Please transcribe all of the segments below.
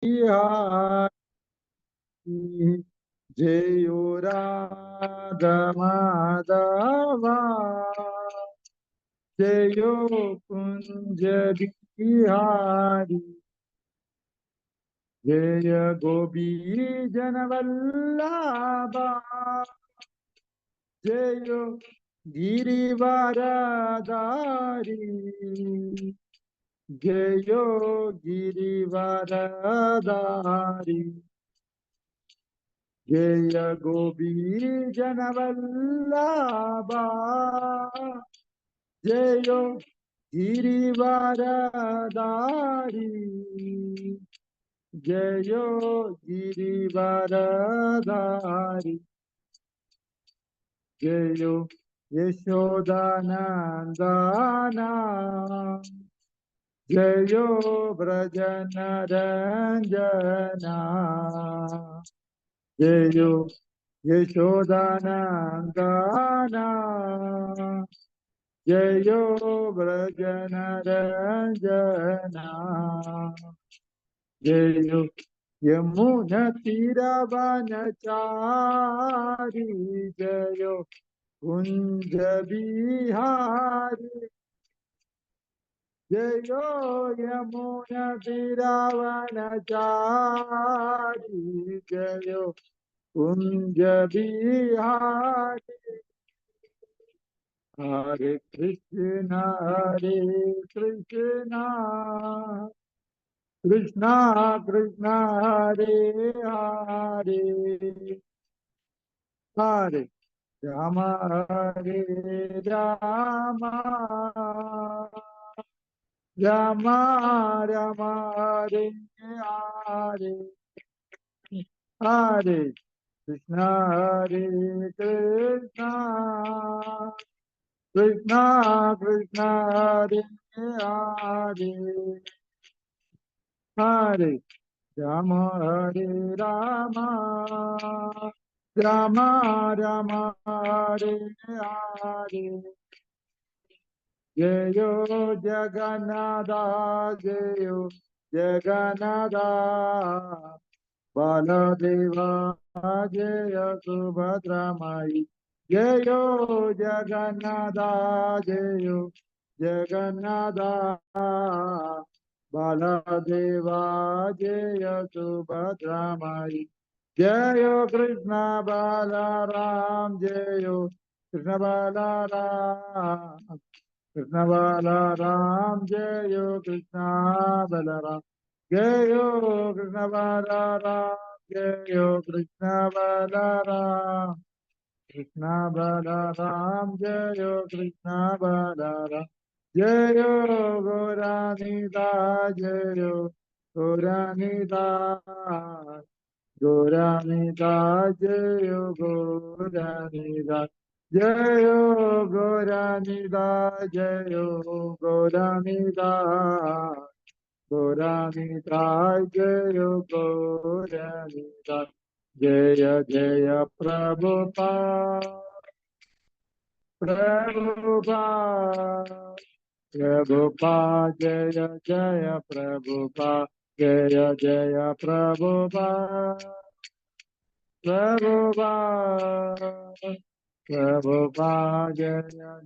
बिहारी जयो राधा माधवा जयो कुंज बिहारी जय गोपी जनवल्लभा जयो गिरिवरधारी जयो गिरिवरधारी जय गोपी जनवल्लभा जयो गिरिवरधारी जयो गिरिवरधारी जयो यशोदानंदना जयो ब्रजनरंजना जयो यशोदानंदना जयो ब्रजनरंजना जयो यमुना तीरवनचारी जयो कुंज बिहारी जयो यमुना तीरवनचारी जयो कुंज बिहारी हरे कृष्णा कृष्णा कृष्णा हरे हरे हरे राम हरे राम राम राम हरे हरे हरे कृष्णा कृष्णा कृष्णा हरे हरे हरे राम हरे राम राम राम हरे हरे जयो जगन्नाथ जयो जगन्नाथ बलदेवा जय सुभद्रा माई जयो जगन्नाथ जयो जगन्नाथ बलदेवा जय सुभद्रा माई जयो कृष्ण बलराम जयो कृष्ण बलराम कृष्ण बलराम जयो कृष्ण बलराम जयो कृष्ण बलराम जयो कृष्ण बलराम कृष्ण बलराम जयो कृष्ण बलराम जयो गौरानीदास जयो गौरानीदास गौरानीदास जयो गौरानीदास जयो गौरानीदास जयो गौरानीदास गौरानीदास जयो गौरानीदास जय जय प्रभुपाद प्रभुपाद प्रभुपाद जय जय प्रभुपाद जय जय प्रभुपाद प्रभुपाद प्रभुपाद जय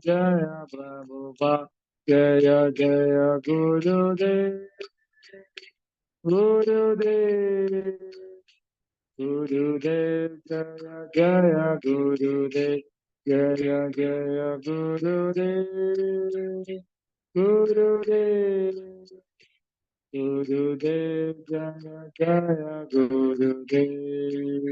जय प्रभुपाद जय जय गुरुदेव गुरुदेव गुरुदेव जय जय गुरुदेव जय जय गुरुदेव गुरुदेव गुरुदेव जय जय गुरुदेव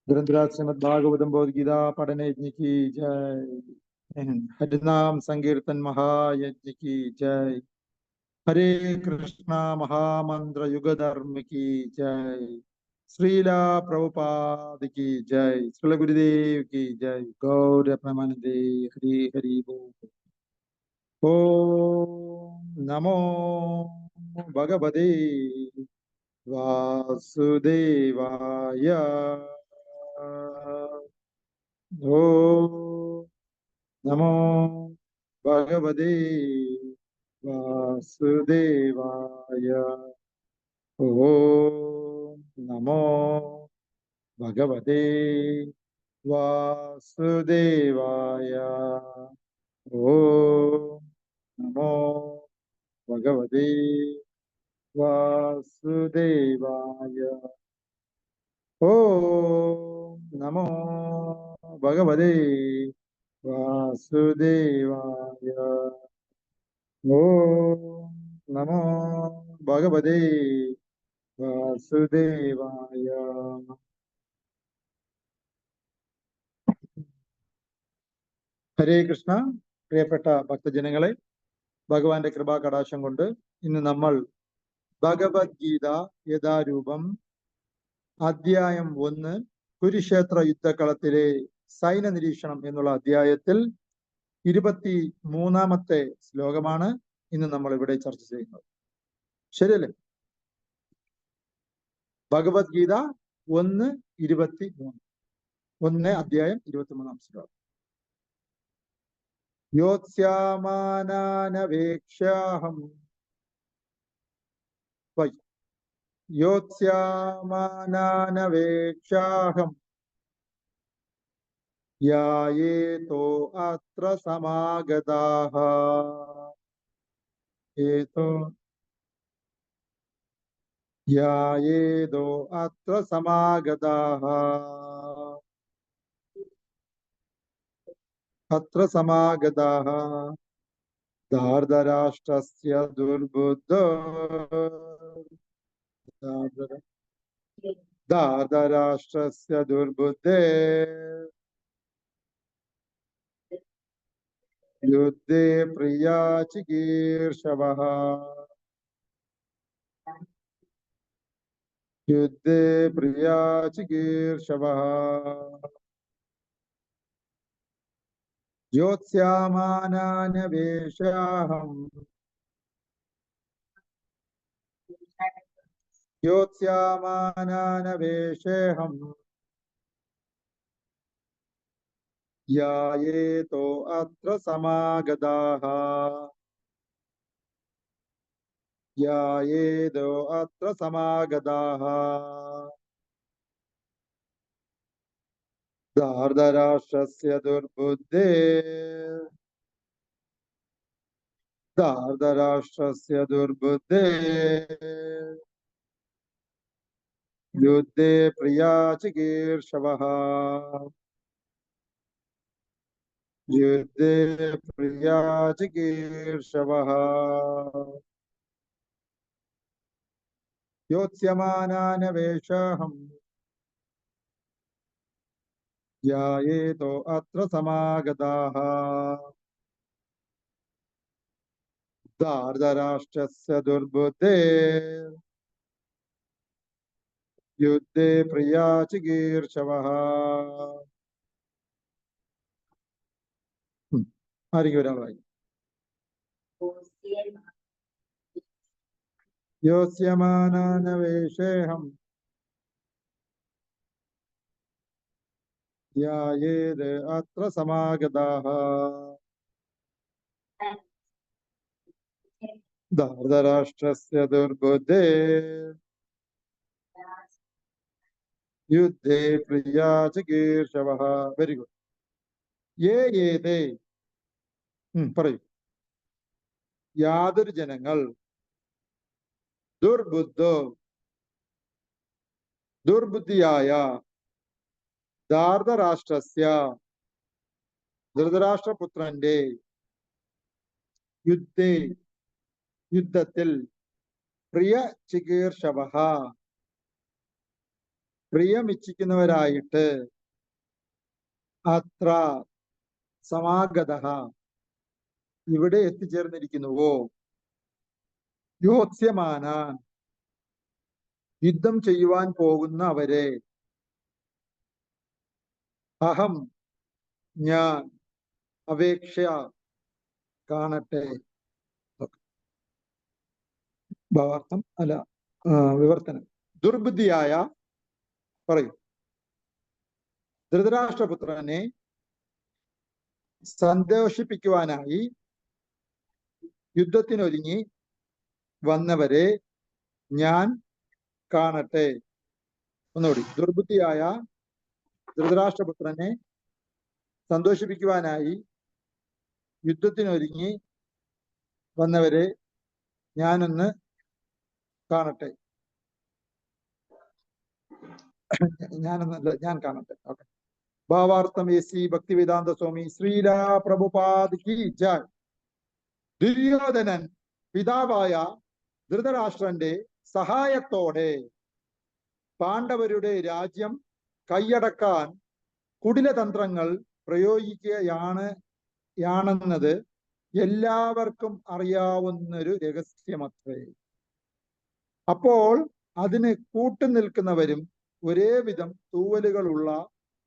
ग्रंथराज श्रीमद् भागवतम बोध गीता पठन यज्ञ की जय हरिनाम संकीर्तन महायज्ञ की जय हरे कृष्णा महामंत्र युग धर्म की जय श्रीला प्रभुपाद की जय श्रील गुरुदेव की जय गौर प्रमानंदे हरि हरि बोल ओम नमो भगवते वासुदेवाय ओम नमो भगवते വാസുദേവായ. ഓം നമോ ഭഗവതേ വാസുദേവായ. ഓം നമോ ഭഗവതേ വാസുദേവായ. ഓം നമോ ഭഗവതേ വാസുദേവായ. ഓം നമോ ഭഗവതേ വാസുദേവായ. ഹരേ കൃഷ്ണ. പ്രിയപ്പെട്ട ഭക്തജനങ്ങളെ, ഭഗവാന്റെ കൃപാ കടാക്ഷം കൊണ്ട് ഇന്ന് നമ്മൾ ഭഗവത്ഗീത യഥാരൂപം അധ്യായം 1 കുരുക്ഷേത്ര യുദ്ധക്കളത്തിലെ സൈന്യ നിരീക്ഷണം എന്നുള്ള അധ്യായത്തിൽ 23-ാമത്തെ ശ്ലോകമാണ് ഇന്ന് നമ്മൾ ഇവിടെ ചർച്ച ചെയ്യുന്നത്. ശരിയല്ലേ? ഭഗവത്ഗീത 1:23, 1 അധ്യായം 23-ാം ശ്ലോകം. യോത്സ്യാമാനാനവേക്ഷ്യാഹം യോത്സ്യാമാനാനവേക്ഷ്യാഹം യായേതോ അത്ര സമാഗതാഃ. യായേതോ അത്ര സമാഗതാഃ. അത്ര സമാഗതാഃ ധാർതരാഷ്ട്രസ്യ ദുർബുദ്ധോ ധാർതരാഷ്ട്രസ്യ ദുർബുദ്ധേ യുദ്ധേ പ്രിയാ ചികീർഷവഃ. യുദ്ധേ പ്രിയാ ചികീർഷവഃ. യോത്സ്യാമാനാനവേക്ഷ്യാഹം യോത്സ്യാമാനാനവേക്ഷ്യേഹം യായേതോ അത്ര സമാഗതാഃ. യായേതോ അത്ര സമാഗതാഃ ധാർതരാഷ്ട്രസ്യ ദുർബുദ്ധേ ധാർതരാഷ്ട്രസ്യ ദുർബുദ്ധേ യുദ്ധേ പ്രിയാ ചികീർഷവഃ. യുദ്ധേ പ്രിയാ ചികീർഷവഃ. യോത്സ്യമാനാനവേക്ഷ്യാഹം യായേതോ അത്ര സമാഗതാഃ ധാർതരാഷ്ട്രസ്യ ദുർബുദ്ധേ യുദ്ധേ പ്രിയാ ചികീർഷവഃ. ആരെങ്കിലും ഒരാളായി. യോത്സ്യമാനാനവേക്ഷ്യേഹം യായേത് അത്ര സമാഗതാഃ ധാർതരാഷ്ട്രസ്യ ദുർബുദ്ധേ യുദ്ധേ പ്രിയാ ചികീർഷവഃ. Very good. ഏതേ പറയൂ. യാതൊരു ജനങ്ങൾ ദുർബുദ്ധോ ദുർബുദ്ധിയായ ധാർതരാഷ്ട്രസ്യ ധൃതരാഷ്ട്രപുത്രന്റെ യുദ്ധേ യുദ്ധത്തിൽ പ്രിയ ചികീർഷവഃ പ്രിയമിച്ഛിക്കുന്നവരായിട്ട് അത്ര സമാഗതഃ ഇവിടെ എത്തിച്ചേർന്നിരിക്കുന്നുവോ. യോത്സ്യമാനാൻ യുദ്ധം ചെയ്യുവാൻ പോകുന്ന അവരെ അഹം ഞാൻ അപേക്ഷ കാണട്ടെ. ഭാവാർത്ഥം അല്ല, വിവർത്തനം. ദുർബുദ്ധിയായ പറയും ധൃതരാഷ്ട്രപുത്രനെ സന്തോഷിപ്പിക്കുവാനായി യുദ്ധത്തിനൊരുങ്ങി വന്നവരെ ഞാൻ കാണട്ടെ. ഒന്നുകൂടി. ദുർബുദ്ധിയായ ധൃതരാഷ്ട്രപുത്രനെ സന്തോഷിപ്പിക്കുവാനായി യുദ്ധത്തിനൊരുങ്ങി വന്നവരെ ഞാനൊന്ന് കാണട്ടെ. ഞാൻ കാണട്ടെ. ഓക്കെ. ഭാവാർത്ഥം AC ഭക്തിവേദാന്ത സ്വാമി ശ്രീരാ പ്രഭുപാദ് കി ജയ്. ദുര്യോധനൻ പിതാവായ ധൃതരാഷ്ട്രന്റെ സഹായത്തോടെ പാണ്ഡവരുടെ രാജ്യം കൈയടക്കാൻ കുടിലതന്ത്രങ്ങൾ പ്രയോഗിക്കുകയാണെന്നത് എല്ലാവർക്കും അറിയാവുന്നൊരു രഹസ്യമത്രേ. അപ്പോൾ അതിന് കൂട്ടുനിൽക്കുന്നവരും ഒരേ വിധം തൂവലുകളുള്ള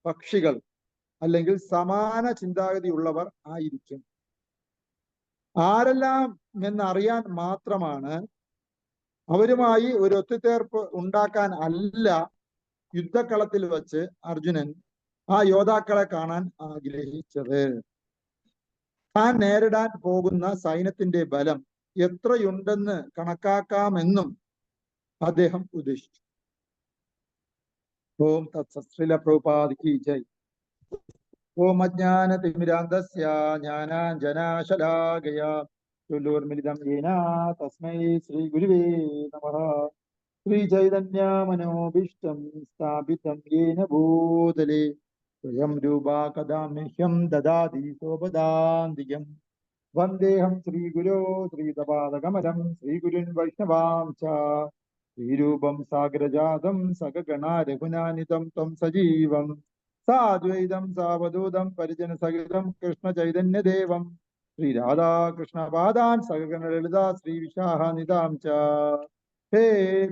പക്ഷികൾ അല്ലെങ്കിൽ സമാന ചിന്താഗതിയുള്ളവർ ആയിരിക്കും. ആരെല്ലാം എന്നറിയാൻ മാത്രമാണ്. അവരുമായി ഒരു ഒത്തുതീർപ്പ് ഉണ്ടാക്കാൻ അല്ല യുദ്ധക്കളത്തിൽ വച്ച് അർജുനൻ ആ യോദ്ധാക്കളെ കാണാൻ ആഗ്രഹിച്ചത്. താൻ നേരിടാൻ പോകുന്ന സൈന്യത്തിന്റെ ബലം എത്രയുണ്ടെന്ന് കണക്കാക്കാമെന്നും അദ്ദേഹം ഉദ്ദേശിച്ചു. ഓം തത്സത്. ശ്രീല പ്രഭുപാദ് കി ജയ്. ഓം അജ്ഞാനതിമിരാന്ധസ്യ ജ്ഞാനാഞ്ജനാശലാകയ ചക്ഷുരുന്മിലിതം യേന തസ്മൈ ശ്രീ ഗുരുവേ നമഃ. ശ്രീചൈതന്യമനോഭീഷ്ടം സ്ഥാപിതം യേന ഭൂതലേ സ്വയം രൂപാ കഥാ മഹ്യം ദദാതി സ്വപദാന്തികം. വന്ദേഹം ശ്രീഗുരോ ശ്രീതപാദകമലം ശ്രീഗുരുൻ വൈഷ്ണവാംശ ശ്രീരൂപം സാഗരജാതം സഗഗണ രഘുനാനിതം ത്വം സജീവം സാദ്വൈതം സാവധൂതം പരിജന സഹിതം കൃഷ്ണ ചൈതന്യദേവം ശ്രീരാധാകൃഷ്ണപാദാൻ സഗഗണ ലളിതാ ശ്രീവിശാഖാനിതാം ച. ഹേ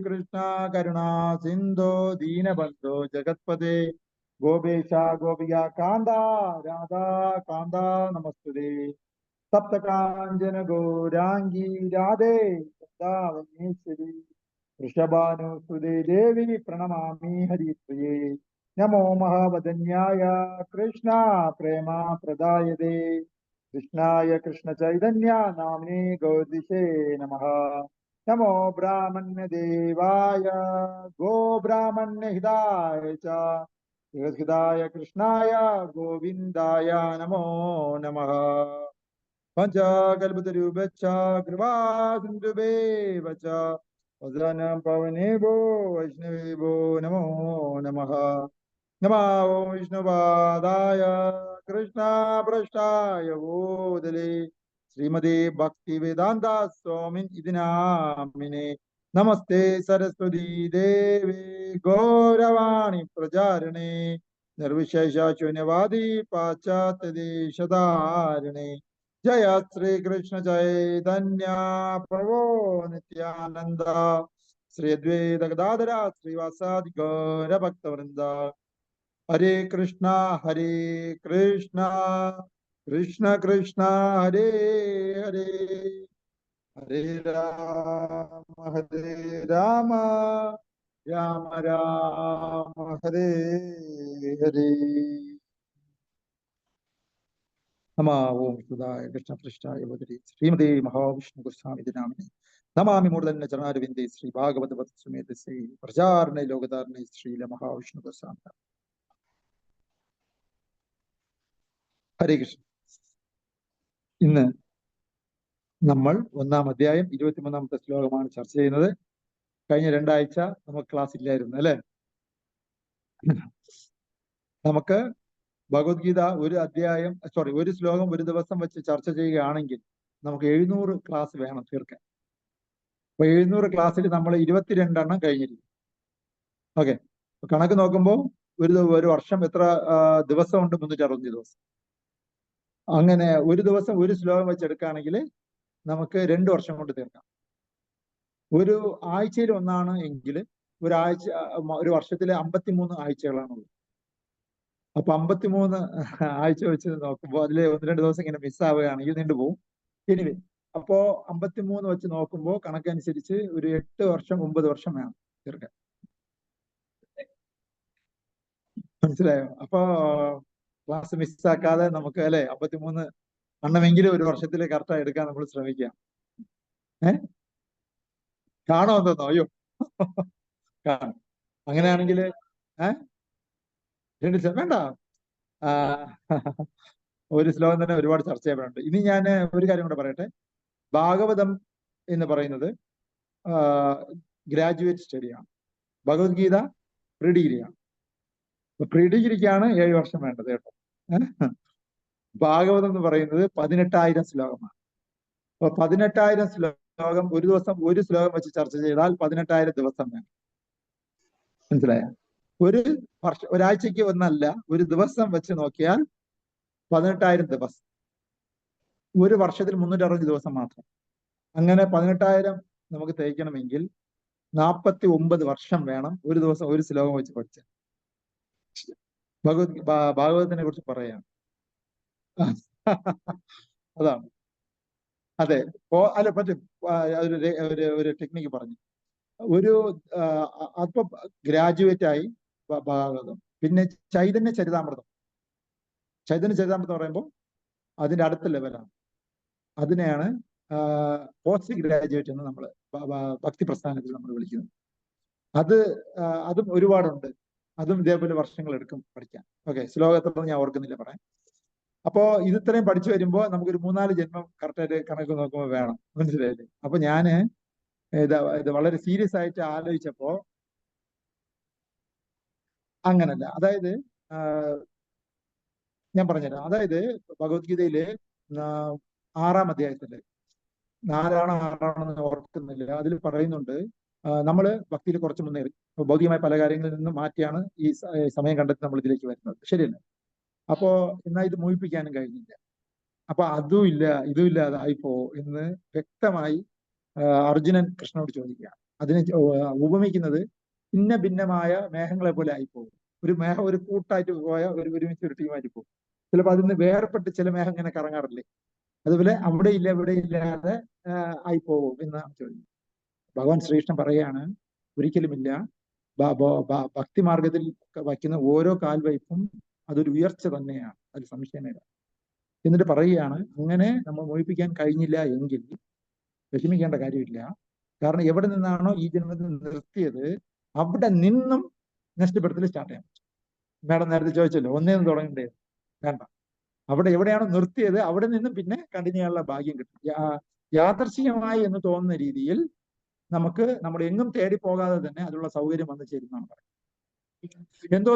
കൃഷ്ണ കരുണാ സിന്ധോ ദീനബന്ധോ ജഗത്പദേ ഗോപേശ ഗോപിക കാന്ത രാധാ കാന്ത നമസ്തുതേ. സപ്തകാഞ്ചന ഗൗരാംഗി രാധേ വൃന്ദാവനേശ്വരി വൃഷഭാനുസുതേ ദേവി പ്രണമാമി ഹരിപ്രിയേ. നമോ മഹാവദന്യായ കൃഷ്ണ പ്രേമ പ്രദായതേ കൃഷ്ണായ കൃഷ്ണ ചൈതന്യ നാമിനേ ഗൗരിശേ നമഃ. നമോ ബ്രാഹ്മണ്യദേവായ ഗോബ്രാഹ്മണ്യഹിതായ ച ജഗദ്ഹിതായ കൃഷ്ണായ ഗോവിന്ദായ നമോ നമഃ. പഞ്ചകൽപതരൂപശ്ച കൃപാസിന്ധുഭേവ ച വദനം പവനേഭോ വൈഷ്ണവേഭോ നമോ നമഃ. നമോ വിഷ്ണുപാദായ കൃഷ്ണപ്രഷ്ടായ ഭൂതലേ ശ്രീമതേ ഭക്തിവേദാന്ത സ്വാമിൻ ഇതി നാമിനെ. നമസ്തേ സരസ്വതീ ദേവി ഗൗരവാണി പ്രചാരണേ നിർവിശേഷ ശൂന്യവാദി പാശ്ചാത്യദേശധാരണേ. ജയ ശ്രീകൃഷ്ണ ചൈതന്യ പ്രഭോ നിത്യാനന്ദ ശ്രീ അദ്വൈത ഗദാധര ശ്രീവാസാദി ഗൗരഭക്തവൃന്ദ. ഹരേ കൃഷ്ണ കൃഷ്ണ കൃഷ്ണ ഹരേ ഹരേ ഹരേ രാമ രാമ രാമ ഹരേ ഹരേ. നമ ഓം സുധായ കൃഷ്ണപൃഷ്ഠായ ബദരി ശ്രീമതേ മഹാവിഷ്ണു ഗോസ്വാമി നാമിനെ. നമാമി മൂർധന്യ ചരണാരവിന്ദേ ശ്രീ ഭാഗവത സമേത ശ്രീ പ്രചാരണ ലോകധാരണ ശ്രീല മഹാവിഷ്ണു ഗോസ്വാമി. ഹരേ കൃഷ്ണ. ഇന്ന് നമ്മൾ 1-ാം അധ്യായം 23-ാമത്തെ ശ്ലോകമാണ് ചർച്ച ചെയ്യുന്നത്. കഴിഞ്ഞ 2 ആഴ്ച നമുക്ക് ക്ലാസ് ഇല്ലായിരുന്നു അല്ലെ. നമുക്ക് ഭഗവത്ഗീത ഒരു ശ്ലോകം ഒരു ദിവസം വെച്ച് ചർച്ച ചെയ്യുകയാണെങ്കിൽ നമുക്ക് 700 ക്ലാസ് വേണം തീർക്കാൻ. അപ്പൊ 700 ക്ലാസ്സിൽ നമ്മൾ 22 എണ്ണം കഴിഞ്ഞിരിക്കും. ഓക്കെ. കണക്ക് നോക്കുമ്പോൾ ഒരു വർഷം എത്ര ദിവസമുണ്ട്? 365 ദിവസം. അങ്ങനെ ഒരു ദിവസം ഒരു ശ്ലോകം വെച്ചെടുക്കുകയാണെങ്കിൽ നമുക്ക് 2 വർഷം കൊണ്ട് തീർക്കാം. ഒരു ആഴ്ചയിൽ ഒന്നാണ് എങ്കിൽ ഒരു വർഷത്തിലെ 53 ആഴ്ചകളാണുള്ളത്. അപ്പൊ 53 ആഴ്ച വെച്ച് നോക്കുമ്പോൾ അതിൽ 1-2 ദിവസം ഇങ്ങനെ മിസ്സാവുകയാണെങ്കിൽ നീണ്ടുപോകും. എനിവേ, അപ്പോ 53 വെച്ച് നോക്കുമ്പോൾ കണക്കനുസരിച്ച് ഒരു 8 വർഷം 9 വർഷം വേണം തീർക്കാൻ. മനസ്സിലായോ? അപ്പോ ക്ലാസ് മിസ്സാക്കാതെ നമുക്ക് 53 എണ്ണമെങ്കിലും ഒരു വർഷത്തിൽ കറക്റ്റായി എടുക്കാൻ നമ്മൾ ശ്രമിക്കാം. ഏഹ് കാണുമെന്നോ? അയ്യോ കാണും. അങ്ങനെയാണെങ്കിൽ ഏഹ് വേണ്ട. ആ, ഒരു ശ്ലോകം തന്നെ ഒരുപാട് ചർച്ച ചെയ്യപ്പെടാനുണ്ട്. ഇനി ഞാൻ ഒരു കാര്യം കൂടെ പറയട്ടെ. ഭാഗവതം എന്ന് പറയുന്നത് ഗ്രാജുവേറ്റ് സ്റ്റഡിയാണ്. ഭഗവത്ഗീത പ്രീ ഡിഗ്രിയാണ്. പ്രീ ഡിഗ്രിക്കാണ് 7 വർഷം വേണ്ടത് കേട്ടോ. ഭാഗവതം എന്ന് പറയുന്നത് 18,000 ശ്ലോകമാണ്. അപ്പൊ 18,000 ശ്ലോകം ഒരു ദിവസം ഒരു ശ്ലോകം വെച്ച് ചർച്ച ചെയ്താൽ 18,000 ദിവസം വേണം. മനസ്സിലായ? ഒരു ഒരാഴ്ചക്ക് ഒന്നല്ല, ഒരു ദിവസം വെച്ച് നോക്കിയാൽ 18,000 ദിവസം. ഒരു വർഷത്തിൽ 365 ദിവസം മാത്രം. അങ്ങനെ 18,000 നമുക്ക് തേക്കണമെങ്കിൽ 49 വർഷം വേണം ഒരു ദിവസം ഒരു ശ്ലോകം വെച്ച് പഠിച്ച. ഭാഗവതത്തിനെ കുറിച്ച് പറയാം. അതാണ്. അതെ. അല്ല പറ്റും. ഒരു ടെക്നിക്ക് പറഞ്ഞു. അപ്പൊ ഗ്രാജുവേറ്റ് ആയി ഭാഗവതം. പിന്നെ ചൈതന്യ ചരിതാമൃതം. ചൈതന്യ ചരിതാമൃതം പറയുമ്പോൾ അതിന്റെ അടുത്ത ലെവലാണ്. അതിനെയാണ് പോസ്റ്റ് ഗ്രാജുവേറ്റ് എന്ന് നമ്മൾ ഭക്തി പ്രസ്ഥാനത്തിൽ നമ്മൾ വിളിക്കുന്നത്. അതും ഒരുപാടുണ്ട്. അതും ഇതേപോലെ വർഷങ്ങൾ എടുക്കും പഠിക്കാൻ. ഓക്കെ, ശ്ലോകത്തൊന്നും ഞാൻ ഓർക്കുന്നില്ല പറയാൻ. അപ്പോ ഇത് ഇത്രയും പഠിച്ചു വരുമ്പോൾ നമുക്കൊരു 3-4 ജന്മം കറക്റ്റായിട്ട് കണക്ക് നോക്കുമ്പോൾ വേണം. മനസ്സിലായില്ലേ? അപ്പൊ ഞാന് ഇത് വളരെ സീരിയസ് ആയിട്ട് ആലോചിച്ചപ്പോ അങ്ങനല്ല. അതായത് ഞാൻ പറഞ്ഞുതരാം. അതായത് ഭഗവത്ഗീതയില് 6-ാം അധ്യായത്തില് 4-ആണോ 6-ആണെന്ന് ഓർക്കുന്നില്ല, അതിൽ പറയുന്നുണ്ട് നമ്മൾ ഭക്തിയിൽ കുറച്ച് മുന്നേറി ഭൗതികമായ പല കാര്യങ്ങളിൽ നിന്ന് മാറ്റിയാണ് ഈ സമയം കണ്ടെത്തി നമ്മൾ ഇതിലേക്ക് വരുന്നത്. ശരിയല്ല? അപ്പോ എന്നാ ഇത് മോഹിപ്പിക്കാനും കഴിഞ്ഞില്ല. അപ്പൊ അതും ഇല്ല ഇതും ഇല്ലാതായിപ്പോ എന്ന് വ്യക്തമായി അർജുനൻ കൃഷ്ണനോട് ചോദിക്കുകയാണ്. അതിനെ ഉപമിക്കുന്നത് ഭിന്ന ഭിന്നമായ മേഘങ്ങളെ പോലെ ആയിപ്പോകും. ഒരു മേഘം ഒരു കൂട്ടായിട്ട് പോയ ഒരുമിച്ച് ഒരു ടീമായിട്ട് പോകും. ചിലപ്പോൾ അതിന് വേർപെട്ട് ചില മേഘം ഇങ്ങനെ കറങ്ങാറില്ലേ, അതുപോലെ അവിടെ ഇല്ല ഇവിടെ ഇല്ലാതെ ആയിപ്പോകും എന്നാണ് ചോദിക്കുന്നത്. ഭഗവാൻ ശ്രീകൃഷ്ണൻ പറയുകയാണ്, ഒരിക്കലുമില്ല. ഭക്തി മാർഗത്തിൽ വയ്ക്കുന്ന ഓരോ കാൽവയ്പും അതൊരു ഉയർച്ച തന്നെയാണ്, അതിൽ സംശയമില്ല. എന്നിട്ട് പറയുകയാണ്, അങ്ങനെ നമ്മൾ മോഹിപ്പിക്കാൻ കഴിഞ്ഞില്ല എങ്കിൽ വിഷമിക്കേണ്ട കാര്യമില്ല. കാരണം എവിടെ നിന്നാണോ ഈ ജന്മത്തിൽ നിർത്തിയത് അവിടെ നിന്നും നെക്സ്റ്റ് ബർത്തിൽ സ്റ്റാർട്ട് ചെയ്യാൻ പറ്റും. മാഡം നേരത്തെ ചോദിച്ചല്ലോ, ഒന്നേന്ന് തുടങ്ങണ്ടേ? വേണ്ട. അവിടെ എവിടെയാണോ നിർത്തിയത് അവിടെ നിന്നും പിന്നെ കണ്ടിന്യൂ ചെയ്യാനുള്ള ഭാഗ്യം കിട്ടും. യാദർശികമായി എന്ന് തോന്നുന്ന രീതിയിൽ നമുക്ക് നമ്മൾ എങ്ങും തേടി പോകാതെ തന്നെ അതിനുള്ള സൗകര്യം വന്നു ചേരുന്നതാണ് പറയുന്നത്. എന്തോ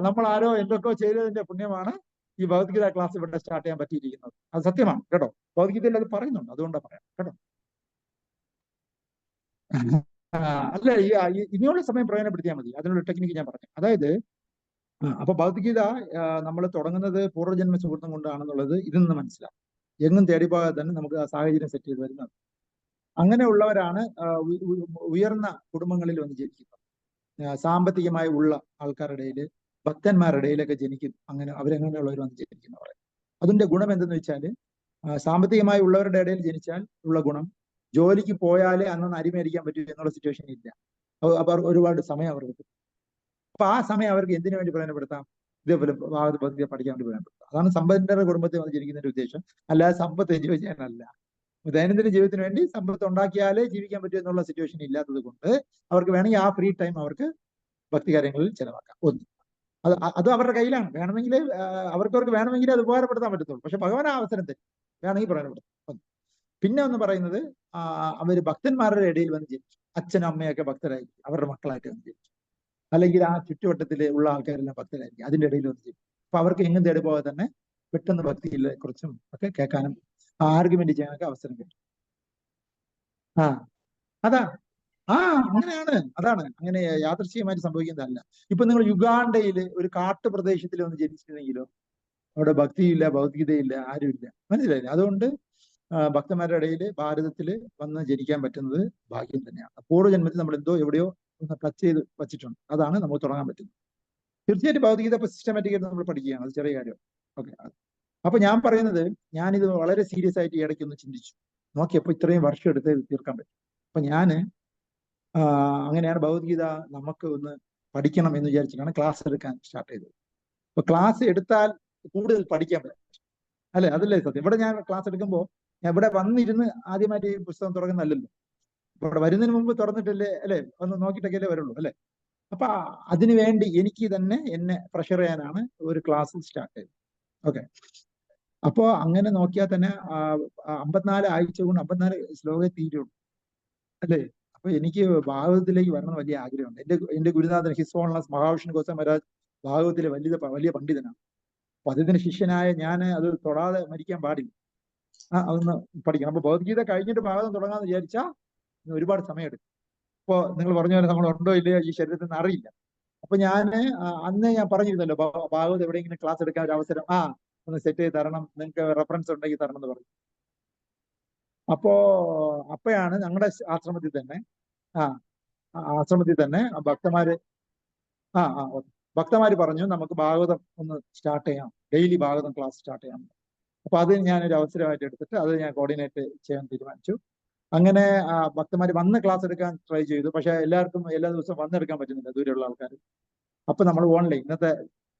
നമ്മൾ ആരോ എന്തൊക്കെയോ ചെയ്തതിന്റെ പുണ്യമാണ് ഈ ഭഗവത്ഗീത ക്ലാസ് ഇവിടെ സ്റ്റാർട്ട് ചെയ്യാൻ പറ്റിയിരിക്കുന്നത്. അത് സത്യമാണ് കേട്ടോ. ഭഗവത്ഗീതയിൽ അത് പറയുന്നുണ്ട്, അതുകൊണ്ടാണ് പറയാം കേട്ടോ. അല്ല, ഇനിയുള്ള സമയം പ്രയോജനപ്പെടുത്തിയാൽ മതി. അതിനുള്ള ടെക്നിക്ക് ഞാൻ പറഞ്ഞു. അതായത് അപ്പൊ ഭഗവത്ഗീത നമ്മൾ തുടങ്ങുന്നത് പൂർവ്വജന്മ സുഹൃത്തം കൊണ്ടാണെന്നുള്ളത് ഇതിൽ നിന്ന് മനസ്സിലാവും. എങ്ങും തേടി പോകാതെ തന്നെ നമുക്ക് ആ സാഹചര്യം സെറ്റ് ചെയ്ത് വരുന്നത്. അങ്ങനെയുള്ളവരാണ് ഉയർന്ന കുടുംബങ്ങളിൽ വന്ന് ജനിക്കുന്നത്. സാമ്പത്തികമായി ഉള്ള ആൾക്കാരുടെ ഇടയിൽ, ഭക്തന്മാരുടെ ഇടയിലൊക്കെ ജനിക്കും. അവരങ്ങനെയുള്ളവർ വന്ന് ജനിക്കുന്നവരെ. അതിന്റെ ഗുണം എന്തെന്ന് വെച്ചാൽ, സാമ്പത്തികമായി ഉള്ളവരുടെ ഇടയിൽ ജനിച്ചാൽ ഉള്ള ഗുണം, ജോലിക്ക് പോയാലേ അന്നൊന്ന് അരിമേടിക്കാൻ പറ്റൂ എന്നുള്ള സിറ്റുവേഷൻ ഇല്ല. അപ്പൊ ഒരുപാട് സമയം അവർക്ക് കിട്ടും. അപ്പൊ ആ സമയം അവർക്ക് എന്തിനു വേണ്ടി പ്രയോജനപ്പെടുത്താം? ഇതേപോലെ ഭഗവത്ഗീത പഠിക്കാൻ വേണ്ടി പ്രയോജനപ്പെടുത്താം. അതാണ് സമ്പന്നരുടെ കുടുംബത്തിൽ വന്ന് ജനിക്കുന്നതിന്റെ ഉദ്ദേശം. അല്ലാതെ സമ്പത്ത് എൻജോയ് ചെയ്യാനല്ല. ദൈനംദിന ജീവിതത്തിന് വേണ്ടി സമ്പത്ത് ഉണ്ടാക്കിയാലേ ജീവിക്കാൻ പറ്റൂ എന്നുള്ള സിറ്റുവേഷൻ ഇല്ലാത്തത് കൊണ്ട് അവർക്ക് വേണമെങ്കിൽ ആ ഫ്രീ ടൈം അവർക്ക് ഭക്തി കാര്യങ്ങളിൽ ചെലവാക്കാം. ഒന്ന്, അത് അവരുടെ കയ്യിലാണ്. വേണമെങ്കിൽ അവർക്ക് വേണമെങ്കിൽ അത് ഉപകാരപ്പെടുത്താൻ പറ്റത്തുള്ളൂ. പക്ഷെ ഭഗവാൻ ആ അവസരം തരും, വേണമെങ്കിൽ പ്രയോജനപ്പെടുത്തും. പിന്നെ ഒന്ന് പറയുന്നത്, അവര് ഭക്തന്മാരുടെ ഇടയിൽ വന്ന് ജനിച്ചു. അച്ഛനും അമ്മയൊക്കെ ഭക്തരായിരിക്കും, അവരുടെ മക്കളായിട്ട് വന്ന് ജനിച്ചു. അല്ലെങ്കിൽ ആ ചുറ്റുവട്ടത്തിൽ ഉള്ള ആൾക്കാരെല്ലാം ഭക്തരായിരിക്കും, അതിന്റെ ഇടയിൽ വന്ന് ജനിച്ചു. അപ്പൊ അവർക്ക് എങ്ങും തേടി പോകാതെ തന്നെ പെട്ടെന്ന് ഭക്തിയിലെ കുറിച്ചും ഒക്കെ കേൾക്കാനും ആർഗ്യുമെന്റ് ചെയ്യാനൊക്കെ അവസരം കിട്ടും. അതാ അങ്ങനെയാണ്. അതാണ് അങ്ങനെ യാദൃശ്ചികമായിട്ട് സംഭവിക്കുന്നതല്ല. ഇപ്പൊ നിങ്ങൾ യുഗാണ്ടയില് ഒരു കാട്ടുപ്രദേശത്തിൽ വന്ന് ജനിച്ചിരുന്നെങ്കിലോ അവിടെ ഭക്തിയില്ല, ഭൗതികതയില്ല, ആരുമില്ല. മനസ്സിലായില്ലേ? അതുകൊണ്ട് ഭക്തന്മാരുടെ ഇടയിൽ ഭാരതത്തിൽ വന്ന് ജനിക്കാൻ പറ്റുന്നത് ഭാഗ്യം തന്നെയാണ്. പൂർവ്വജന്മത്തിൽ നമ്മൾ എന്തോ എവിടെയോ ഒന്ന് ടച്ച് ചെയ്ത് വച്ചിട്ടുണ്ട്. അതാണ് നമുക്ക് തുടങ്ങാൻ പറ്റുന്നത്. തീർച്ചയായിട്ടും ഭൗതികത ഇപ്പൊ സിസ്റ്റമാറ്റിക് ആയിട്ട് നമ്മൾ പഠിക്കുകയാണ്, അത് ചെറിയ കാര്യം. ഓക്കെ. അപ്പൊ ഞാൻ പറയുന്നത്, ഞാനിത് വളരെ സീരിയസ് ആയിട്ട് ഇടയ്ക്കൊന്ന് ചിന്തിച്ചു നോക്കിയപ്പോൾ ഇത്രയും വർഷം എടുത്ത് തീർക്കാൻ പറ്റും. അപ്പൊ ഞാന് അങ്ങനെയാണ് ഭഗവത്ഗീത നമുക്ക് ഒന്ന് പഠിക്കണം എന്ന് വിചാരിച്ചിട്ടാണ് ക്ലാസ് എടുക്കാൻ സ്റ്റാർട്ട് ചെയ്തത്. അപ്പൊ ക്ലാസ് എടുത്താൽ കൂടുതൽ പഠിക്കാൻ പറ്റും, അല്ലെ? അതല്ലേ സത്യം. ഇവിടെ ഞാൻ ക്ലാസ് എടുക്കുമ്പോൾ ഞാൻ ഇവിടെ വന്നിരുന്ന് ആദ്യമായിട്ട് ഈ പുസ്തകം തുറക്കുന്നതല്ലല്ലോ. ഇവിടെ വരുന്നതിന് മുമ്പ് തുറന്നിട്ടല്ലേ അല്ലെ, ഒന്ന് നോക്കിയിട്ടൊക്കെ വരുള്ളൂ അല്ലെ. അപ്പൊ അതിനു വേണ്ടി എനിക്ക് തന്നെ എന്നെ പ്രഷർ ചെയ്യാനാണ് ഒരു ക്ലാസ് സ്റ്റാർട്ട് ചെയ്തത്. ഓക്കെ. അപ്പോ അങ്ങനെ നോക്കിയാൽ തന്നെ 54 ആഴ്ച കൊണ്ട് 54 ശ്ലോകേ തീരുള്ളൂ അല്ലേ. അപ്പൊ എനിക്ക് ഭാഗവതത്തിലേക്ക് വരണം വലിയ ആഗ്രഹമുണ്ട്. എന്റെ ഗുരുനാഥൻ ഹിസ് ഓൺലസ് മഹാവിഷ്ണു ഗോസ്വാമി മഹാരാജ് ഭാഗവതത്തിലെ വലിയ പണ്ഡിതനാണ്. അപ്പൊ അദ്ദേഹത്തിന്റെ ശിഷ്യനായ ഞാൻ അത് തൊടാതെ മരിക്കാൻ പാടില്ല. അതൊന്ന് പഠിക്കണം. അപ്പൊ ഭഗവത്ഗീത കഴിഞ്ഞിട്ട് ഭാഗവതം തുടങ്ങാന്ന് വിചാരിച്ചാൽ ഒരുപാട് സമയമെടുക്കും. ഇപ്പോ നിങ്ങൾ പറഞ്ഞ പോലെ നമ്മൾ ഉണ്ടോ ഇല്ലയോ ഈ ശരീരത്തിൽ നിന്ന് അറിയില്ല. അപ്പൊ അന്ന് ഞാൻ പറഞ്ഞിരുന്നല്ലോ ഭാഗവത് എവിടെയെങ്കിലും ക്ലാസ് എടുക്കാൻ ഒരു അവസരം ഒന്ന് സെറ്റ് ചെയ്ത് തരണം, നിങ്ങൾക്ക് റെഫറൻസ് ഉണ്ടെങ്കിൽ തരണം എന്ന് പറഞ്ഞു. അപ്പോഴാണ് ഞങ്ങളുടെ ആശ്രമത്തിൽ തന്നെ ഭക്തന്മാര് ഭക്തന്മാര് പറഞ്ഞു നമുക്ക് ഭാഗവതം ഒന്ന് സ്റ്റാർട്ട് ചെയ്യാം, ഡെയിലി ഭാഗവതം ക്ലാസ് സ്റ്റാർട്ട് ചെയ്യാം. അപ്പൊ അത് ഞാനൊരു അവസരമായിട്ട് എടുത്തിട്ട് അത് ഞാൻ കോർഡിനേറ്റ് ചെയ്യാൻ തീരുമാനിച്ചു. അങ്ങനെ ഭക്തന്മാര് വന്ന് ക്ലാസ് എടുക്കാൻ ട്രൈ ചെയ്തു. പക്ഷെ എല്ലാവർക്കും എല്ലാ ദിവസവും വന്നെടുക്കാൻ പറ്റുന്നില്ല, ദൂരെയുള്ള ആൾക്കാർ. അപ്പൊ നമ്മൾ ഓൺലൈൻ, ഇന്നത്തെ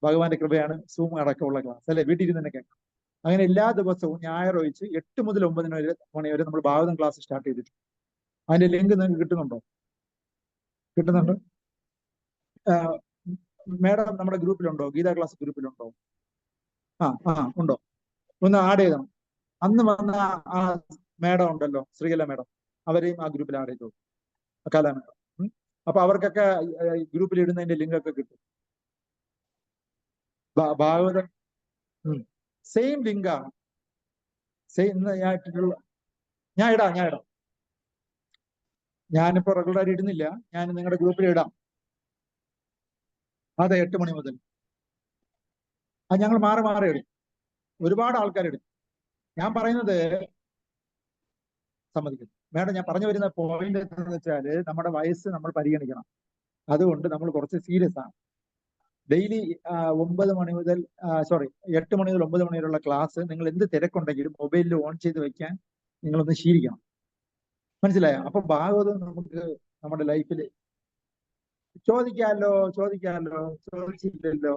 ഭഗവാന്റെ കൃപയാണ് സൂം അടക്കമുള്ള ക്ലാസ് അല്ലെ, വീട്ടിൽ ഇരുന്ന് തന്നെ കേൾക്കാം. അങ്ങനെ എല്ലാ ദിവസവും ഞായർ ഒഴിച്ച് 8 മുതൽ 9 മണി വരെ നമ്മൾ ഭാഗവതം ക്ലാസ് സ്റ്റാർട്ട് ചെയ്തിട്ടുണ്ട്. അതിന്റെ ലിങ്ക് നിങ്ങൾക്ക് കിട്ടുന്നുണ്ടോ? മേഡം നമ്മുടെ ഗ്രൂപ്പിലുണ്ടോ? ഗീതാ ക്ലാസ് ഗ്രൂപ്പിലുണ്ടോ? ഉണ്ടോ? ഒന്ന് ആഡ് ചെയ്തണം. അന്ന് വന്ന ആ മേഡം ഉണ്ടല്ലോ, ശ്രീകല മേഡം, അവരെയും ആ ഗ്രൂപ്പിൽ ആഡ് ചെയ്തോ, കല മേഡം. അപ്പൊ അവർക്കൊക്കെ ഗ്രൂപ്പിൽ ഇടുന്നതിന്റെ ലിങ്ക് ഒക്കെ കിട്ടും. ഭാഗവതം സെയിം ലിങ്കാണ്. ഞാൻ ഇടാം. ഞാനിപ്പോ റെഗുലറായിട്ട് ഇടുന്നില്ല, ഞാൻ നിങ്ങളുടെ ഗ്രൂപ്പിൽ ഇടാം. അതെ, 8 മണി മുതൽ. ഞങ്ങൾ മാറി ഇടും. ഒരുപാട് ആൾക്കാർ ഇടും. ഞാൻ പറയുന്നത് സമ്മതിക്കുന്നു മേഡം. ഞാൻ പറഞ്ഞു വരുന്ന പോയിന്റ് എന്ന് വെച്ചാല് നമ്മുടെ വയസ്സ് നമ്മൾ പരിഗണിക്കണം. അതുകൊണ്ട് നമ്മൾ കുറച്ച് സീരിയസ് ആണ്. ഡെയിലി 8 മണി മുതൽ 9 മണി വരെയുള്ള ക്ലാസ് നിങ്ങൾ എന്ത് തിരക്കുണ്ടെങ്കിലും മൊബൈലിൽ ഓൺ ചെയ്ത് വെക്കാൻ നിങ്ങളൊന്ന് ശീലിക്കണം. മനസ്സിലായോ? അപ്പൊ ഭാഗവതം നമുക്ക് നമ്മുടെ ലൈഫിൽ ചോദിക്കാമല്ലോ. ചോദിച്ചില്ലല്ലോ,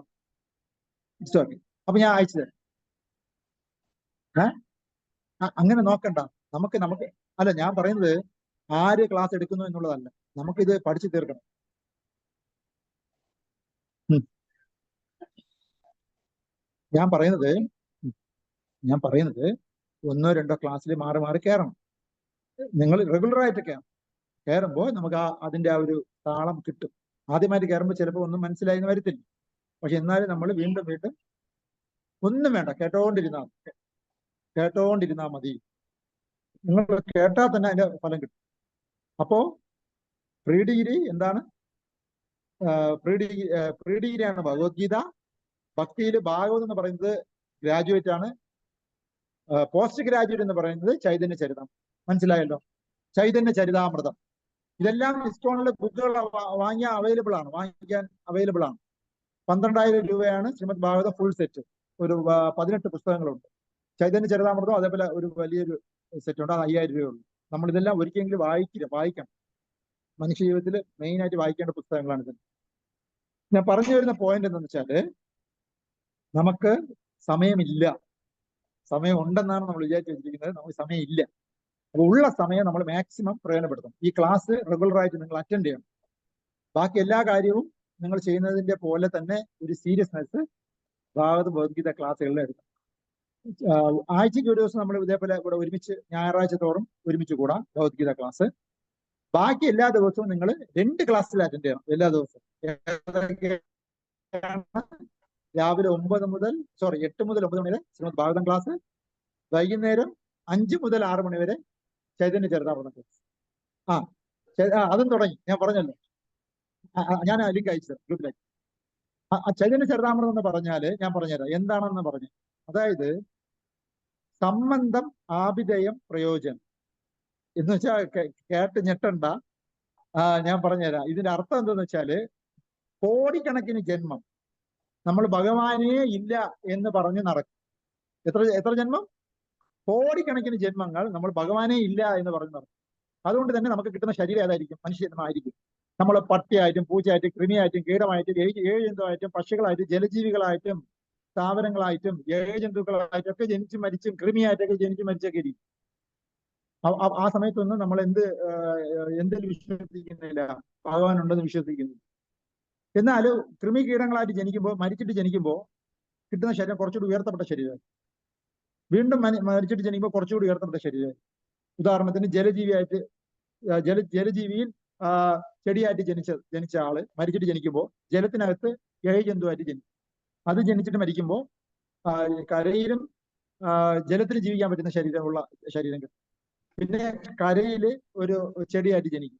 ഇറ്റ്സ് ഓക്കെ. അപ്പൊ ഞാൻ അയച്ചു തരാം. അങ്ങനെ നോക്കണ്ട. നമുക്ക് അല്ല, ഞാൻ പറയുന്നത് ആര് ക്ലാസ് എടുക്കുന്നു എന്നുള്ളതല്ല, നമുക്കിത് പഠിച്ചു തീർക്കണം. ഞാൻ പറയുന്നത് 1-2 ക്ലാസ്സിൽ മാറി കയറണം. നിങ്ങൾ റെഗുലറായിട്ട് കയറുമ്പോൾ നമുക്ക് അതിന്റെ ആ ഒരു താളം കിട്ടും. ആദ്യമായിട്ട് കയറുമ്പോൾ ചിലപ്പോൾ ഒന്നും മനസ്സിലായെന്ന് വരത്തില്ല. പക്ഷെ എന്നാലും നമ്മൾ വീണ്ടും ഒന്നും വേണ്ട, കേട്ടോണ്ടിരുന്നാ മതി. നിങ്ങൾ കേട്ടാൽ തന്നെ അതിന്റെ ഫലം കിട്ടും. അപ്പോ പ്രീ ഡിഗ്രി എന്താണ്? പ്രീ ഡിഗ്രിയാണ് ഭഗവത്ഗീത. ഭക്തിയിൽ ഭാഗവതം എന്ന് പറയുന്നത് ഗ്രാജുവേറ്റ് ആണ്. പോസ്റ്റ് ഗ്രാജുവേറ്റ് എന്ന് പറയുന്നത് ചൈതന്യ ചരിതം. മനസ്സിലായല്ലോ? ചൈതന്യ ചരിതാമൃതം. ഇതെല്ലാം ഡിസ്കൗണ്ടിലെ ബുക്കുകൾ വാങ്ങിക്കാൻ അവൈലബിൾ ആണ്. 12,000 രൂപയാണ് ശ്രീമദ് ഭാഗവതം ഫുൾ സെറ്റ്. ഒരു 18 പുസ്തകങ്ങളുണ്ട്. ചൈതന്യ ചരിതാമൃതം അതേപോലെ ഒരു വലിയൊരു സെറ്റ് ഉണ്ട്, അത് 5,000 രൂപയുള്ളൂ. നമ്മൾ ഇതെല്ലാം ഒരിക്കലെങ്കിലും വായിക്കണം. മനുഷ്യ ജീവിതത്തിൽ മെയിൻ ആയിട്ട് വായിക്കേണ്ട പുസ്തകങ്ങളാണ് ഇത്. ഞാൻ പറഞ്ഞു വരുന്ന പോയിന്റ് എന്താണെന്ന് വെച്ചാല് നമുക്ക് സമയമില്ല. സമയം ഉണ്ടെന്നാണ് നമ്മൾ വിചാരിച്ചു വെച്ചിരിക്കുന്നത്, നമുക്ക് സമയമില്ല. അപ്പൊ ഉള്ള സമയം നമ്മൾ മാക്സിമം പ്രയോജനപ്പെടുത്തണം. ഈ ക്ലാസ് റെഗുലറായിട്ട് നിങ്ങൾ അറ്റൻഡ് ചെയ്യണം. ബാക്കി എല്ലാ കാര്യവും നിങ്ങൾ ചെയ്യുന്നതിന്റെ പോലെ തന്നെ ഒരു സീരിയസ്നെസ് ഭഗവത്ഗീത ക്ലാസ്സുകളിൽ എടുക്കണം. ആഴ്ചയ്ക്ക് ഒരു ദിവസം നമ്മൾ ഇതേപോലെ ഇവിടെ ഒരുമിച്ച് ഞായറാഴ്ച തോറും ഒരുമിച്ച് കൂടാം ഭഗവത്ഗീത ക്ലാസ്. ബാക്കി എല്ലാ ദിവസവും നിങ്ങൾ 2 ക്ലാസ്സിൽ അറ്റൻഡ് ചെയ്യണം എല്ലാ ദിവസവും. രാവിലെ 8 മുതൽ 9 മണി വരെ ശ്രീമദ് ഭാഗവതം ക്ലാസ്, വൈകുന്നേരം 5 മുതൽ 6 മണി വരെ ചൈതന്യ ചരിതാമൃതം ക്ലാസ്. അതും തുടങ്ങി. ഞാൻ പറഞ്ഞല്ലോ, ഞാൻ ലിങ്ക് അയച്ചത് ഗ്രൂപ്പിലേക്ക്. ചൈതന്യ ചരിതാമൃതം എന്ന് പറഞ്ഞാല് ഞാൻ പറഞ്ഞുതരാം എന്താണെന്ന് പറഞ്ഞു. അതായത് സംബന്ധം, ആഭിധേയം, പ്രയോജനം എന്ന് വെച്ചാൽ കേട്ട് ഞെട്ടണ്ട. ഞാൻ പറഞ്ഞുതരാം. ഇതിന്റെ അർത്ഥം എന്താന്ന് വെച്ചാല് കോടിക്കണക്കിന് ജന്മം നമ്മൾ ഭഗവാനേ ഇല്ല എന്ന് പറഞ്ഞ് നടക്കും. എത്ര ജന്മം? കോടിക്കണക്കിന് ജന്മങ്ങൾ നമ്മൾ ഭഗവാനേ ഇല്ല എന്ന് പറഞ്ഞ് നടക്കും. അതുകൊണ്ട് തന്നെ നമുക്ക് കിട്ടുന്ന ശരീരം ഏതായിരിക്കും? മനുഷ്യജന്മമായിരിക്കും. നമ്മൾ പട്ടിയായിട്ടും പൂച്ചയായിട്ടും കൃമിയായിട്ടും കീടമായിട്ടും ഏഴജന്തുവായിട്ടും പക്ഷികളായിട്ടും ജലജീവികളായിട്ടും സ്ഥാപനങ്ങളായിട്ടും ഏഴജന്തുക്കളായിട്ടും ഒക്കെ ജനിച്ചും മരിച്ചും കൃമിയായിട്ടൊക്കെ ജനിച്ചും മരിച്ചൊക്കെ ഇരിക്കും. ആ സമയത്തൊന്നും നമ്മൾ എന്തിൽ വിശ്വസിക്കുന്നില്ല, ഭഗവാൻ ഉണ്ടെന്ന് വിശ്വസിക്കുന്നു. എന്നാൽ കൃമികീടങ്ങളായിട്ട് ജനിക്കുമ്പോൾ, മരിച്ചിട്ട് ജനിക്കുമ്പോൾ കിട്ടുന്ന ശരീരം കുറച്ചുകൂടി ഉയർത്തപ്പെട്ട ശരീരം. വീണ്ടും മരിച്ചിട്ട് ജനിക്കുമ്പോൾ കുറച്ചുകൂടി ഉയർത്തപ്പെട്ട ശരീരം. ഉദാഹരണത്തിന് ജലജീവിയായിട്ട് ജലജീവിയിൽ ചെടിയായിട്ട് ജനിച്ച ആള് മരിച്ചിട്ട് ജനിക്കുമ്പോൾ ജലത്തിനകത്ത് ജന്തുവായിട്ട് ജനിക്കും. അത് ജനിച്ചിട്ട് മരിക്കുമ്പോൾ കരയിലും ജലത്തിൽ ജീവിക്കാൻ പറ്റുന്ന ശരീരമുള്ള ശരീരം കിട്ടും. പിന്നെ കരയിൽ ഒരു ചെടിയായിട്ട് ജനിക്കും.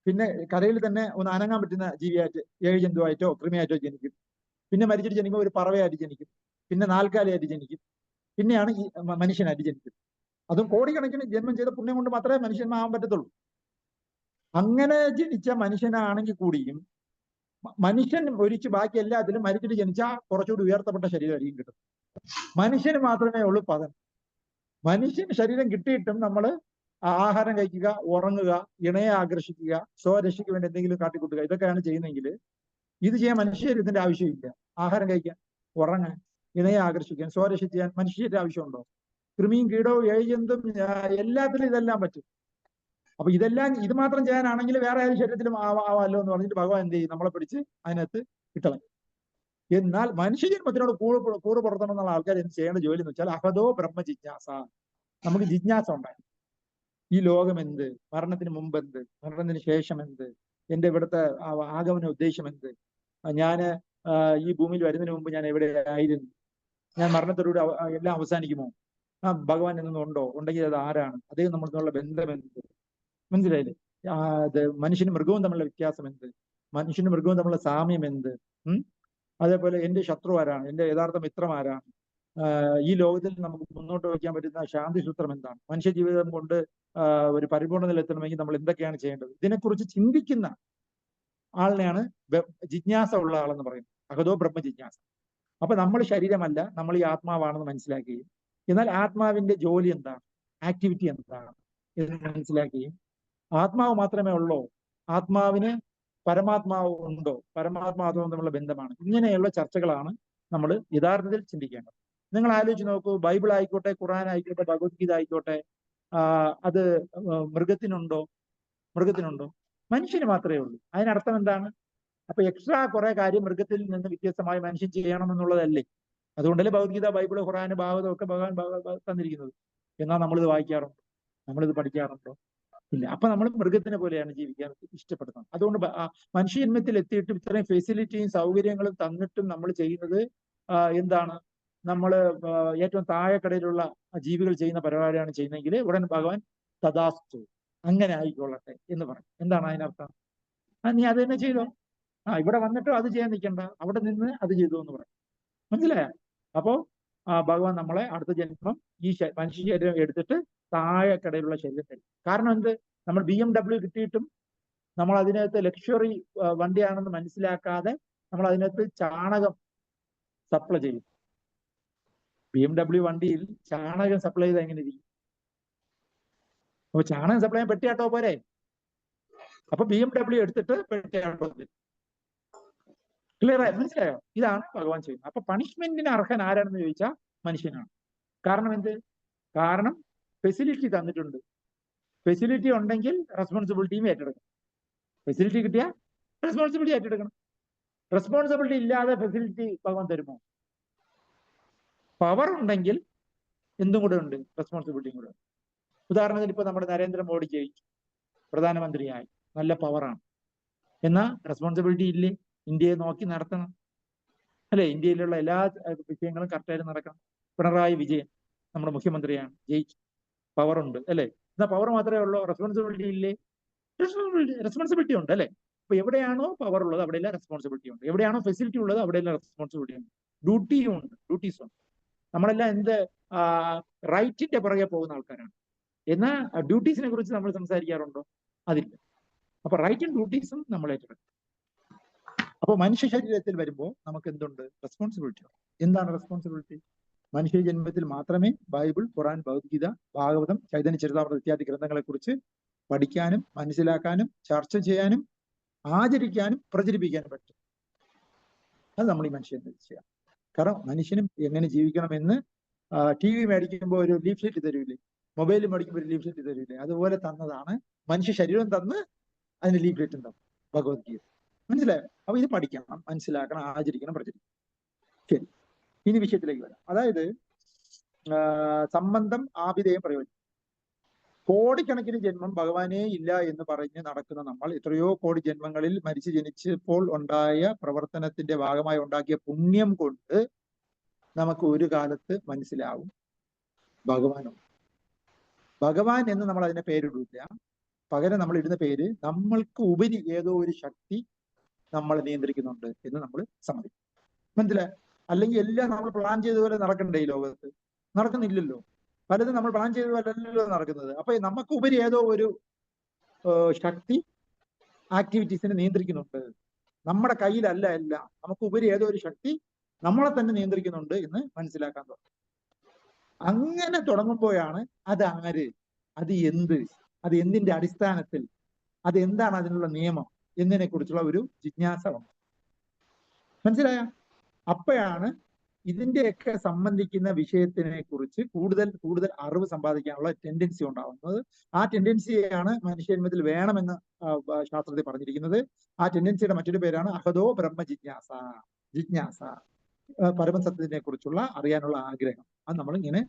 പിന്നെ കരയിൽ തന്നെ ഒന്ന് അനങ്ങാൻ പറ്റുന്ന ജീവിയായിട്ട് ജന്തുവായിട്ടോ കൃമിയായിട്ടോ ജനിക്കും. പിന്നെ മരിച്ചിട്ട് ജനിക്കുമ്പോൾ ഒരു പറവയായിട്ട് ജനിക്കും. പിന്നെ നാൽക്കാലിയായിട്ട് ജനിക്കും. പിന്നെയാണ് ഈ മനുഷ്യനായിട്ട് ജനിക്കുന്നത്. അതും കോടിക്കണക്കിന് ജന്മം ചെയ്ത പുണ്യം കൊണ്ട് മാത്രമേ മനുഷ്യനാവാൻ പറ്റത്തുള്ളൂ. അങ്ങനെ ജനിച്ച മനുഷ്യനാണെങ്കിൽ കൂടിയും മനുഷ്യൻ ഒഴിച്ച് ബാക്കി എല്ലാത്തിലും മരിച്ചിട്ട് ജനിച്ചാൽ കുറച്ചുകൂടി ഉയർത്തപ്പെട്ട ശരീരമായിരിക്കും കിട്ടും. മനുഷ്യന് മാത്രമേ ഉള്ളൂ പതൻ. മനുഷ്യന് ശരീരം കിട്ടിയിട്ടും നമ്മൾ ആഹാരം കഴിക്കുക, ഉറങ്ങുക, ഇണയെ ആകർഷിക്കുക, സ്വരക്ഷയ്ക്ക് വേണ്ടി എന്തെങ്കിലും കാട്ടിക്കൂട്ടുക, ഇതൊക്കെയാണ് ചെയ്യുന്നതെങ്കിൽ ഇത് ചെയ്യാൻ മനുഷ്യശരീരത്തിന്റെ ആവശ്യമില്ല. ആഹാരം കഴിക്കാൻ, ഉറങ്ങാൻ, ഇണയെ ആകർഷിക്കാൻ, സ്വരക്ഷ ചെയ്യാൻ മനുഷ്യരുടെ ആവശ്യമുണ്ടോ? കൃമിയും കീടവും ഏജന്തും എല്ലാത്തിലും ഇതെല്ലാം പറ്റും. അപ്പൊ ഇത് മാത്രം ചെയ്യാനാണെങ്കിൽ വേറെ ഏത് ശരീരത്തിലും ആവാമല്ലോ എന്ന് പറഞ്ഞിട്ട് ഭഗവാൻ എന്ത് ചെയ്യും? നമ്മളെ പിടിച്ച് അതിനകത്ത് ഇട്ടളയും. എന്നാൽ മനുഷ്യജന്മത്തിനോട് കൂറ് പുറത്തണം എന്നുള്ള ആൾക്കാർ എന്ത് ചെയ്യേണ്ട ജോലി എന്ന് വെച്ചാൽ അഹദോ ബ്രഹ്മ ജിജ്ഞാസ. നമുക്ക് ജിജ്ഞാസ ഉണ്ടായി. ഈ ലോകം എന്ത്? മരണത്തിന് മുമ്പ് എന്ത്? മരണത്തിന് ശേഷം എന്ത്? എന്റെ ഇവിടുത്തെ ആഗമന ഉദ്ദേശം എന്ത്? ഞാന് ഈ ഭൂമിയിൽ വരുന്നതിന് മുമ്പ് ഞാൻ എവിടെ ആയിരുന്നു? ഞാൻ മരണത്തോടുകൂടി എല്ലാം അവസാനിക്കുമോ? ഭഗവാൻ എന്നൊന്നുണ്ടോ? ഉണ്ടെങ്കിൽ അത് ആരാണ്? അദ്ദേഹം നമ്മളുള്ള ബന്ധം എന്ത്? മനസ്സിലായില്ലേ? മനുഷ്യനും മൃഗവും തമ്മിലുള്ള വ്യത്യാസം എന്ത്? മനുഷ്യനും മൃഗവും തമ്മിലുള്ള സാമ്യം എന്ത്? അതേപോലെ എന്റെ ശത്രു ആരാണ്? എന്റെ യഥാർത്ഥ മിത്രം ആരാണ്? ഈ ലോകത്തിൽ നമുക്ക് മുന്നോട്ട് വയ്ക്കാൻ പറ്റുന്ന ശാന്തി സൂത്രം എന്താണ്? മനുഷ്യ ജീവിതം കൊണ്ട് ഒരു പരിപൂർണതയിലെത്തണമെങ്കിൽ നമ്മൾ എന്തൊക്കെയാണ് ചെയ്യേണ്ടത്? ഇതിനെക്കുറിച്ച് ചിന്തിക്കുന്ന ആളിനെയാണ് ജിജ്ഞാസ ഉള്ള ആളെന്ന് പറയുന്നത്. അഹദോ ബ്രഹ്മ ജിജ്ഞാസ. അപ്പൊ നമ്മൾ ശരീരമല്ല, നമ്മൾ ഈ ആത്മാവാണെന്ന് മനസ്സിലാക്കുകയും എന്നാൽ ആത്മാവിന്റെ ജോലി എന്താണ്, ആക്ടിവിറ്റി എന്താണ് എന്ന് മനസ്സിലാക്കുകയും ആത്മാവ് മാത്രമേ ഉള്ളൂ, ആത്മാവിന് പരമാത്മാവ് ഉണ്ടോ, പരമാത്മാവും തമ്മിലുള്ള ബന്ധമാണ്, ഇങ്ങനെയുള്ള ചർച്ചകളാണ് നമ്മൾ യഥാർത്ഥത്തിൽ ചിന്തിക്കേണ്ടത്. നിങ്ങൾ ആലോചിച്ച് നോക്കൂ, ബൈബിൾ ആയിക്കോട്ടെ, ഖുർആൻ ആയിക്കോട്ടെ, ഭഗവത്ഗീത ആയിക്കോട്ടെ, അത് മൃഗത്തിനുണ്ടോ? മനുഷ്യന് മാത്രമേ ഉള്ളൂ. അതിനർത്ഥം എന്താണ്? അപ്പൊ എക്സ്ട്രാ കുറെ കാര്യം മൃഗത്തിൽ നിന്ന് വ്യത്യസ്തമായി മനുഷ്യൻ ചെയ്യണമെന്നുള്ളതല്ലേ? അതുകൊണ്ടല്ലേ ഭഗവത്ഗീത, ബൈബിള്, ഖുർആൻ, ഭാഗവതം ഒക്കെ ഭഗവാൻ തന്നിരിക്കുന്നത്. എന്നാൽ നമ്മളിത് വായിക്കാറുണ്ടോ? നമ്മളിത് പഠിക്കാറുണ്ടോ? ഇല്ല. അപ്പൊ നമ്മൾ മൃഗത്തിനെ പോലെയാണ് ജീവിക്കാൻ ഇഷ്ടപ്പെടുന്നത്. അതുകൊണ്ട് മനുഷ്യജന്മത്തിൽ എത്തിയിട്ടും ഇത്രയും ഫെസിലിറ്റിയും സൗകര്യങ്ങളും തന്നിട്ടും നമ്മൾ ചെയ്യുന്നത് എന്താണ്? നമ്മൾ ഏറ്റവും താഴെക്കടയിലുള്ള ജീവികൾ ചെയ്യുന്ന പരിപാടിയാണ് ചെയ്യുന്നതെങ്കിൽ ഉടൻ ഭഗവാൻ തഥാസ്തു, അങ്ങനെ ആയിക്കൊള്ളട്ടെ എന്ന് പറയും. എന്താണ് അതിനർത്ഥം? നീ അത് തന്നെ ചെയ്തോ, ഇവിടെ വന്നിട്ടും അത് ചെയ്യാൻ നിൽക്കണ്ട, അവിടെ നിന്ന് അത് ചെയ്തു എന്ന് പറയും. മനസ്സിലായ? അപ്പോ ഭഗവാൻ നമ്മളെ അടുത്ത ജന്മം ഈ മനുഷ്യ ശരീരം എടുത്തിട്ട് താഴെക്കടയിലുള്ള ശരീരം തരും. കാരണം എന്ത്? നമ്മൾ BMW കിട്ടിയിട്ടും നമ്മൾ അതിനകത്ത് ലക്ഷറി വണ്ടിയാണെന്ന് മനസ്സിലാക്കാതെ നമ്മൾ അതിനകത്ത് ചാണകം സപ്ലൈ ചെയ്യും. BMW വണ്ടിയിൽ ചാണകം സപ്ലൈ ചെയ്ത് എങ്ങനെ ഇരിക്കും? അപ്പൊ ചാണകം സപ്ലൈ ചെയ്യാൻ പെട്ടിയാട്ടോ പോരെ? അപ്പൊ BMW എടുത്തിട്ട് പെട്ടിയാട്ടോ. ക്ലിയർ ആയി? മനസ്സിലായോ? ഇതാണ് ഭഗവാൻ ചെയ്യുന്നത്. അപ്പൊ പണിഷ്മെന്റിന് അർഹൻ ആരാണെന്ന് ചോദിച്ചാൽ മനുഷ്യനാണ്. കാരണം എന്ത്? കാരണം ഫെസിലിറ്റി തന്നിട്ടുണ്ട്. ഫെസിലിറ്റി ഉണ്ടെങ്കിൽ റെസ്പോൺസിബിലിറ്റിയും ഏറ്റെടുക്കണം. ഫെസിലിറ്റി കിട്ടിയാൽ റെസ്പോൺസിബിലിറ്റി ഏറ്റെടുക്കണം. റെസ്പോൺസിബിലിറ്റി ഇല്ലാതെ ഫെസിലിറ്റി ഭഗവാൻ തരുമോ? പവർ ഉണ്ടെങ്കിൽ എന്തും കൂടെ ഉണ്ട്, റെസ്പോൺസിബിലിറ്റിയും കൂടെ. ഉദാഹരണത്തിന് ഇപ്പൊ നമ്മുടെ നരേന്ദ്രമോദി ജയിച്ചു, പ്രധാനമന്ത്രിയായി, നല്ല പവറാണ്. എന്നാൽ റെസ്പോൺസിബിലിറ്റി ഇല്ലേ? ഇന്ത്യയെ നോക്കി നടത്തണം, അല്ലെ? ഇന്ത്യയിലുള്ള എല്ലാ വിഷയങ്ങളും കറക്റ്റായിട്ട് നടക്കണം. പിണറായി വിജയൻ നമ്മുടെ മുഖ്യമന്ത്രിയാണ്, ജയിച്ചു, പവറുണ്ട്, അല്ലെ? എന്നാൽ പവർ മാത്രമേ ഉള്ളൂ, റെസ്പോൺസിബിലിറ്റി ഇല്ലേ? റെസ്പോൺസിബിലിറ്റി ഉണ്ട്, അല്ലെ? അപ്പൊ എവിടെയാണോ പവർ ഉള്ളത് അവിടെയെല്ലാം റെസ്പോൺസിബിലിറ്റി ഉണ്ട്, എവിടെയാണോ ഫെസിലിറ്റി ഉള്ളത് അവിടെയെല്ലാം റെസ്പോൺസിബിലിറ്റി ഉണ്ട്, ഡ്യൂട്ടിയും ഉണ്ട്, ഡ്യൂട്ടീസും ഉണ്ട്. നമ്മളെല്ലാം എന്ത് റൈറ്റിന്റെ പുറകെ പോകുന്ന ആൾക്കാരാണ്. എന്നാൽ ഡ്യൂട്ടീസിനെ കുറിച്ച് നമ്മൾ സംസാരിക്കാറുണ്ടോ? അതില്ല. അപ്പൊ റൈറ്റും ഡ്യൂട്ടീസും നമ്മൾ ഏറ്റെടുക്കും. അപ്പൊ മനുഷ്യ ശരീരത്തിൽ വരുമ്പോൾ നമുക്ക് എന്തുണ്ട്? റെസ്പോൺസിബിലിറ്റി ഉണ്ട്. എന്താണ് റെസ്പോൺസിബിലിറ്റി? മനുഷ്യ ജന്മത്തിൽ മാത്രമേ ബൈബിൾ, ഖുർആൻ, ഭഗവത്ഗീത, ഭാഗവതം, ചൈതന്യ ചരിതാമൃതം ഇത്യാദി ഗ്രന്ഥങ്ങളെ കുറിച്ച് പഠിക്കാനും മനസ്സിലാക്കാനും ചർച്ച ചെയ്യാനും ആചരിക്കാനും പ്രചരിപ്പിക്കാനും പറ്റും. അത് നമ്മൾ ഈ മനുഷ്യൻ ചെയ്യാം. കാരണം മനുഷ്യനും എങ്ങനെ ജീവിക്കണമെന്ന് TV മേടിക്കുമ്പോൾ ഒരു ലീഫ്ലെറ്റ് തരൂലേ? മൊബൈൽ മേടിക്കുമ്പോൾ ഒരു ലീഫ്ലെറ്റ് തരില്ലേ, അതുപോലെ തന്നതാണ് മനുഷ്യ ശരീരം തന്ന് അതിന് ലീഫ്ലെറ്റും തന്നു ഭഗവത്ഗീത. മനസ്സിലായോ? അപ്പൊ ഇത് പഠിക്കണം, മനസ്സിലാക്കണം, ആചരിക്കണം, പ്രചരിക്കണം. ശരി, ഇനി വിഷയത്തിലേക്ക് വരാം. അതായത് സംബന്ധം ആഭിധേയം പ്രയോജനം. കോടിക്കണക്കിന് ജന്മം ഭഗവാനേ ഇല്ല എന്ന് പറഞ്ഞ് നടക്കുന്ന നമ്മൾ എത്രയോ കോടി ജന്മങ്ങളിൽ മരിച്ചു ജനിച്ചപ്പോൾ ഉണ്ടായ പ്രവർത്തനത്തിന്റെ ഭാഗമായി ഉണ്ടാക്കിയ പുണ്യം കൊണ്ട് നമുക്ക് ഒരു കാലത്ത് മനസ്സിലാവും ഭഗവാനോ. ഭഗവാൻ എന്ന് നമ്മൾ അതിനെ പേരിടില്ല, പകരം നമ്മൾ ഇടുന്ന പേര് നമ്മൾക്ക് ഉപരി ഏതോ ഒരു ശക്തി നമ്മളെ നിയന്ത്രിക്കുന്നുണ്ട് എന്ന് നമ്മൾ സമ്മതിക്കും. മനസ്സിലായി? അല്ലെങ്കിൽ എല്ലാം നമ്മൾ പ്ലാൻ ചെയ്തതുപോലെ നടക്കണ്ടേ ഈ ലോകത്ത്? നടക്കുന്നില്ലല്ലോ. പലതും നമ്മൾ പ്ലാൻ ചെയ്തതുപോലല്ലോ നടക്കുന്നത്. അപ്പൊ നമുക്ക് ഉപരി ഏതോ ഒരു ശക്തി ആക്ടിവിറ്റീസിനെ നിയന്ത്രിക്കുന്നുണ്ട്. നമ്മുടെ കയ്യിലല്ല എല്ലാം, നമുക്ക് ഉപരി ഏതോ ഒരു ശക്തി നമ്മളെ തന്നെ നിയന്ത്രിക്കുന്നുണ്ട് എന്ന് മനസ്സിലാക്കാൻ തുടങ്ങും. അങ്ങനെ തുടങ്ങുമ്പോഴാണ് അത് ആര്, അത് എന്ത്, അത് എന്തിന്റെ അടിസ്ഥാനത്തിൽ, അത് എന്താണ് അതിനുള്ള നിയമം എന്നതിനെ കുറിച്ചുള്ള ഒരു ജിജ്ഞാസ വന്നു. മനസ്സിലായ? അപ്പോഴാണ് ഇതിന്റെയൊക്കെ സംബന്ധിക്കുന്ന വിഷയത്തിനെ കുറിച്ച് കൂടുതൽ കൂടുതൽ അറിവ് സമ്പാദിക്കാനുള്ള ടെൻഡൻസി ഉണ്ടാവുന്നത്. ആ ടെൻഡൻസിയാണ് മനുഷ്യജന്മത്തിൽ വേണമെന്ന് ശാസ്ത്രത്തിൽ പറഞ്ഞിരിക്കുന്നത്. ആ ടെൻഡൻസിയുടെ മറ്റൊരു പേരാണ് അഹദോ ബ്രഹ്മ ജിജ്ഞാസ. ജിജ്ഞാസ, പരമസത്യത്തിനെ കുറിച്ചുള്ള അറിയാനുള്ള ആഗ്രഹം. അത് നമ്മൾ ഇങ്ങനെ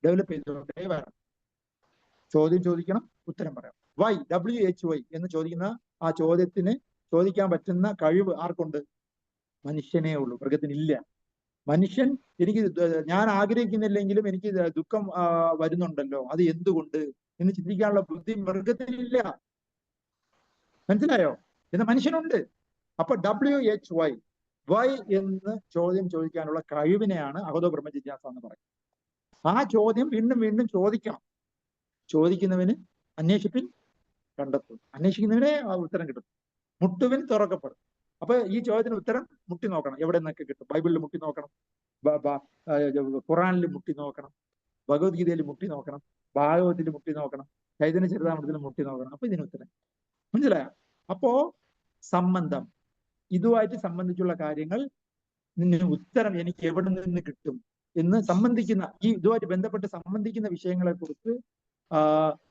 ഡെവലപ്പ് ചെയ്തുകൊണ്ടേ വരണം. ചോദ്യം ചോദിക്കണം, ഉത്തരം പറയാം. വൈ, WHY എന്ന് ചോദിക്കുന്ന ആ ചോദ്യത്തിന് ചോദിക്കാൻ പറ്റുന്ന കഴിവ് ആർക്കുണ്ട്? മനുഷ്യനേ ഉള്ളൂ, മൃഗത്തിനില്ല. മനുഷ്യൻ ഞാൻ ആഗ്രഹിക്കുന്നില്ലെങ്കിലും എനിക്ക് ദുഃഖം വരുന്നുണ്ടല്ലോ, അത് എന്തുകൊണ്ട് എന്ന് ചിന്തിക്കാനുള്ള ബുദ്ധി മൃഗത്തിനില്ല. മനസ്സിലായോ? എന്ന് മനുഷ്യനുണ്ട്. അപ്പൊ WHY, വൈ എന്ന് ചോദ്യം ചോദിക്കാനുള്ള കഴിവിനെയാണ് അഹദോ ബ്രഹ്മ ജിജ്ഞാസ എന്ന് പറയുന്നത്. ആ ചോദ്യം വീണ്ടും വീണ്ടും ചോദിക്കണം. ചോദിക്കുന്നവന് അന്വേഷിപ്പിൻ കണ്ടെത്തും, അന്വേഷിക്കുന്നവനെ ആ ഉത്തരം കിട്ടും. മുട്ടുവിൻ തുറക്കപ്പെടും. അപ്പൊ ഈ ചോദ്യത്തിന് ഉത്തരം മുട്ടി നോക്കണം. എവിടെ നിന്നൊക്കെ കിട്ടും? ബൈബിളിൽ മുട്ടി നോക്കണം, ഖുറാനിൽ മുട്ടി നോക്കണം, ഭഗവത്ഗീതയിൽ മുട്ടി നോക്കണം, ഭാഗവത്തിൽ മുട്ടി നോക്കണം, ചൈതന്യ ചരിതാമൃതത്തിൽ മുട്ടി നോക്കണം. അപ്പൊ ഇതിന് ഉത്തരം. മനസ്സിലായോ? അപ്പോ സംബന്ധം, ഇതുമായിട്ട് സംബന്ധിച്ചുള്ള കാര്യങ്ങൾ, ഉത്തരം എനിക്ക് എവിടെ നിന്ന് കിട്ടും എന്ന് സംബന്ധിക്കുന്ന, ഈ ഇതുമായിട്ട് ബന്ധപ്പെട്ട് സംബന്ധിക്കുന്ന വിഷയങ്ങളെ കുറിച്ച്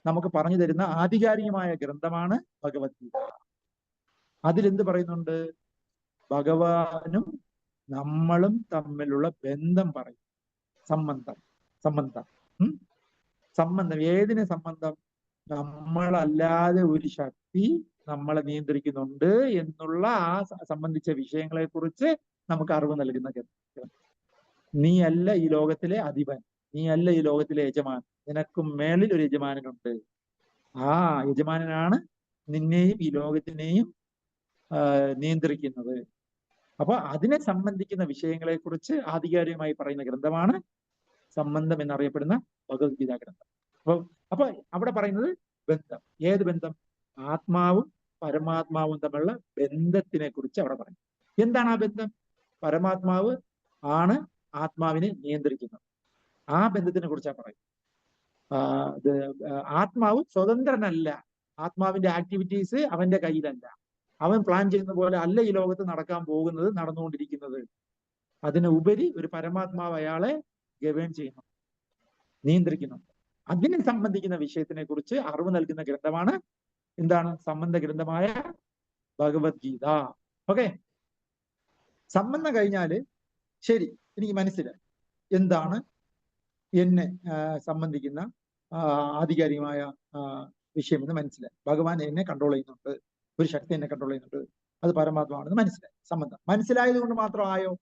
നമുക്ക് പറഞ്ഞു തരുന്ന ആധികാരികമായ ഗ്രന്ഥമാണ് ഭഗവത്ഗീത. അതിലെന്ത് പറയുന്നുണ്ട്? ഭഗവാനും നമ്മളും തമ്മിലുള്ള ബന്ധം പറയും. സംബന്ധം, സംബന്ധം, സംബന്ധം. ഏതിന് സംബന്ധം? നമ്മളല്ലാതെ ഒരു ശക്തി നമ്മളെ നിയന്ത്രിക്കുന്നുണ്ട് എന്നുള്ള ആ സംബന്ധിച്ച വിഷയങ്ങളെ കുറിച്ച് നമുക്ക് അറിവ് നൽകുന്ന ഗ്രന്ഥം. നീയല്ല ഈ ലോകത്തിലെ അധിപൻ, നീയല്ല ഈ ലോകത്തിലെ യജമാൻ, നിനക്കും മേളിൽ ഒരു യജമാനനുണ്ട്. ആ യജമാനനാണ് നിന്നെയും ഈ ലോകത്തിനെയും നിയന്ത്രിക്കുന്നത്. അപ്പൊ അതിനെ സംബന്ധിക്കുന്ന വിഷയങ്ങളെ കുറിച്ച് ആധികാരികമായി പറയുന്ന ഗ്രന്ഥമാണ് സംബന്ധം എന്നറിയപ്പെടുന്ന ഭഗവത്ഗീത ഗ്രന്ഥം. അപ്പൊ അവിടെ പറയുന്നത് ബന്ധം. ഏത് ബന്ധം? ആത്മാവും പരമാത്മാവും തമ്മിലുള്ള ബന്ധത്തിനെ കുറിച്ച് അവിടെ പറയും. എന്താണ് ആ ബന്ധം? പരമാത്മാവ് ആണ് ആത്മാവിനെ നിയന്ത്രിക്കുന്നത്. ആ ബന്ധത്തിനെ കുറിച്ചാണ് പറയും. ആത്മാവ് സ്വതന്ത്രനല്ല, ആത്മാവിന്റെ ആക്ടിവിറ്റീസ് അവന്റെ കയ്യിലല്ല. അവൻ പ്ലാൻ ചെയ്യുന്ന പോലെ അല്ല ഈ ലോകത്ത് നടക്കാൻ പോകുന്നത്, നടന്നുകൊണ്ടിരിക്കുന്നത്. അതിന് ഉപരി ഒരു പരമാത്മാവ് അയാളെ ഗവേൺ ചെയ്യുന്നു, നിയന്ത്രിക്കുന്നു. അതിനെ സംബന്ധിക്കുന്ന വിഷയത്തിനെ കുറിച്ച് അറിവ് നൽകുന്ന ഗ്രന്ഥമാണ് എന്താണ്? സംബന്ധ ഗ്രന്ഥമായ ഭഗവത്ഗീത. ഓക്കെ, സംബന്ധം കഴിഞ്ഞാല് ശരി, എനിക്ക് മനസ്സിലായി എന്താണ് എന്നെ സംബന്ധിക്കുന്ന ആധികാരികമായ വിഷയമെന്ന് മനസ്സിലായി. ഭഗവാൻ എന്നെ കൺട്രോൾ ചെയ്യുന്നുണ്ട്, ഒരു ശക്തി എന്നെ കൺട്രോൾ ചെയ്യുന്നുണ്ട്, അത് പരമാത്മാവാണെന്ന് മനസ്സിലായി. സംബന്ധം മനസ്സിലായത് കൊണ്ട് മാത്രമായോ?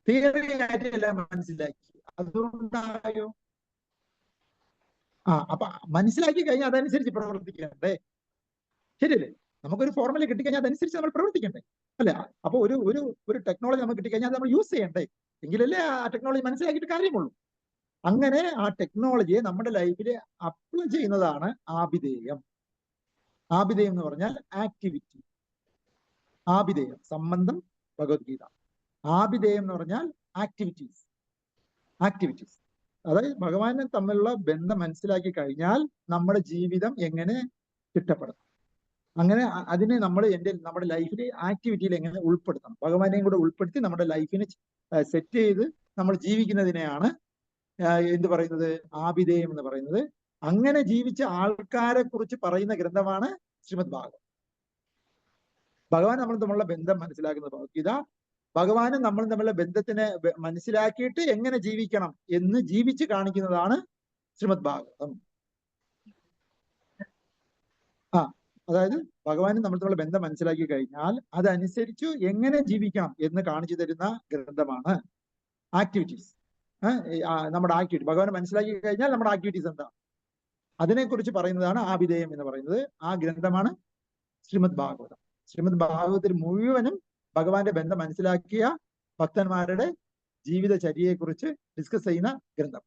തിയറി ആയിട്ട് എല്ലാം മനസ്സിലാക്കി, അതുകൊണ്ടായോ? അപ്പൊ മനസ്സിലാക്കി കഴിഞ്ഞാൽ അതനുസരിച്ച് പ്രവർത്തിക്കണ്ടേ? ശരിയല്ലേ? നമുക്കൊരു ഫോർമുല കിട്ടിക്കഴിഞ്ഞാൽ അതനുസരിച്ച് നമ്മൾ പ്രവർത്തിക്കണ്ടേ? അല്ലെ? അപ്പൊ ഒരു ടെക്നോളജി നമുക്ക് കിട്ടിക്കഴിഞ്ഞാൽ നമ്മൾ യൂസ് ചെയ്യണ്ടേ? എങ്കിലല്ലേ ആ ടെക്നോളജി മനസ്സിലാക്കിയിട്ട് കാര്യമുള്ളൂ. അങ്ങനെ ആ ടെക്നോളജിയെ നമ്മുടെ ലൈഫിൽ അപ്ലൈ ചെയ്യുന്നതാണ് ആഭിധേയം. ആഭിധേയം എന്ന് പറഞ്ഞാൽ ആക്ടിവിറ്റി. ആഭിധേയം, സംബന്ധം, ഭഗവത്ഗീത. ആഭിധേയം എന്ന് പറഞ്ഞാൽ ആക്ടിവിറ്റീസ്. ആക്ടിവിറ്റീസ് അതായത് ഭഗവാനെ തമ്മിലുള്ള ബന്ധം മനസ്സിലാക്കി കഴിഞ്ഞാൽ നമ്മുടെ ജീവിതം എങ്ങനെ ചിട്ടപ്പെടുത്തും, അങ്ങനെ അതിനെ നമ്മുടെ ലൈഫിലെ ആക്ടിവിറ്റിയിൽ എങ്ങനെ ഉൾപ്പെടുത്തണം, ഭഗവാനെയും കൂടെ ഉൾപ്പെടുത്തി നമ്മുടെ ലൈഫിനെ സെറ്റ് ചെയ്ത് നമ്മൾ ജീവിക്കുന്നതിനെയാണ് എന്ത് പറയുന്നത്, ആഭിധേയം എന്ന് പറയുന്നത്. അങ്ങനെ ജീവിച്ച ആൾക്കാരെ കുറിച്ച് പറയുന്ന ഗ്രന്ഥമാണ് ശ്രീമദ് ഭാഗവതം. ഭഗവാൻ നമ്മൾ തമ്മിലുള്ള ബന്ധം മനസ്സിലാക്കുന്നത് ഭഗവത്ഗീത. ഭഗവാനും നമ്മൾ തമ്മിലുള്ള ബന്ധത്തിനെ മനസ്സിലാക്കിയിട്ട് എങ്ങനെ ജീവിക്കണം എന്ന് ജീവിച്ച് കാണിക്കുന്നതാണ് ശ്രീമദ് ഭാഗവതം. അതായത് ഭഗവാനും നമ്മൾ തമ്മിലുള്ള ബന്ധം മനസ്സിലാക്കി കഴിഞ്ഞാൽ അതനുസരിച്ച് എങ്ങനെ ജീവിക്കണം എന്ന് കാണിച്ചു തരുന്ന ഗ്രന്ഥമാണ് ആക്ടിവിറ്റീസ്. നമ്മുടെ ആക്ടിവിറ്റി ഭഗവാനെ മനസ്സിലാക്കി കഴിഞ്ഞാൽ നമ്മുടെ ആക്ടിവിറ്റീസ് എന്താണ് അതിനെക്കുറിച്ച് പറയുന്നതാണ് ആഭിധേയം എന്ന് പറയുന്നത്. ആ ഗ്രന്ഥമാണ് ശ്രീമദ് ഭാഗവതം. ശ്രീമദ് ഭാഗവതത്തിൽ മുഴുവനും ഭഗവാന്റെ ബന്ധം മനസ്സിലാക്കിയ ഭക്തന്മാരുടെ ജീവിതചര്യയെക്കുറിച്ച് ഡിസ്കസ് ചെയ്യുന്ന ഗ്രന്ഥം.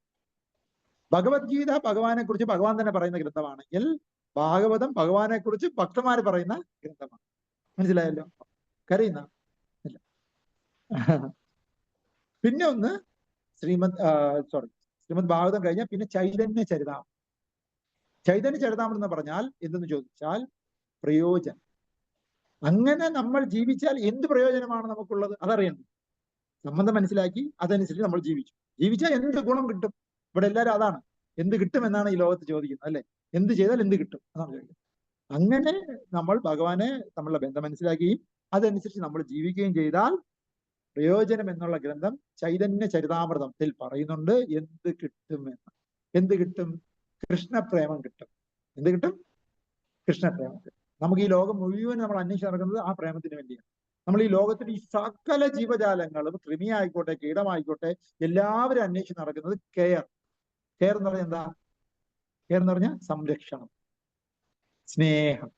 ഭഗവത്ഗീത ഭഗവാനെ കുറിച്ച് ഭഗവാൻ തന്നെ പറയുന്ന ഗ്രന്ഥമാണെങ്കിൽ ഭാഗവതം ഭഗവാനെ കുറിച്ച് ഭക്തന്മാർ പറയുന്ന ഗ്രന്ഥമാണ്. മനസ്സിലായല്ലോ? കരയുന്ന ഇല്ല. പിന്നെ ഒന്ന് ശ്രീമദ് ഭാഗവതം കഴിഞ്ഞാൽ പിന്നെ ചൈതന്യ ചരിതാമൃതം. ചൈതന്യ ചരിതാമൃതം എന്ന് പറഞ്ഞാൽ എന്തെന്ന് ചോദിച്ചാൽ പ്രയോജനം. അങ്ങനെ നമ്മൾ ജീവിച്ചാൽ എന്ത് പ്രയോജനമാണ് നമുക്കുള്ളത് അതറിയണം. സംബന്ധം മനസ്സിലാക്കി അതനുസരിച്ച് നമ്മൾ ജീവിച്ചാൽ എന്ത് ഗുണം കിട്ടും? ഇവിടെ എല്ലാവരും അതാണ്, എന്ത് കിട്ടും എന്നാണ് ഈ ലോകത്ത് ചോദിക്കുന്നത്, അല്ലെ? എന്ത് ചെയ്താൽ എന്ത് കിട്ടും എന്നാണ് ചോദിക്കുന്നത്. അങ്ങനെ നമ്മൾ ഭഗവാനെ നമ്മളുടെ ബന്ധം മനസ്സിലാക്കുകയും അതനുസരിച്ച് നമ്മൾ ജീവിക്കുകയും ചെയ്താൽ പ്രയോജനം എന്നുള്ള ഗ്രന്ഥം ചൈതന്യ ചരിതാമൃതത്തിൽ പറയുന്നുണ്ട് എന്ത് കിട്ടുമെന്ന്. എന്ത് കിട്ടും? കൃഷ്ണപ്രേമം കിട്ടും. എന്ത് കിട്ടും? കൃഷ്ണപ്രേമം കിട്ടും. നമുക്ക് ഈ ലോകം മുഴുവൻ നമ്മൾ അന്വേഷിച്ച് നടക്കുന്നത് ആ പ്രേമത്തിന് വേണ്ടിയാണ്. നമ്മൾ ഈ ലോകത്തിൽ ഈ സകല ജീവജാലങ്ങളും, കൃമിയായിക്കോട്ടെ കീടമായിക്കോട്ടെ, എല്ലാവരും അന്വേഷിച്ച് നടക്കുന്നത് കെയർ എന്ന് പറഞ്ഞാൽ എന്താ? കെയർ എന്ന് പറഞ്ഞാൽ സംരക്ഷണം, സ്നേഹം,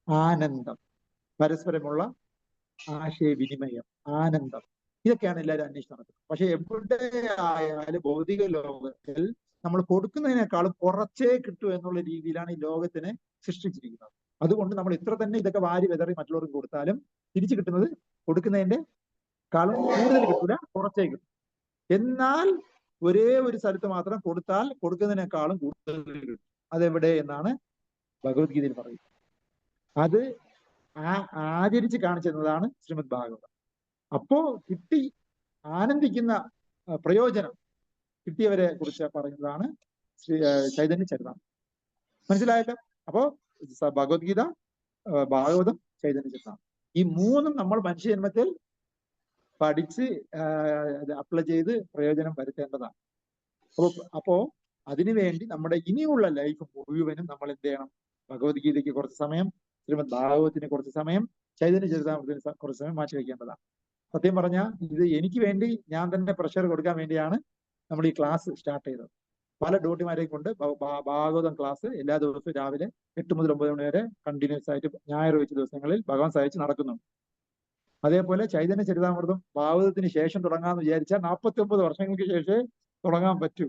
ആനന്ദം, പരസ്പരമുള്ള ആശയവിനിമയം, ആനന്ദം, ഇതൊക്കെയാണ് എല്ലാവരും അന്വേഷിച്ച് നടക്കുന്നത്. പക്ഷെ എവിടെ ആയാലും ഭൗതിക ലോകത്തിൽ നമ്മൾ കൊടുക്കുന്നതിനേക്കാളും കുറച്ചേ കിട്ടൂ എന്നുള്ള രീതിയിലാണ് ഈ ലോകത്തിനെ സൃഷ്ടിച്ചിരിക്കുന്നത്. അതുകൊണ്ട് നമ്മൾ ഇത്ര തന്നെ ഇതൊക്കെ വാരി വെതറി മറ്റുള്ളവർക്ക് കൊടുത്താലും തിരിച്ചു കിട്ടുന്നത് കൊടുക്കുന്നതിന്റെ കാലം കൂടുതൽ കിട്ടില്ല, കുറച്ചേ കിട്ടും. എന്നാൽ ഒരേ ഒരു സ്ഥലത്ത് മാത്രം കൊടുത്താൽ കൊടുക്കുന്നതിനേക്കാളും കൂടുതൽ കിട്ടും. അതെവിടെ എന്നാണ് ഭഗവത്ഗീതയിൽ പറയുന്നത്. അത് ആചരിച്ച് കാണിച്ചിരുന്നതാണ് ശ്രീമദ് ഭാഗവതം. അപ്പോ കിട്ടി ആനന്ദിക്കുന്ന പ്രയോജനം കിട്ടിയവരെ കുറിച്ച് പറയുന്നതാണ് ചൈതന്യ ചരിതം. മനസ്സിലായല്ലോ? അപ്പോ ഭഗവത്ഗീത, ഭാഗവതം, ചൈതന്യ ചരിതം, ഈ മൂന്നും നമ്മൾ മനുഷ്യജന്മത്തിൽ പഠിച്ച് അപ്ലൈ ചെയ്ത് പ്രയോജനം വരുത്തേണ്ടതാണ്. അപ്പോ അതിനുവേണ്ടി നമ്മുടെ ഇനിയുള്ള ലൈഫ് മുഴുവനും നമ്മൾ എന്ത് ചെയ്യണം? ഭഗവത്ഗീതയ്ക്ക് കുറച്ച് സമയം, ശ്രീമദ് ഭാഗവതത്തിന് കുറച്ച് സമയം, ചൈതന്യ ചരിതാമൃതത്തിന് കുറച്ച് സമയം മാറ്റി വയ്ക്കേണ്ടതാണ്. സത്യം പറഞ്ഞാൽ ഇത് എനിക്ക് വേണ്ടി ഞാൻ തന്നെ പ്രഷർ കൊടുക്കാൻ വേണ്ടിയാണ് നമ്മൾ ഈ ക്ലാസ് സ്റ്റാർട്ട് ചെയ്തത്. പല ഡ്യൂട്ടിമാരെയും കൊണ്ട് ഭാഗവതം ക്ലാസ് എല്ലാ ദിവസവും രാവിലെ 8 മുതൽ 9 മണി വരെ കണ്ടിന്യൂസ് ആയിട്ട് ഞായർ വെച്ച ദിവസങ്ങളിൽ ഭഗവാൻ സഹായിച്ച് നടക്കുന്നുണ്ട്. അതേപോലെ ചൈതന്യ ചരിതാമൃതം ഭാഗവതത്തിന് ശേഷം തുടങ്ങാമെന്ന് വിചാരിച്ചാൽ 49 വർഷങ്ങൾക്ക് ശേഷമേ തുടങ്ങാൻ പറ്റൂ.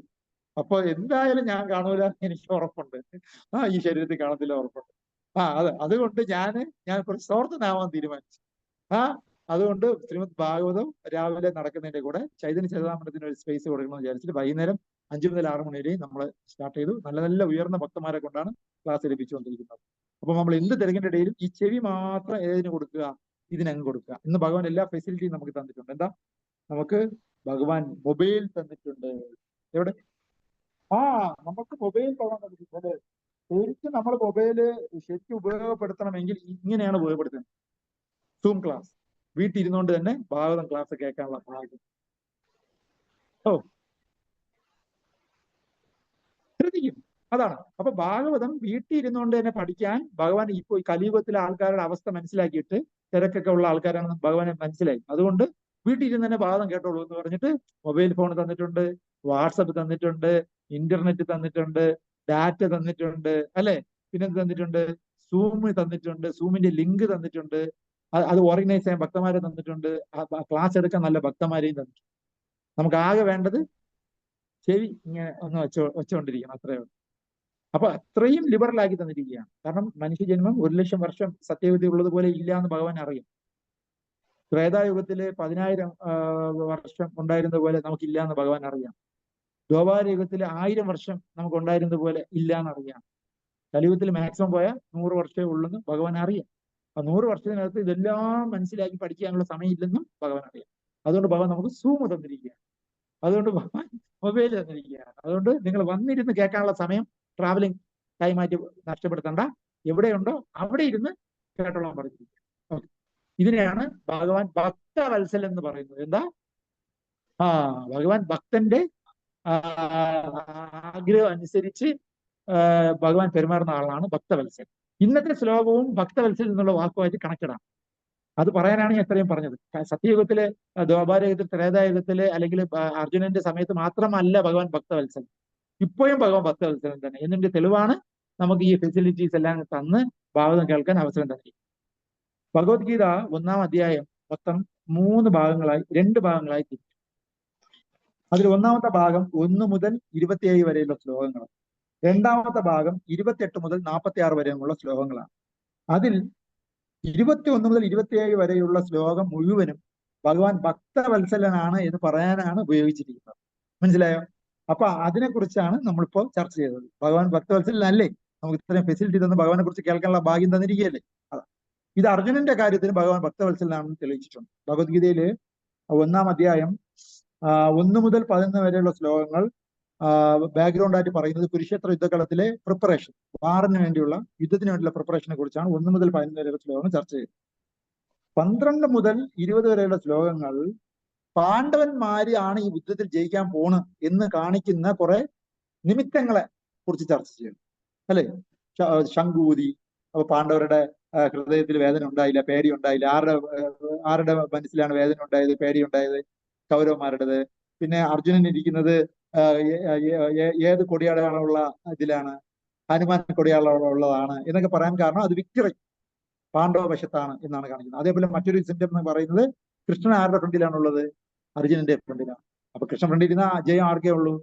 അപ്പൊ എന്തായാലും ഞാൻ കാണൂല, എനിക്ക് ഉറപ്പുണ്ട്. ഈ ശരീരത്തിൽ കാണത്തില്ല, ഉറപ്പുണ്ട്. അതെ, അതുകൊണ്ട് ഞാൻ കുറച്ച് സ്വാർത്ഥനാവാൻ തീരുമാനിച്ചു. അതുകൊണ്ട് ശ്രീമദ് ഭാഗവതം രാവിലെ നടക്കുന്നതിന്റെ കൂടെ ചൈതന്യ ചരിതാമൃതത്തിന് ഒരു സ്പേസ് കൊടുക്കണമെന്ന് വിചാരിച്ചിട്ട് വൈകുന്നേരം 5 മുതൽ 6 മണി വരെ നമ്മൾ സ്റ്റാർട്ട് ചെയ്തു. നല്ല നല്ല ഉയർന്ന ഭക്തന്മാരെ കൊണ്ടാണ് ക്ലാസ് ലഭിച്ചുകൊണ്ടിരിക്കുന്നത്. അപ്പൊ നമ്മൾ എന്ത് തിരക്കിന്റെ ഇടയിലും ഈ ചെവി മാത്രം ഏതിന് കൊടുക്കുക? ഇതിനങ്ങ് കൊടുക്കുക. ഇന്ന് ഭഗവാൻ എല്ലാ ഫെസിലിറ്റിയും നമുക്ക് തന്നിട്ടുണ്ട്. എന്താ? നമുക്ക് ഭഗവാൻ മൊബൈൽ തന്നിട്ടുണ്ട്. എവിടെ? നമുക്ക് മൊബൈൽ തരാൻ തന്നിട്ടുണ്ട്. ശരിക്കും നമ്മൾ മൊബൈല് ശരിക്കും ഉപയോഗപ്പെടുത്തണമെങ്കിൽ ഇങ്ങനെയാണ് ഉപയോഗപ്പെടുത്തുന്നത്. സൂം ക്ലാസ്, വീട്ടിൽ ഇരുന്നുകൊണ്ട് തന്നെ ഭാഗവതം ക്ലാസ് കേൾക്കാനുള്ള ഭാഗ്യം. ശ്രദ്ധിക്കും. അതാണ്. അപ്പൊ ഭാഗവതം വീട്ടിൽ ഇരുന്നുകൊണ്ട് തന്നെ പഠിക്കാൻ ഭഗവാൻ ഇപ്പോൾ കലിയുഗത്തിലെ ആൾക്കാരുടെ അവസ്ഥ മനസ്സിലാക്കിയിട്ട്, തിരക്കൊക്കെ ഉള്ള ആൾക്കാരാണെന്ന് ഭഗവാനെ മനസ്സിലായി. അതുകൊണ്ട് വീട്ടിൽ ഇരുന്ന് തന്നെ ഭാഗവതം കേട്ടോളൂ എന്ന് പറഞ്ഞിട്ട് മൊബൈൽ ഫോൺ തന്നിട്ടുണ്ട്, വാട്സപ്പ് തന്നിട്ടുണ്ട്, ഇന്റർനെറ്റ് തന്നിട്ടുണ്ട്, ഡാറ്റ തന്നിട്ടുണ്ട്, അല്ലെ? പിന്നെന്ത് തന്നിട്ടുണ്ട്? സൂം തന്നിട്ടുണ്ട്, സൂമിന്റെ ലിങ്ക് തന്നിട്ടുണ്ട്, അത് ഓർഗനൈസ് ചെയ്യാൻ ഭക്തന്മാരെ തന്നിട്ടുണ്ട്, ക്ലാസ് എടുക്കാൻ നല്ല ഭക്തന്മാരെയും തന്നിട്ടുണ്ട്. നമുക്ക് ആകെ വേണ്ടത് ചെവി ഇങ്ങനെ ഒന്ന് വെച്ചുകൊണ്ടിരിക്കണം, അത്രയേ ഉള്ളൂ. അപ്പൊ അത്രയും ലിബറൽ ആക്കി തന്നിരിക്കുകയാണ്. കാരണം മനുഷ്യജന്മം 1,00,000 വർഷം സത്യവതി ഉള്ളതുപോലെ ഇല്ല എന്ന് ഭഗവാൻ അറിയാം. ത്രേതായുഗത്തില് 10,000 വർഷം ഉണ്ടായിരുന്ന പോലെ നമുക്കില്ല എന്ന് ഭഗവാൻ അറിയാം. ദ്വാപര യുഗത്തില് 1000 വർഷം നമുക്ക് ഉണ്ടായിരുന്ന പോലെ ഇല്ല എന്നറിയാം. കലിയുഗത്തിൽ മാക്സിമം പോയാൽ 100 വർഷമേ ഉള്ളെന്ന് ഭഗവാൻ അറിയാം. ആ 100 വർഷത്തിനകത്ത് ഇതെല്ലാം മനസ്സിലാക്കി പഠിക്കാനുള്ള സമയമില്ലെന്നും ഭഗവാൻ അറിയാം. അതുകൊണ്ട് ഭഗവാൻ നമുക്ക് സൂമ തന്നിരിക്കുകയാണ്. അതുകൊണ്ട് ഭഗവാൻ മൊബൈൽ തന്നിരിക്കുകയാണ്. അതുകൊണ്ട് നിങ്ങൾ വന്നിരുന്ന് കേൾക്കാനുള്ള സമയം ട്രാവലിംഗ് ടൈമായിട്ട് നഷ്ടപ്പെടുത്തണ്ട. എവിടെയുണ്ടോ അവിടെ ഇരുന്ന് കേട്ടോളാൻ പറഞ്ഞിരിക്കുക. ഓക്കെ. ഇതിനെയാണ് ഭഗവാൻ ഭക്തവത്സൽ എന്ന് പറയുന്നത്. എന്താ? ഭഗവാൻ ഭക്തന്റെ ആഗ്രഹം അനുസരിച്ച് ഭഗവാൻ പെരുമാറുന്ന ആളാണ് ഭക്തവത്സൽ. ഇന്നത്തെ ശ്ലോകവും ഭക്തവത്സൽ എന്നുള്ള വാക്കുമായിട്ട് കണക്റ്റഡാണ്. അത് പറയാനാണ് ഞാൻ ഇത്രയും പറഞ്ഞത്. സത്യയുഗത്തില്, ദ്വാപാരയുഗത്തിൽ, ത്രേതായുഗത്തില്, അല്ലെങ്കിൽ അർജുനന്റെ സമയത്ത് മാത്രമല്ല ഭഗവാൻ ഭക്തവത്സൽ. ഇപ്പോഴും ഭഗവാൻ ഭക്തവത്സലൻ തന്നെ. എന്നതിന്റെ തെളിവാണ് നമുക്ക് ഈ ഫെസിലിറ്റീസ് എല്ലാം തന്ന് ഭാഗവതം കേൾക്കാൻ അവസരം തന്നെ. ഭഗവത്ഗീത 1-ാം അധ്യായം മൊത്തം 2 ഭാഗങ്ങളായി തിരിച്ചു. അതിൽ 1-ാമത്തെ ഭാഗം 1 മുതൽ 27 വരെയുള്ള ശ്ലോകങ്ങളാണ്. 2-ാമത്തെ ഭാഗം 28 മുതൽ 46 വരെയുള്ള ശ്ലോകങ്ങളാണ്. അതിൽ 21 മുതൽ 27 വരെയുള്ള ശ്ലോകം മുഴുവനും ഭഗവാൻ ഭക്തവത്സലനാണ് എന്ന് പറയാനാണ് ഉപയോഗിച്ചിരിക്കുന്നത്. മനസ്സിലായോ? അപ്പൊ അതിനെക്കുറിച്ചാണ് നമ്മളിപ്പോ ചർച്ച ചെയ്തത്. ഭഗവാൻ ഭക്തവത്സലനല്ലേ? നമുക്ക് ഇത്രയും ഫെസിലിറ്റി തന്ന് ഭഗവാനെ കുറിച്ച് കേൾക്കാനുള്ള ഭാഗ്യം തന്നിരിക്കുകയല്ലേ? അതാ. ഇത് അർജുനന്റെ കാര്യത്തിന് ഭഗവാൻ ഭക്തവത്സലനാണെന്ന് തെളിയിച്ചിട്ടുണ്ട്. ഭഗവത്ഗീതയില് 1-ാം അധ്യായം 1 മുതൽ 11 വരെയുള്ള ശ്ലോകങ്ങൾ ബാക്ക്ഗ്രൗണ്ട് ആയിട്ട് പറയുന്നത് കുരുക്ഷേത്ര യുദ്ധകളത്തിലെ പ്രിപ്പറേഷൻ, വാറിന് വേണ്ടിയുള്ള, യുദ്ധത്തിന് വേണ്ടിയുള്ള പ്രിപ്പറേഷനെ കുറിച്ചാണ് 1 മുതൽ 11 വരെയുള്ള ശ്ലോകങ്ങൾ ചർച്ച ചെയ്തത്. 12 മുതൽ 20 വരെയുള്ള ശ്ലോകങ്ങൾ പാണ്ഡവന്മാര് ആണ് ഈ യുദ്ധത്തിൽ ജയിക്കാൻ പോണ് എന്ന് കാണിക്കുന്ന കുറെ നിമിത്തങ്ങളെ കുറിച്ച് ചർച്ച ചെയ്യുന്നു. അല്ലെ? ശംഖൂതി, അപ്പൊ പാണ്ഡവരുടെ ഹൃദയത്തിൽ വേദന ഉണ്ടായില്ല, പേടി ഉണ്ടായില്ല. ആരുടെ മനസ്സിലാണ് വേദന ഉണ്ടായത്, പേടി ഉണ്ടായത്? കൗരവന്മാരുടേത്. പിന്നെ അർജുനൻ ഇരിക്കുന്നത് ഏത് കൊടിയാടാനുള്ള ഇതിലാണ്? ഹനുമാൻ കൊടിയാടുള്ളതാണ് എന്നൊക്കെ പറയാൻ കാരണം അത് വിക്ടറി പാണ്ഡവ വശത്താണ് എന്നാണ് കാണിക്കുന്നത്. അതേപോലെ മറ്റൊരു സിംറ്റം എന്ന് പറയുന്നത് കൃഷ്ണൻ ആരുടെ ഫ്രണ്ടിലാണുള്ളത്? അർജുനന്റെ ഫ്രണ്ടിലാണ്. അപ്പൊ കൃഷ്ണൻ ഫ്രണ്ടിൽ ഇരുന്ന ജയം ആർക്കേ ഉള്ളൂ?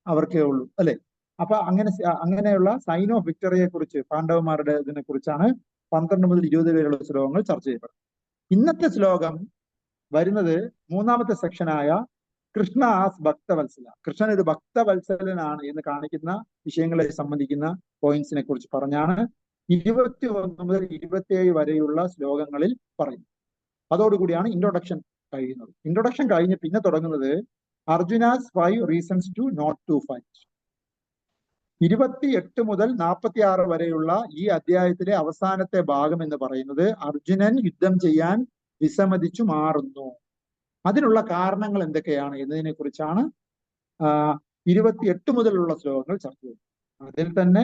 അവർക്കേ ഉള്ളൂ. അല്ലെ? അപ്പൊ അങ്ങനെയുള്ള സൈൻ ഓഫ് വിക്ടറിയെ കുറിച്ച്, പാണ്ഡവന്മാരുടെ ഇതിനെ കുറിച്ചാണ് 12 മുതൽ 20 വരെയുള്ള ശ്ലോകങ്ങൾ ചർച്ച ചെയ്യപ്പെടുന്നത്. ഇന്നത്തെ ശ്ലോകം വരുന്നത് 3-ാമത്തെ സെക്ഷനായ കൃഷ്ണ ആസ് ഭക്തവത്സല. കൃഷ്ണൻ ഒരു ഭക്തവത്സലനാണ് എന്ന് കാണിക്കുന്ന വിഷയങ്ങളെ സംബന്ധിക്കുന്ന പോയിന്റ്സിനെ കുറിച്ച് പറഞ്ഞാണ് 21 മുതൽ 27 വരെയുള്ള ശ്ലോകങ്ങളിൽ പറയുന്നത്. അതോടുകൂടിയാണ് ഇൻട്രൊഡക്ഷൻ കഴിയുന്നത്. ഇൻട്രൊഡക്ഷൻ കഴിഞ്ഞ് പിന്നെ തുടങ്ങുന്നത് Arjuna's 5 reasons to not to fight. 28 മുതൽ 46 വരെയുള്ള ഈ അധ്യായത്തിലെ അവസാനത്തെ ഭാഗം എന്ന് പറയുന്നത് അർജുനൻ യുദ്ധം ചെയ്യാൻ വിസമ്മതിച്ചു മാറുന്നു. അതിനുള്ള കാരണങ്ങൾ എന്തൊക്കെയാണ് എന്നതിനെ കുറിച്ചാണ് 28 മുതലുള്ള ശ്ലോകങ്ങൾ ചർച്ച ചെയ്യുന്നത്. അതിൽ തന്നെ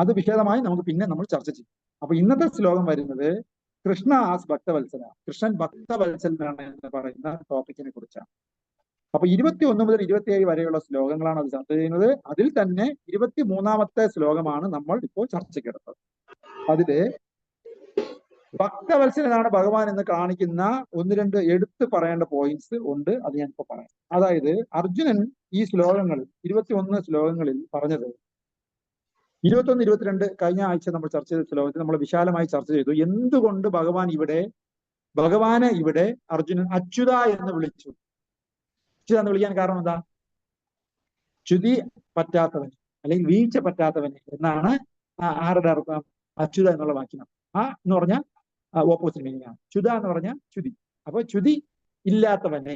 അത് വിശദമായി നമുക്ക് പിന്നെ നമ്മൾ ചർച്ച ചെയ്യും. അപ്പൊ ഇന്നത്തെ ശ്ലോകം വരുന്നത് കൃഷ്ണ ആസ് ഭക്തവത്സല, കൃഷ്ണൻ ഭക്തവത്സലനാണ് എന്ന് പറയുന്ന ടോപ്പിക്കിനെ കുറിച്ചാണ്. അപ്പൊ 21 മുതൽ 27 വരെയുള്ള ശ്ലോകങ്ങളാണ് അത് ചർച്ച ചെയ്യുന്നത്. അതിൽ തന്നെ 23-ാമത്തെ ശ്ലോകമാണ് നമ്മൾ ഇപ്പോൾ ചർച്ചയ്ക്കെടുത്തത്. അതില് ഭക്തവത്സലനാണ് ഭഗവാൻ എന്ന് കാണിക്കുന്ന 1-2 എടുത്തു പറയേണ്ട പോയിന്റ്സ് ഉണ്ട്. അത് ഞാനിപ്പോ പറയാം. അതായത് അർജുനൻ ഈ ശ്ലോകങ്ങളിൽ 21 ശ്ലോകങ്ങളിൽ പറഞ്ഞത് 21, 22 കഴിഞ്ഞ ആഴ്ച നമ്മൾ ചർച്ച ചെയ്ത ശ്ലോകത്തിൽ നമ്മൾ വിശാലമായി ചർച്ച ചെയ്തു. എന്തുകൊണ്ട് ഭഗവാനെ ഇവിടെ അർജുനൻ അച്യുത എന്ന് വിളിച്ചു? അച്യുത എന്ന് വിളിക്കാൻ കാരണം എന്താ? ച്യുതി പറ്റാത്തവൻ അല്ലെങ്കിൽ വീഴ്ച പറ്റാത്തവൻ എന്നാണ് ആരുടെ അർത്ഥം? അച്യുത എന്നുള്ള വാക്യം. എന്ന് പറഞ്ഞാൽ ഓപ്പോസിറ്റ് മീനിങ് ആണ്. ച്യുത എന്ന് പറഞ്ഞാൽ ച്യുതി. അപ്പൊ ച്യുതി ഇല്ലാത്തവനെ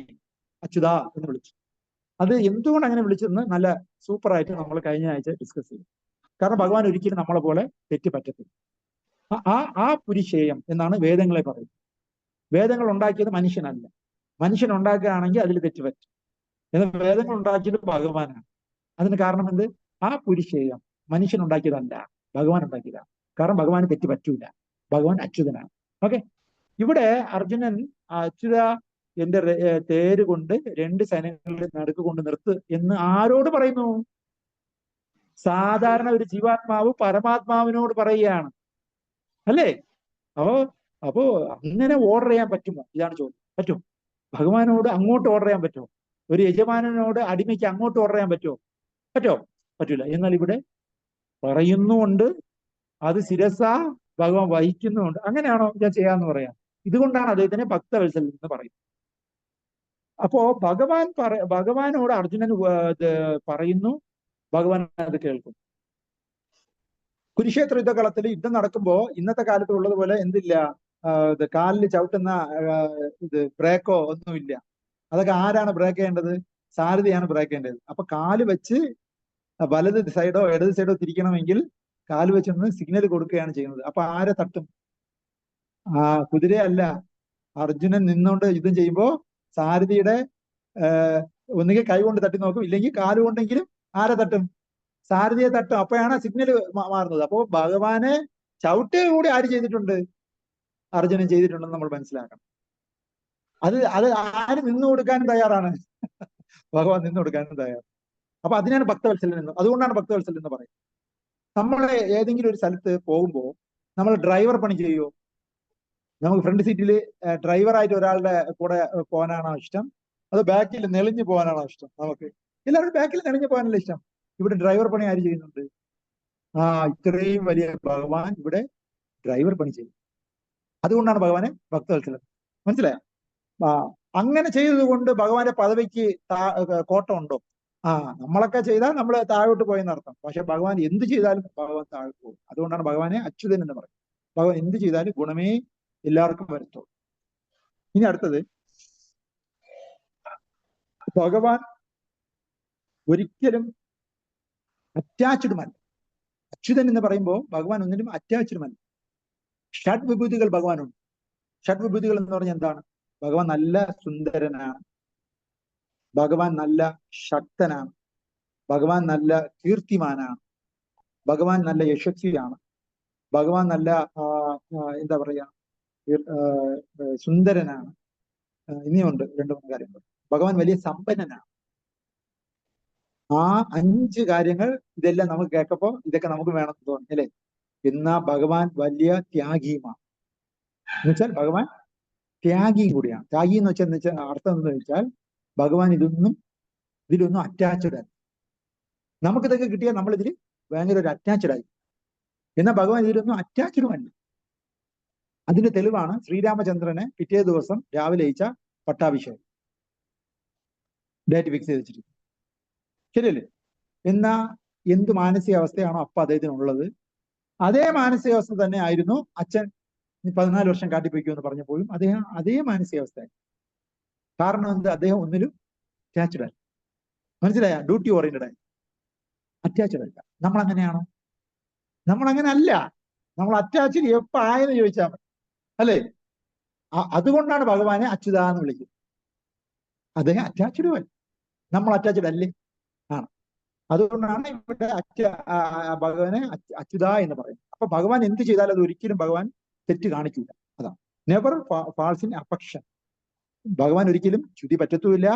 അച്യുത എന്ന് വിളിച്ചു. അത് എന്തുകൊണ്ട് അങ്ങനെ വിളിച്ചെന്ന് നല്ല സൂപ്പറായിട്ട് നമ്മൾ കഴിഞ്ഞ ആഴ്ച ഡിസ്കസ് ചെയ്തു. കാരണം ഭഗവാൻ ഒരിക്കലും നമ്മളെ പോലെ തെറ്റ് പറ്റത്തില്ല. ആ പുരുഷേയം എന്നാണ് വേദങ്ങളെ പറയുന്നത്. വേദങ്ങൾ ഉണ്ടാക്കിയത് മനുഷ്യനല്ല. മനുഷ്യൻ ഉണ്ടാക്കുകയാണെങ്കിൽ അതിൽ തെറ്റ് പറ്റും. എന്നാൽ വേദങ്ങൾ ഉണ്ടാക്കിയത് ഭഗവാനാണ്. അതിന് കാരണം എന്ത്? ആ പുരുഷേയം മനുഷ്യൻ ഉണ്ടാക്കിയതല്ല, ഭഗവാൻ ഉണ്ടാക്കിയതാണ്. കാരണം ഭഗവാന് തെറ്റ് പറ്റൂല. ഭഗവാൻ അച്യുതനാണ്. ഓക്കെ. ഇവിടെ അർജുനൻ അച്യുത എന്റെ തേര് കൊണ്ട് 2 സൈന്യങ്ങളുടെ നടുക്ക് കൊണ്ട് നിർത്ത് എന്ന് ആരോട് പറയുന്നു? സാധാരണ ഒരു ജീവാത്മാവ് പരമാത്മാവിനോട് പറയുകയാണ്. അല്ലേ? അപ്പോ അങ്ങനെ ഓർഡർ ചെയ്യാൻ പറ്റുമോ? ഇതാണ് ചോദ്യം. പറ്റും? ഭഗവാനോട് അങ്ങോട്ട് ഓർഡർ ചെയ്യാൻ പറ്റുമോ? ഒരു യജമാനനോട് അടിമയ്ക്ക് അങ്ങോട്ട് ഓർഡർ ചെയ്യാൻ പറ്റുമോ? പറ്റൂല. എന്നാൽ ഇവിടെ പറയുന്നുമുണ്ട്, അത് ശിരസ ഭഗവാൻ വഹിക്കുന്നുമുണ്ട്. അങ്ങനെയാണോ ഞാൻ ചെയ്യാന്ന് പറയാം? ഇതുകൊണ്ടാണ് അദ്ദേഹത്തിനെ ഭക്തവത്സലൻ എന്ന് പറയുന്നത്. അപ്പോ ഭഗവാനോട് അർജുനൻ പറയുന്നു, ഭഗവാൻ അത് കേൾക്കും. കുരുക്ഷേത്ര യുദ്ധകളത്തിൽ യുദ്ധം നടക്കുമ്പോ ഇന്നത്തെ കാലത്ത് ഉള്ളതുപോലെ എന്തില്ല, കാലിൽ ചവിട്ടുന്ന ബ്രേക്കോ ഒന്നുമില്ല. അതൊക്കെ ആരാണ് ബ്രേക്ക് ചെയ്യേണ്ടത്? സാരഥിയാണ് ബ്രേക്ക് ചെയ്യേണ്ടത്. അപ്പൊ കാല് വെച്ച് വലത് സൈഡോ ഇടത് സൈഡോ തിരിക്കണമെങ്കിൽ കാല് വെച്ചൊന്ന് സിഗ്നൽ കൊടുക്കുകയാണ് ചെയ്യുന്നത്. അപ്പൊ ആരെ തട്ടും? കുതിരയല്ല. അർജുനൻ നിന്നുകൊണ്ട് യുദ്ധം ചെയ്യുമ്പോ സാരഥിയുടെ ഒന്നുകിൽ കൈ കൊണ്ട് തട്ടി നോക്കും, ഇല്ലെങ്കിൽ കാലുകൊണ്ടെങ്കിലും ആരെ തട്ടും? സാരഥിയെ തട്ടും. അപ്പോഴാണ് സിഗ്നൽ മാറുന്നത്. അപ്പോ ഭഗവാനെ ചവിട്ടുക കൂടി ആര് ചെയ്തിട്ടുണ്ട്? അർജുനൻ ചെയ്തിട്ടുണ്ടെന്ന് നമ്മൾ മനസ്സിലാക്കണം. അത് ആര് നിന്നു കൊടുക്കാനും തയ്യാറാണ്? ഭഗവാൻ നിന്നു കൊടുക്കാനും തയ്യാറ്. അപ്പൊ അതിനാണ് ഭക്തവത്സലൻ എന്ന്. അതുകൊണ്ടാണ് ഭക്തവത്സലൻ എന്ന് പറയുന്നത്. നമ്മളെ ഏതെങ്കിലും ഒരു സ്ഥലത്ത് പോകുമ്പോൾ നമ്മൾ ഡ്രൈവർ പണി ചെയ്യുമോ? നമുക്ക് ഫ്രണ്ട് സീറ്റിൽ ഡ്രൈവറായിട്ട് ഒരാളുടെ കൂടെ പോകാനാണോ ഇഷ്ടം, അത് ബാക്കിൽ നെളിഞ്ഞു പോകാനാണോ ഇഷ്ടം? നമുക്ക് എല്ലാവരും ബാക്കിൽ നെളിഞ്ഞു പോകാനല്ല ഇഷ്ടം. ഇവിടെ ഡ്രൈവർ പണി ആര് ചെയ്യുന്നുണ്ട്? ഇത്രയും വലിയ ഭഗവാൻ ഇവിടെ ഡ്രൈവർ പണി ചെയ്യും. അതുകൊണ്ടാണ് ഭഗവാനെ ഭക്തവത്സലൻ. മനസ്സിലായോ? അങ്ങനെ ചെയ്തത് കൊണ്ട് ഭഗവാന്റെ പദവിക്ക് കോട്ടമുണ്ടോ? നമ്മളൊക്കെ ചെയ്താൽ നമ്മൾ താഴോട്ട് പോയെന്നർത്ഥം. പക്ഷെ ഭഗവാൻ എന്ത് ചെയ്താലും ഭഗവാൻ താഴോട്ട് പോകും. അതുകൊണ്ടാണ് ഭഗവാനെ അച്യുതൻ എന്ന് പറയുന്നത്. ഭഗവാൻ എന്ത് ചെയ്താലും ഗുണമേ എല്ലാവർക്കും വരത്തുള്ളൂ. ഇനി അടുത്തത്, ഭഗവാൻ ഒരിക്കലും അറ്റാച്ച്ഡുമല്ല. അച്യുതൻ എന്ന് പറയുമ്പോൾ ഭഗവാൻ ഒന്നിനും അറ്റാച്ച്ഡുമല്ല. ഷഡ്വിഭൂതികൾ ഭഗവാനുണ്ട്. ഷഡ്വിഭൂതികൾ എന്ന് പറഞ്ഞാൽ എന്താണ്? ഭഗവാൻ നല്ല സുന്ദരനാണ്, ഭഗവാൻ നല്ല ശക്തനാണ്, ഭഗവാൻ നല്ല കീർത്തിമാനാണ്, ഭഗവാൻ നല്ല യശസ്വിയാണ്, ഭഗവാൻ നല്ല എന്താ പറയാ സുന്ദരനാണ്. ഇനിയുണ്ട് 2-3 കാര്യങ്ങൾ. ഭഗവാൻ വലിയ സമ്പന്നനാണ്. 5 കാര്യങ്ങൾ ഇതെല്ലാം നമുക്ക് കേൾക്കപ്പോ ഇതൊക്കെ നമുക്ക് വേണമെന്ന് തോന്നി അല്ലേ? എന്നാ ഭഗവാൻ വലിയ ത്യാഗിയുമാണ്. എന്നുവെച്ചാൽ ഭഗവാൻ ത്യാഗിയും കൂടിയാണ്. ത്യാഗി എന്ന് വെച്ചാൽ അർത്ഥം എന്ന് വെച്ചാൽ ഭഗവാൻ ഇതിലൊന്നും അറ്റാച്ച്ഡ് അല്ല. നമുക്കിതൊക്കെ കിട്ടിയാൽ നമ്മളിതിൽ ഭയങ്കര ഒരു അറ്റാച്ച്ഡ് ആയി. എന്നാൽ ഭഗവാൻ ഇതിലൊന്നും അറ്റാച്ച്ഡും അല്ല. അതിന്റെ തെളിവാണ് ശ്രീരാമചന്ദ്രനെ പിറ്റേ ദിവസം രാവിലെ അയച്ച പട്ടാഭിഷേകം. ഡേറ്റ് ഫിക്സ് ചെയ്ത് വെച്ചിരിക്കും, ശരിയല്ലേ? എന്നാ എന്ത് മാനസികാവസ്ഥയാണോ അപ്പൊ അദ്ദേഹത്തിനുള്ളത്, അതേ മാനസികാവസ്ഥ തന്നെ ആയിരുന്നു അച്ഛൻ 14 വർഷം കാട്ടിപ്പോയിക്കുമെന്ന് പറഞ്ഞപ്പോഴും അദ്ദേഹം അതേ മാനസികാവസ്ഥയായി. കാരണം എന്ത്? അദ്ദേഹം ഒന്നിലും അറ്റാച്ച്ഡ് ആയി. മനസ്സിലായ? ഡ്യൂട്ടി ഓറിയന്റഡ് ആയി, അറ്റാച്ച്ഡ് അല്ല. നമ്മൾ അങ്ങനെയാണോ? നമ്മൾ അങ്ങനെ അല്ല. നമ്മൾ അറ്റാച്ച്ഡ് എപ്പോ ആയെന്ന് ചോദിച്ചാൽ മതി, അല്ലേ? അതുകൊണ്ടാണ് ഭഗവാനെ അച്യുത എന്ന് വിളിക്കുന്നത്. അദ്ദേഹം അറ്റാച്ച്ഡും അല്ല, നമ്മൾ അറ്റാച്ച്ഡ് അല്ലേ? ആണ്. അതുകൊണ്ടാണ് ഇവിടെ ഭഗവാനെ അച്യുത എന്ന് പറയുന്നത്. അപ്പൊ ഭഗവാൻ എന്ത് ചെയ്താലും അത് ഒരിക്കലും ഭഗവാൻ തെറ്റ് കാണിക്കില്ല. അതാണ് നെവർ ഫാൾസ് ഇൻ അഫക്ഷൻ. ഭഗവാൻ ഒരിക്കലും ചുതി പറ്റത്തുമില്ല.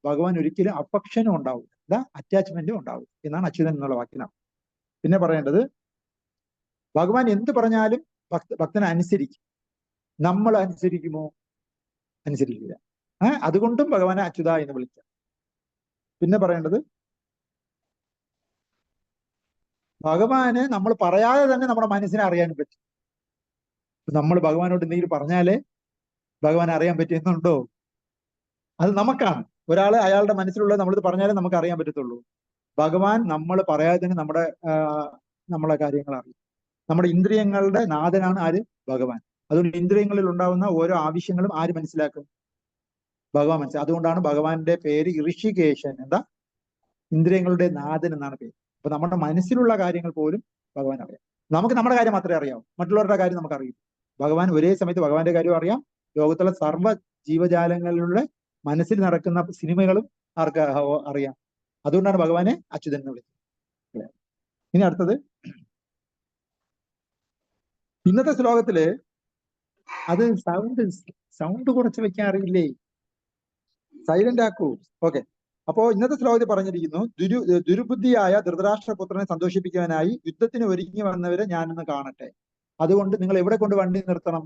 ഭഗവാൻ ഒരിക്കലും അഫക്ഷനും ഉണ്ടാവില്ല, അറ്റാച്ച്മെന്റും ഉണ്ടാവില്ല എന്നാണ് അച്യുതൻ എന്നുള്ള വാക്കിനാണ്. പിന്നെ പറയേണ്ടത്, ഭഗവാൻ എന്ത് പറഞ്ഞാലും ഭക്തനെ അനുസരിക്കും. നമ്മൾ അനുസരിക്കുമോ? അനുസരിക്കില്ല. അതുകൊണ്ടും ഭഗവാനെ അച്യുത എന്ന് വിളിക്കാം. പിന്നെ പറയേണ്ടത്, ഭഗവാന് നമ്മൾ പറയാതെ തന്നെ നമ്മുടെ മനസ്സിനെ അറിയാനും പറ്റും. നമ്മൾ ഭഗവാനോട് എന്തെങ്കിലും പറഞ്ഞാലേ ഭഗവാനെ അറിയാൻ പറ്റുന്നുണ്ടോ? അത് നമുക്കാണ്. ഒരാള് അയാളുടെ മനസ്സിലുള്ളത് നമ്മളിത് പറഞ്ഞാലേ നമുക്ക് അറിയാൻ പറ്റത്തുള്ളൂ. ഭഗവാൻ നമ്മൾ പറയാതെ തന്നെ നമ്മളെ കാര്യങ്ങൾ അറിയും. നമ്മുടെ ഇന്ദ്രിയങ്ങളുടെ നാഥനാണ് ആര്? ഭഗവാൻ. അതുകൊണ്ട് ഇന്ദ്രിയങ്ങളിൽ ഉണ്ടാവുന്ന ഓരോ ആവശ്യങ്ങളും ആര് മനസ്സിലാക്കും? ഭഗവാൻ മനസ്സിലാക്കും. അതുകൊണ്ടാണ് ഭഗവാന്റെ പേര് ഋഷികേശൻ. എന്താ? ഇന്ദ്രിയങ്ങളുടെ നാഥൻ എന്നാണ് പേര്. അപ്പൊ നമ്മുടെ മനസ്സിലുള്ള കാര്യങ്ങൾ പോലും ഭഗവാൻ അറിയാം. നമുക്ക് നമ്മുടെ കാര്യം മാത്രമേ അറിയാവൂ, മറ്റുള്ളവരുടെ കാര്യം നമുക്ക് അറിയില്ല. ഭഗവാൻ ഒരേ സമയത്ത് ഭഗവാന്റെ കാര്യം അറിയാം, ലോകത്തുള്ള സർവ്വ ജീവജാലങ്ങളുടെ മനസ്സിൽ നടക്കുന്ന സിനിമകളും ആർക്ക് അറിയാം. അതുകൊണ്ടാണ് ഭഗവാനെ അച്യുതൻ എന്ന് വിളിക്കുന്നത്. ഇനി അടുത്തത്, ഇന്നത്തെ ശ്ലോകത്തില് അത് സൗണ്ട് കുറച്ച് വെക്കാൻ അറിയില്ലേ? സൈലന്റ് ആക്കൂ. ഓക്കെ. അപ്പോ ഇന്നത്തെ ശ്ലോകത്തിൽ പറഞ്ഞിരിക്കുന്നു, ദുരുബുദ്ധിയായ ധൃതരാഷ്ട്രപുത്രനെ സന്തോഷിപ്പിക്കാനായി യുദ്ധത്തിന് ഒരുങ്ങി വന്നവരെ ഞാനൊന്ന് കാണട്ടെ. അതുകൊണ്ട് നിങ്ങൾ എവിടെ കൊണ്ട് വണ്ടി നിർത്തണം?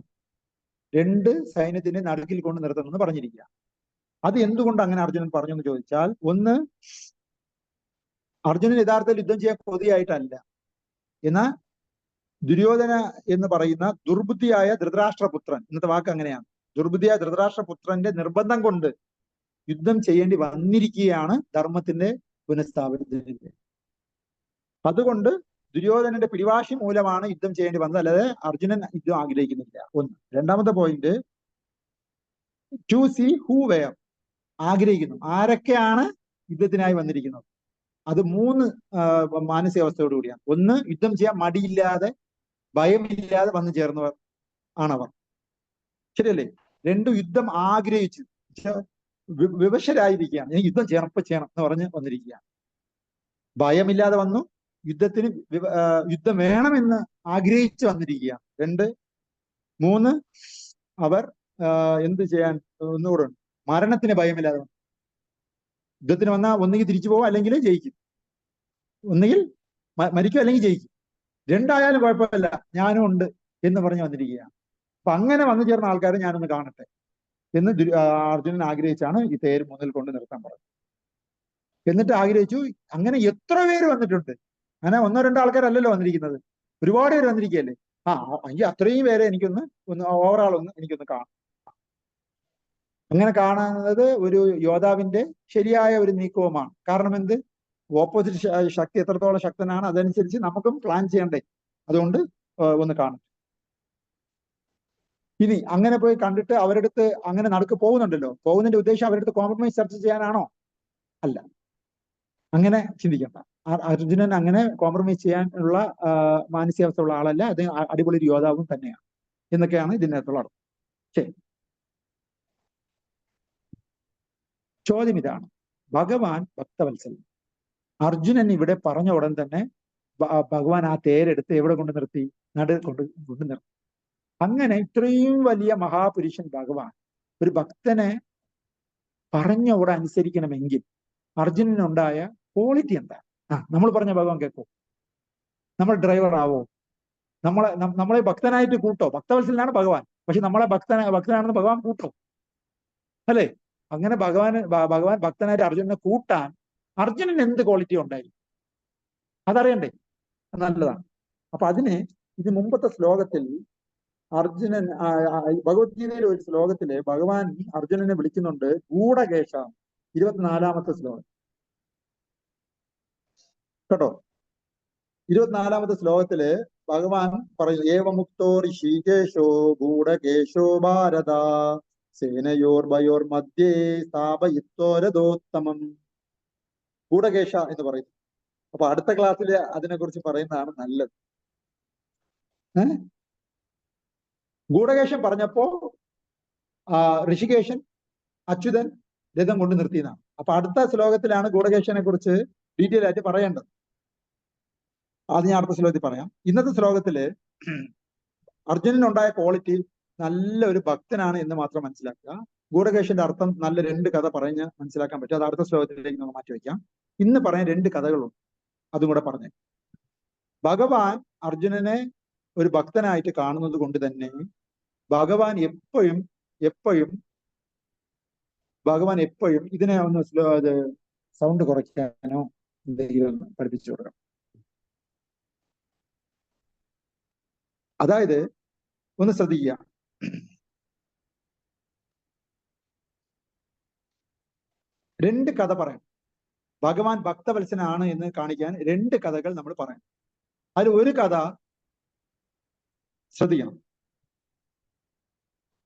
2 സൈന്യത്തിന്റെ നടുക്കിൽ കൊണ്ട് നിർത്തണം എന്ന് പറഞ്ഞിരിക്കുക. അത് എന്തുകൊണ്ട് അങ്ങനെ അർജുനൻ പറഞ്ഞു എന്ന് ചോദിച്ചാൽ, ഒന്ന്, അർജുനൻ യഥാർത്ഥത്തിൽ യുദ്ധം ചെയ്യാൻ കൊതിയായിട്ടല്ല. എന്നാൽ ദുര്യോധന എന്ന് പറയുന്ന ദുർബുദ്ധിയായ ധൃതരാഷ്ട്രപുത്രൻ, ഇന്നത്തെ വാക്ക് അങ്ങനെയാണ്, ദുർബുദ്ധിയായ ധൃതരാഷ്ട്രപുത്രന്റെ നിർബന്ധം കൊണ്ട് യുദ്ധം ചെയ്യേണ്ടി വന്നിരിക്കുകയാണ് ധർമ്മത്തിന്റെ പുനഃസ്ഥാപനത്തിന്. അതുകൊണ്ട് ദുര്യോധനന്റെ പിടിവാശി മൂലമാണ് യുദ്ധം ചെയ്യേണ്ടി വന്നത്, അല്ലാതെ അർജുനൻ യുദ്ധം ആഗ്രഹിക്കുന്നില്ല. ഒന്ന്. രണ്ടാമത്തെ point, to see who were, ആഗ്രഹിക്കുന്നു. ആരൊക്കെയാണ് യുദ്ധത്തിനായി വന്നിരിക്കുന്നത്. അത് 3 മാനസികാവസ്ഥയോടുകൂടിയാണ്. ഒന്ന്, യുദ്ധം ചെയ്യാൻ മടിയില്ലാതെ ഭയമില്ലാതെ വന്നു ചേർന്നവർ ആണവർ, ശരിയല്ലേ? 2, യുദ്ധം ആഗ്രഹിച്ചു വിവശരായിരിക്കുകയാണ്, എനിക്ക് യുദ്ധം ചെയ്യണം, ഇപ്പൊ ചെയ്യണം എന്ന് പറഞ്ഞ് വന്നിരിക്കുകയാണ്. ഭയമില്ലാതെ വന്നു, യുദ്ധത്തിന് യുദ്ധം വേണമെന്ന് ആഗ്രഹിച്ച് വന്നിരിക്കുകയാണ്. 2, 3, അവർ എന്ത് ചെയ്യാൻ ഒന്നുകൂടെ മരണത്തിന് ഭയമില്ലാതെ വന്നു. യുദ്ധത്തിന് വന്നാൽ ഒന്നുകിൽ തിരിച്ചു പോകും, അല്ലെങ്കിൽ ജയിക്കും. ഒന്നുകിൽ മരിക്കും, അല്ലെങ്കിൽ ജയിക്കും. 2 കുഴപ്പമില്ല, ഞാനും ഉണ്ട് എന്ന് പറഞ്ഞ് വന്നിരിക്കുകയാണ്. അപ്പൊ അങ്ങനെ വന്നു ചേർന്ന ആൾക്കാരെ ഞാനൊന്ന് കാണട്ടെ എന്ന് അർജുനൻ ആഗ്രഹിച്ചാണ് ഈ തേര് മുന്നിൽ കൊണ്ട് നിർത്താൻ പറഞ്ഞത്. എന്നിട്ട് ആഗ്രഹിച്ചു. അങ്ങനെ എത്ര പേര് വന്നിട്ടുണ്ട്. അങ്ങനെ 1-2 ആൾക്കാരല്ലല്ലോ വന്നിരിക്കുന്നത്, ഒരുപാട് പേര് വന്നിരിക്കുകയല്ലേ. എങ്കിൽ അത്രയും പേരെ എനിക്കൊന്ന് ഓവറാൾ എനിക്കൊന്ന് കാണാം. അങ്ങനെ കാണുന്നത് ഒരു യോദ്ധാവിന്റെ ശരിയായ ഒരു നീക്കവുമാണ്. കാരണം എന്ത്, ഓപ്പോസിറ്റ് ശക്തി എത്രത്തോളം ശക്തനാണ് അതനുസരിച്ച് നമുക്കും പ്ലാൻ ചെയ്യണ്ടേ. അതുകൊണ്ട് ഒന്ന് കാണും. ഇനി അങ്ങനെ പോയി കണ്ടിട്ട് അവരുടെ അടുത്ത് അങ്ങനെ നടക്ക് പോകുന്നുണ്ടല്ലോ, പോകുന്നതിന്റെ ഉദ്ദേശം അവരുടെ അടുത്ത് കോംപ്രമൈസ് ചർച്ച ചെയ്യാനാണോ? അല്ല, അങ്ങനെ ചിന്തിക്കണ്ട. അർജുനൻ അങ്ങനെ കോംപ്രമൈസ് ചെയ്യാനുള്ള മാനസികാവസ്ഥ ഉള്ള ആളല്ല. അത് അടിപൊളി ഒരു യോദ്ധാവും തന്നെയാണ് എന്നൊക്കെയാണ് ഇതിനകത്തുള്ള അർത്ഥം. ശരി, ചോദ്യം ഇതാണ്. ഭഗവാൻ ഭക്തവത്സലൻ. അർജുനൻ ഇവിടെ പറഞ്ഞ ഉടൻ തന്നെ ഭഗവാൻ ആ തേരെടുത്ത് എവിടെ കൊണ്ട് നിർത്തി? കൊണ്ട് നിർത്തി. അങ്ങനെ ഇത്രയും വലിയ മഹാപുരുഷൻ ഭഗവാൻ ഒരു ഭക്തനെ പറഞ്ഞ ഉടൻ അനുസരിക്കണമെങ്കിൽ അർജുനനുണ്ടായ ക്വാളിറ്റി എന്താ? നമ്മൾ പറഞ്ഞ ഭഗവാൻ കേൾക്കോ? നമ്മൾ ഡ്രൈവർ ആവോ? നമ്മളെ ഭക്തനായിട്ട് കൂട്ടോ? ഭക്തവത്സലനാണ് ഭഗവാൻ, പക്ഷെ നമ്മളെ ഭക്തനാണെന്ന് ഭഗവാൻ കൂട്ടോ? അല്ലേ? അങ്ങനെ ഭഗവാൻ ഭക്തനായിട്ട് അർജുനനെ കൂട്ടാൻ അർജുനൻ എന്ത് ക്വാളിറ്റി ഉണ്ടായി അതറിയണ്ടേ? നല്ലതാണ്. അപ്പൊ അതിന് ഇത് മുമ്പത്തെ ശ്ലോകത്തിൽ അർജുനൻ ഭഗവത്ഗീതയിലെ ഒരു ശ്ലോകത്തില് ഭഗവാൻ അർജുനനെ വിളിക്കുന്നുണ്ട് ഗൂഢകേശ. 24-ാമത്തെ ശ്ലോകം കേട്ടോ. 24-ാമത്തെ ശ്ലോകത്തില് ഭഗവാൻ പറയും, ഏവമുക്തോ ഋഷികേശോ ഗൂഢകേശോ ഭാരത സേനയോർഭയോർ മധ്യേ സ്ഥാപയിത്വരഥോത്തമം. ഗൂഢകേശ എന്ന് പറയുന്നു. അപ്പൊ അടുത്ത ക്ലാസ്സിൽ അതിനെക്കുറിച്ച് പറയുന്നതാണ് നല്ലത്. ഗൂഢകേശൻ പറഞ്ഞപ്പോ ഋഷികേശൻ അച്യുതൻ രഥം കൊണ്ട് നിർത്തിയതാണ്. അപ്പൊ അടുത്ത ശ്ലോകത്തിലാണ് ഗൂഢകേശനെ കുറിച്ച് ഡീറ്റെയിൽ ആയിട്ട് പറയേണ്ടത്. അത് ഞാൻ അടുത്ത ശ്ലോകത്തിൽ പറയാം. ഇന്നത്തെ ശ്ലോകത്തില് അർജുനനുണ്ടായ ക്വാളിറ്റി നല്ല ഒരു ഭക്തനാണ് എന്ന് മാത്രം മനസ്സിലാക്കുക. ഗൂഢകേശന്റെ അർത്ഥം നല്ല 2 കഥ പറഞ്ഞ് മനസ്സിലാക്കാൻ പറ്റും. അത് അടുത്ത ശ്ലോകത്തിലേക്ക് നമുക്ക് മാറ്റി വയ്ക്കാം. ഇന്ന് പറയാൻ 2 കഥകളുണ്ട്, അതും കൂടെ പറഞ്ഞു. ഭഗവാൻ അർജുനനെ ഒരു ഭക്തനായിട്ട് കാണുന്നത് കൊണ്ട് തന്നെ ഭഗവാൻ എപ്പോഴും ഇതിനെ ഒന്ന് സൗണ്ട് കുറയ്ക്കാനോ എന്തെങ്കിലും പഠിപ്പിച്ചു കൊടുക്കണം. അതായത് ഒന്ന് ശ്രദ്ധിക്കുക, രണ്ട് കഥ പറയാം. ഭഗവാൻ ഭക്തവത്സനാണ് എന്ന് കാണിക്കാൻ 2 കഥകൾ നമ്മൾ പറയാം. അതിൽ ഒരു കഥ ശ്രദ്ധിക്കണം.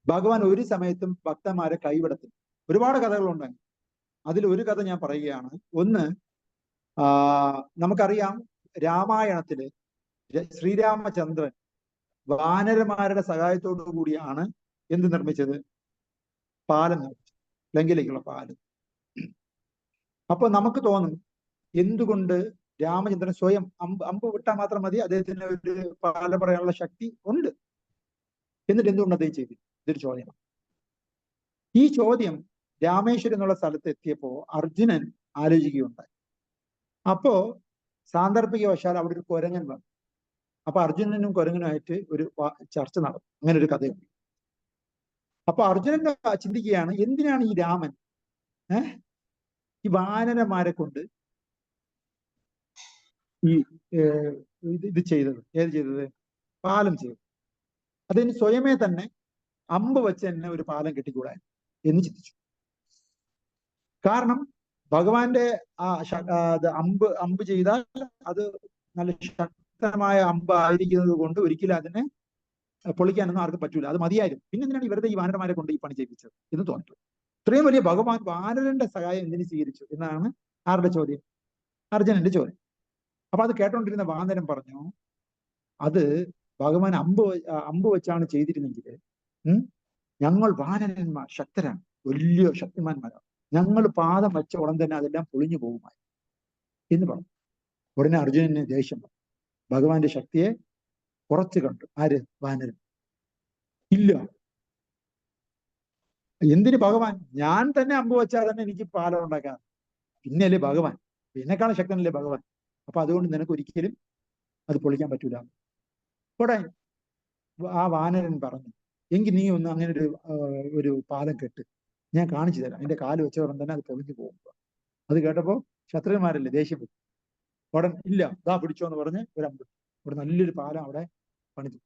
ഭഗവാൻ ഒരു സമയത്തും ഭക്തന്മാരെ കൈവിടത്തില്ല. ഒരുപാട് കഥകളുണ്ട്. അതിൽ ഒരു കഥ ഞാൻ പറയുകയാണ്. ഒന്ന്, നമുക്കറിയാം രാമായണത്തില് ശ്രീരാമചന്ദ്രൻ വാനരന്മാരുടെ സഹായത്തോടു കൂടിയാണ് എന്ത് നിർമ്മിച്ചത്? പാലം നിർമ്മിച്ചത്, ലങ്കയിലേക്കുള്ള പാലം. അപ്പൊ നമുക്ക് തോന്നും എന്തുകൊണ്ട് രാമചന്ദ്രൻ സ്വയം അമ്പ് വിട്ടാൽ മാത്രം മതി, അദ്ദേഹത്തിന് ഒരു പാലം പറയാനുള്ള ശക്തി ഉണ്ട്, എന്നിട്ട് എന്തുകൊണ്ട് അദ്ദേഹം ചെയ്തു? ഇതൊരു ചോദ്യമാണ്. ഈ ചോദ്യം രാമേശ്വരം എന്നുള്ള സ്ഥലത്ത് എത്തിയപ്പോ അർജുനൻ ആലോചിക്കുകയുണ്ടായി. അപ്പോ സാന്ദർഭികവശാൽ അവിടെ ഒരു കുരങ്ങൻ വന്നു. അപ്പൊ അർജുനനും കുരങ്ങനുമായിട്ട് ഒരു ചർച്ച നടന്നു. അങ്ങനെ ഒരു കഥയുണ്ട്. അപ്പൊ അർജുനൻ ചിന്തിക്കുകയാണ്, എന്തിനാണ് ഈ രാമൻ ഈ വാനരന്മാരെ കൊണ്ട് ഈ ഇത് ചെയ്തത്? ഏത് ചെയ്തത്? പാലം ചെയ്തത്. അതിന് സ്വയമേ തന്നെ അമ്പ് വെച്ച് തന്നെ ഒരു പാലം കെട്ടിക്കൂടാൻ എന്ന് ചിന്തിച്ചു. കാരണം ഭഗവാന്റെ അമ്പ് ചെയ്താൽ അത് നല്ല ശക്തമായ അമ്പ് ആയിരിക്കുന്നത് കൊണ്ട് ഒരിക്കലും അതിനെ പൊളിക്കാനൊന്നും ആർക്കും പറ്റൂല, അത് മതിയായിരുന്നു. പിന്നെ എന്തിനാണ് ഇവരുടെ ഈ വാനരന്മാരെ കൊണ്ട് ഈ പണി ചെയ്യിപ്പിച്ചത് എന്ന് തോന്നിട്ടു. ഇത്രയും വലിയ ഭഗവാൻ വാനരന്റെ സഹായം എന്തിനു സ്വീകരിച്ചു എന്നാണ് ആരുടെ ചോദ്യം? അർജുനന്റെ ചോദ്യം. അപ്പൊ അത് കേട്ടോണ്ടിരുന്ന വാനരൻ പറഞ്ഞു, അത് ഭഗവാൻ അമ്പ് വെച്ചാണ് ചെയ്തിരുന്നെങ്കിൽ ഞങ്ങൾ വാനരന്മാർ ശക്തരാണ്, വലിയ ശക്തിമാന്മാരാണ്, ഞങ്ങൾ പാദം വെച്ച ഉടൻ തന്നെ അതെല്ലാം പൊളിഞ്ഞു പോകുമായി എന്ന് പറഞ്ഞു. ഉടനെ അർജുനന് ദേഷ്യം വന്നു. ഭഗവാന്റെ ശക്തിയെ കുറച്ച് കണ്ടു. ആര്? വാനരൻ. ഇല്ല, എന്തിന് ഭഗവാൻ? ഞാൻ തന്നെ അമ്പ് വെച്ചാൽ തന്നെ എനിക്ക് പാലം ഉണ്ടാക്കാം, പിന്നെയല്ലേ ഭഗവാൻ, എന്നെക്കാളും ശക്തനല്ലേ ഭഗവാൻ. അപ്പൊ അതുകൊണ്ട് നിനക്ക് ഒരിക്കലും അത് പൊളിക്കാൻ പറ്റൂല. ഇവിടെ ആ വാനരൻ പറഞ്ഞു, എങ്കിൽ നീ ഒന്ന് അങ്ങനെ ഒരു പാലം കെട്ട്, ഞാൻ കാണിച്ചു തരാം, എന്റെ കാല് വെച്ചവരും തന്നെ അത് പൊളിഞ്ഞു പോകും. അത് കേട്ടപ്പോ ക്ഷത്രിയന്മാരല്ലേ ദേഷ്യപ്പെട്ടു. ഉടൻ ഇല്ല, ദാ പിടിച്ചോ എന്ന് പറഞ്ഞ് ഒരു അമ്പ്, ഇവിടെ നല്ലൊരു പാലം അവിടെ പണിതു.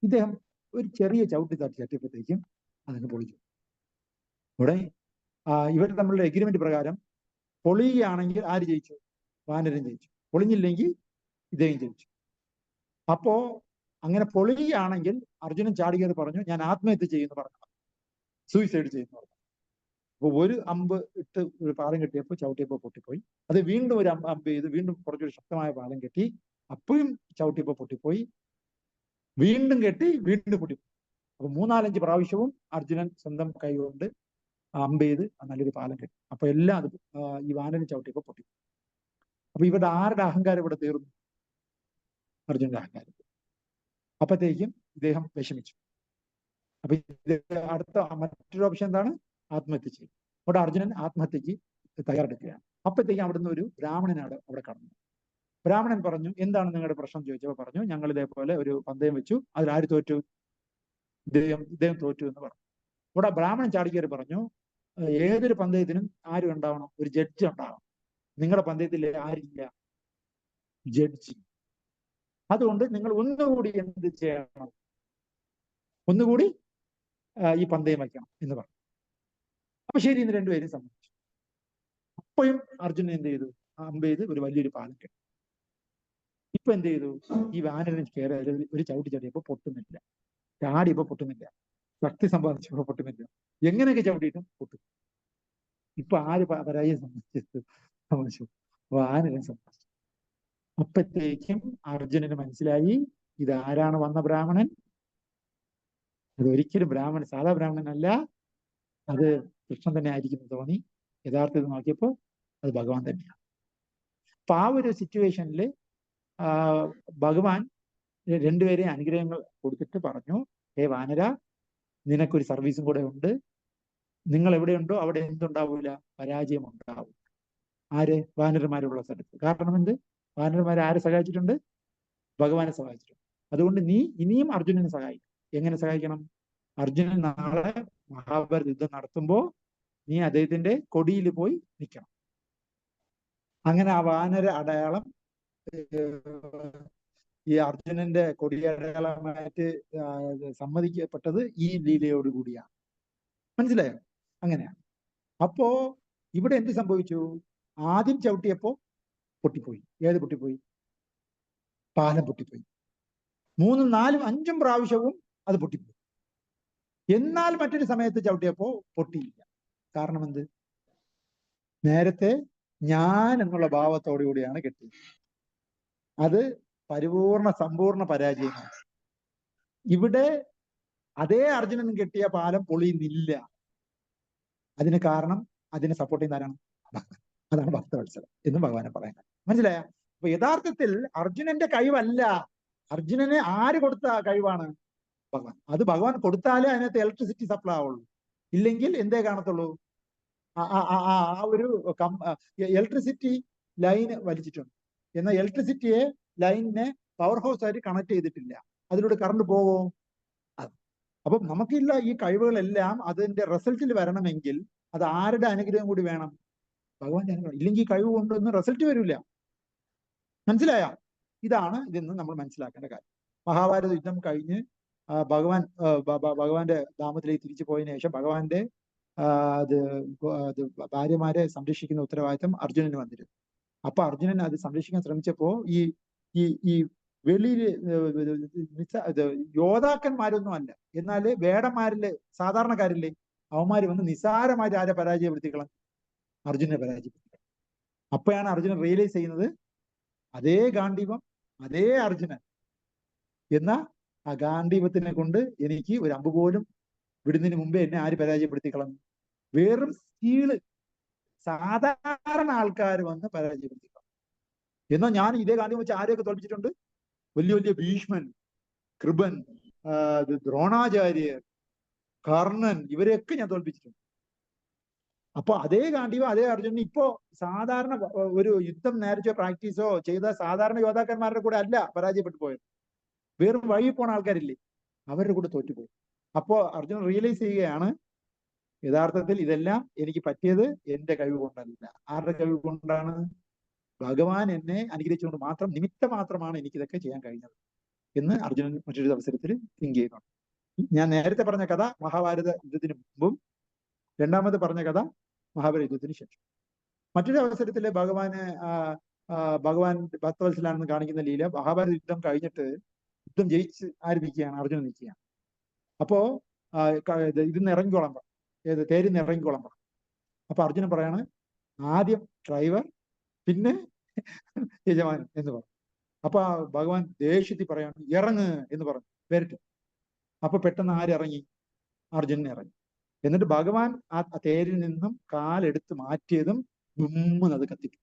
ഇദ്ദേഹം ഒരു ചെറിയ ചവിട്ടി തട്ടിയപ്പോഴത്തേക്കും അതങ്ങ് പൊളിച്ചു. ഇവിടെ ഇവർ തമ്മിലുള്ള എഗ്രിമെന്റ് പ്രകാരം പൊളിയുകയാണെങ്കിൽ ആര് ജയിച്ചു? വാനരൻ ജയിച്ചു. പൊളിഞ്ഞില്ലെങ്കിൽ ഇദ്ദേഹം ജയിച്ചു. അപ്പോ അങ്ങനെ പൊളിയുകയാണെങ്കിൽ അർജുനൻ ചാടികയറി പറഞ്ഞു, ഞാൻ ആത്മഹത്യ ചെയ്യുമെന്ന് പറഞ്ഞു, സൂയിസൈഡ് ചെയ്യുന്നു പറഞ്ഞു. അപ്പൊ ഒരു അമ്പ് ഇട്ട് ഒരു പാലം കെട്ടിയപ്പോൾ ചവിട്ടിയപ്പോൾ പൊട്ടിപ്പോയി. അത് വീണ്ടും ഒരു അമ്പ് ചെയ്ത് വീണ്ടും കുറച്ചൊരു ശക്തമായ പാലം കെട്ടി, അപ്പോഴും ചവിട്ടിയപ്പോൾ പൊട്ടിപ്പോയി, വീണ്ടും കെട്ടി, വീണ്ടും പൊട്ടിപ്പോയി. അപ്പൊ 3-4 പ്രാവശ്യവും അർജുനൻ സ്വന്തം കൈകൊണ്ട് അമ്പ് ചെയ്ത് നല്ലൊരു പാലം കെട്ടി. അപ്പൊ എല്ലാം അത് ഈ വാനരൻ ചവിട്ടിയപ്പോൾ പൊട്ടിപ്പോയി. അപ്പൊ ഇവിടെ ആരുടെ അഹങ്കാരം ഇവിടെ തീർന്നു? അർജുനന്റെ അഹങ്കാരം. അപ്പത്തേക്കും ഇദ്ദേഹം വിഷമിച്ചു. അപ്പൊ അടുത്ത മറ്റൊരു ഓപ്ഷൻ എന്താണ്? ആത്മഹത്യ ചെയ്യും. അവിടെ അർജുനൻ ആത്മഹത്യക്ക് തയ്യാറെടുക്കുകയാണ്. അപ്പത്തേക്കും അവിടുന്ന് ഒരു ബ്രാഹ്മണനാണ് അവിടെ കടന്നു. ബ്രാഹ്മണൻ പറഞ്ഞു, എന്താണ് നിങ്ങളുടെ പ്രശ്നം ചോദിച്ചപ്പോൾ പറഞ്ഞു, ഞങ്ങൾ ഇതേപോലെ ഒരു പന്തയം വെച്ചു, അതിൽ ആര് തോറ്റു? ഇദ്ദേഹം തോറ്റു എന്ന് പറഞ്ഞു. ഇവിടെ ബ്രാഹ്മണൻ ചാടിക്കയറി പറഞ്ഞു, ഏതൊരു പന്തയത്തിനും ആരും ഉണ്ടാവണം? ഒരു ജഡ്ജ് ഉണ്ടാവണം. നിങ്ങളുടെ പന്തയത്തിൽ ആരില്ല? ജഡ്ജി. അതുകൊണ്ട് നിങ്ങൾ ഒന്നുകൂടി എന്ത് ചെയ്യണം? ഒന്നുകൂടി ഈ പന്തയം വയ്ക്കണം എന്ന് പറഞ്ഞു. അപ്പൊ ശരി എന്ന് രണ്ടുപേരും സമ്മതിച്ചു. അപ്പോഴും അർജുനൻ എന്ത് ചെയ്തു? അമ്പ് ചെയ്ത് ഒരു വലിയൊരു പാലം കെട്ടി. ഇപ്പൊ എന്ത് ചെയ്തു? ഈ വാനരൻ കയറി ഒരു ചവിട്ടി ചാടിയപ്പോ പൊട്ടുന്നില്ല, ചാടിയപ്പോ പൊട്ടുന്നില്ല, ശക്തി സമ്പാദിച്ചപ്പോ പൊട്ടുന്നില്ല, എങ്ങനെയൊക്കെ ചവിട്ടിയിട്ടും പൊട്ടും. ഇപ്പൊ ആര് പരാജയം സംബന്ധിച്ചു? വാനരൻ സംബന്ധിച്ചു. അപ്പത്തേക്കും അർജുനന് മനസ്സിലായി, ഇതാരാണ് വന്ന ബ്രാഹ്മണൻ? അതൊരിക്കലും സാധാ ബ്രാഹ്മണനല്ല, അത് കൃഷ്ണൻ തന്നെ ആയിരിക്കുന്നു തോന്നി. യഥാർത്ഥത്തിൽ നോക്കിയപ്പോ അത് ഭഗവാൻ തന്നെയാണ്. അപ്പൊ ആ ഒരു സിറ്റുവേഷനിൽ ഭഗവാൻ രണ്ടുപേരെയും അനുഗ്രഹങ്ങൾ കൊടുത്തിട്ട് പറഞ്ഞു, ഹേ വാനര, നിനക്കൊരു സർവീസും കൂടെ ഉണ്ട്. നിങ്ങൾ എവിടെയുണ്ടോ അവിടെ എന്തുണ്ടാവൂല? പരാജയം ഉണ്ടാവും. ആര്? വാനരന്മാരുള്ള സ്ഥലത്ത്. കാരണം എന്ത്? വാനരന്മാരെ ആരെ സഹായിച്ചിട്ടുണ്ട്? ഭഗവാനെ സഹായിച്ചിട്ടുണ്ട്. അതുകൊണ്ട് നീ ഇനിയും അർജുനനെ സഹായിക്കണം. എങ്ങനെ സഹായിക്കണം? അർജുനൻ നാളെ മഹാഭാരത യുദ്ധം നടത്തുമ്പോ നീ അദ്ദേഹത്തിന്റെ കൊടിയിൽ പോയി നിൽക്കണം. അങ്ങനെ ആ വാനര അടയാളം ഈ അർജുനന്റെ കൊടിയടയാളമായിട്ട് സമ്മതിക്കപ്പെട്ടത് ഈ ലീലയോട് കൂടിയാണ്. മനസ്സിലായോ? അങ്ങനെയാണ്. അപ്പോ ഇവിടെ എന്ത് സംഭവിച്ചു? ആദ്യം ചവിട്ടിയപ്പോ പൊട്ടിപ്പോയി. ഏത് പൊട്ടിപ്പോയി? പാലം പൊട്ടിപ്പോയി. 3, 4, 5 പ്രാവശ്യവും അത് പൊട്ടിപ്പോയി. എന്നാൽ മറ്റൊരു സമയത്ത് ചവിട്ടിയപ്പോ പൊട്ടിയില്ല. കാരണം എന്ത്? നേരത്തെ ഞാൻ എന്നുള്ള ഭാവത്തോടുകൂടിയാണ് കെട്ടിയത്. അത് സമ്പൂർണ്ണ പരാജയമാണ്. ഇവിടെ അതേ അർജുനൻ കെട്ടിയ പാലം പൊളിയുന്നില്ല. അതിന് കാരണം, അതിനെ സപ്പോർട്ട് ചെയ്യുന്ന ആരാണ്? അതാണ് ഭക്തവത്സലം എന്നും ഭഗവാനെ പറയുന്നത്. മനസ്സിലായ? അപ്പൊ യഥാർത്ഥത്തിൽ അർജുനന്റെ കഴിവല്ല, അർജുനന് ആര് കൊടുത്ത കഴിവാണ്? ഭഗവാൻ. അത് ഭഗവാൻ കൊടുത്താലേ അതിനകത്ത് ഇലക്ട്രിസിറ്റി സപ്ലൈ ആവുള്ളൂ. ഇല്ലെങ്കിൽ എന്തേ കാണത്തുള്ളൂ? ആ ഒരു ഇലക്ട്രിസിറ്റി ലൈന് വലിച്ചിട്ടുണ്ട്, എന്നാൽ ഇലക്ട്രിസിറ്റിയെ ലൈനിനെ പവർ ഹൗസ് ആയിട്ട് കണക്ട് ചെയ്തിട്ടില്ല. അതിലൂടെ കറണ്ട് പോവോ? അപ്പം നമുക്കില്ല ഈ കഴിവുകളെല്ലാം അതിന്റെ റിസൾട്ടിൽ വരണമെങ്കിൽ അത് ആരുടെ അനുഗ്രഹം കൂടി വേണം? ഭഗവാന്റെ അനുഗ്രഹം. ഇല്ലെങ്കിൽ ഈ കഴിവ് കൊണ്ടൊന്നും റിസൾട്ട് വരില്ല. മനസ്സിലായ? ഇതാണ് ഇതിന്ന് നമ്മൾ മനസ്സിലാക്കേണ്ട കാര്യം. മഹാഭാരത യുദ്ധം കഴിഞ്ഞ് ഭഗവാന്റെ ധാമത്തിലേക്ക് തിരിച്ചു പോയതിനു ശേഷം ഭഗവാന്റെ ഭാര്യമാരെ സംരക്ഷിക്കുന്ന ഉത്തരവാദിത്തം അർജുനന് വന്നിരുന്നു. അപ്പൊ അർജുനൻ അത് സംരക്ഷിക്കാൻ ശ്രമിച്ചപ്പോ ഈ വെളിയിൽ യോദ്ധാക്കന്മാരൊന്നും അല്ല, എന്നാല് വേടന്മാരില് സാധാരണക്കാരില്ലേ, അവന്മാര് വന്ന് നിസ്സാരമായിട്ട് ആരെ പരാജയപ്പെടുത്തിക്കളാം? അർജുനെ പരാജയപ്പെടുത്തി. അപ്പോഴാണ് അർജുനൻ റിയലൈസ് ചെയ്യുന്നത് അതേ ഗാണ്ഡീവം, അതേ അർജുനൻ എന്ന ആ ഗാണ്ഡീവത്തിനെ കൊണ്ട് എനിക്ക് ഒരു അമ്പ് പോലും വിടുന്നതിന് മുമ്പേ എന്നെ ആര് പരാജയപ്പെടുത്തി കളഞ്ഞു? വെറും സ്കീള് സാധാരണ ആൾക്കാർ വന്ന് പരാജയപ്പെടുത്തി കളഞ്ഞു. എന്നാൽ ഞാൻ ഇതേ ഗാണ്ഡീവം വെച്ച് ആരെയൊക്കെ തോൽപ്പിച്ചിട്ടുണ്ട്? വലിയ വലിയ ഭീഷ്മൻ, കൃപൻ, ദ്രോണാചാര്യർ, കർണൻ, ഇവരെയൊക്കെ ഞാൻ തോൽപ്പിച്ചിട്ടുണ്ട്. അപ്പൊ അതേ ഗാണ്ഡീവം അതേ അർജുനൻ ഇപ്പോ സാധാരണ ഒരു യുദ്ധം നേരിച്ചോ പ്രാക്ടീസോ ചെയ്ത സാധാരണ യോദ്ധാക്കന്മാരുടെ കൂടെ അല്ല പരാജയപ്പെട്ടു പോയത്. വേറും വഴി പോണ ആൾക്കാരില്ലേ, അവരുടെ കൂടെ തോറ്റുപോയി. അപ്പോ അർജുനൻ റിയലൈസ് ചെയ്യുകയാണ് യഥാർത്ഥത്തിൽ ഇതെല്ലാം എനിക്ക് പറ്റിയത് എന്റെ കഴിവ് കൊണ്ടല്ല. ആരുടെ കഴിവ് കൊണ്ടാണ്? ഭഗവാൻ എന്നെ അനുഗ്രഹിച്ചുകൊണ്ട് മാത്രം, നിമിത്തം മാത്രമാണ് എനിക്കിതൊക്കെ ചെയ്യാൻ കഴിഞ്ഞത് എന്ന് അർജുനൻ മറ്റൊരു അവസരത്തിൽ തിങ്ക് ചെയ്യുന്നുണ്ട്. ഞാൻ നേരത്തെ പറഞ്ഞ കഥ മഹാഭാരത യുദ്ധത്തിന് മുമ്പും, രണ്ടാമത് പറഞ്ഞ കഥ മഹാഭാരത യുദ്ധത്തിന് ശേഷം. മറ്റൊരു അവസരത്തില് ഭഗവാൻ ഭക്തവത്സലാണെന്ന് കാണിക്കുന്ന ലീല, മഹാഭാരത യുദ്ധം കഴിഞ്ഞിട്ട് യുദ്ധം ജയിച്ച് ആര് നിൽക്കുകയാണ്? അർജുനൻ നിൽക്കുകയാണ്. അപ്പോ ഇതിന്ന് ഇറങ്ങിക്കോളാൻ പറ, തേരിന്ന് ഇറങ്ങിക്കോളാൻ പറ. അപ്പൊ അർജുനൻ പറയാണ് ആദ്യം ഡ്രൈവർ, പിന്നെ യജമാനൻ എന്ന് പറഞ്ഞു. അപ്പൊ ഭഗവാൻ ദേഷ്യത്തിൽ പറയാണ് ഇറങ്ങ് എന്ന് പറഞ്ഞു, വരട്ടെ. അപ്പൊ പെട്ടെന്ന് ആരിറങ്ങി? അർജുനൻ ഇറങ്ങി. എന്നിട്ട് ഭഗവാൻ ആ തേരിൽ നിന്നും കാലെടുത്ത് മാറ്റിയതും അത് കത്തിക്കും.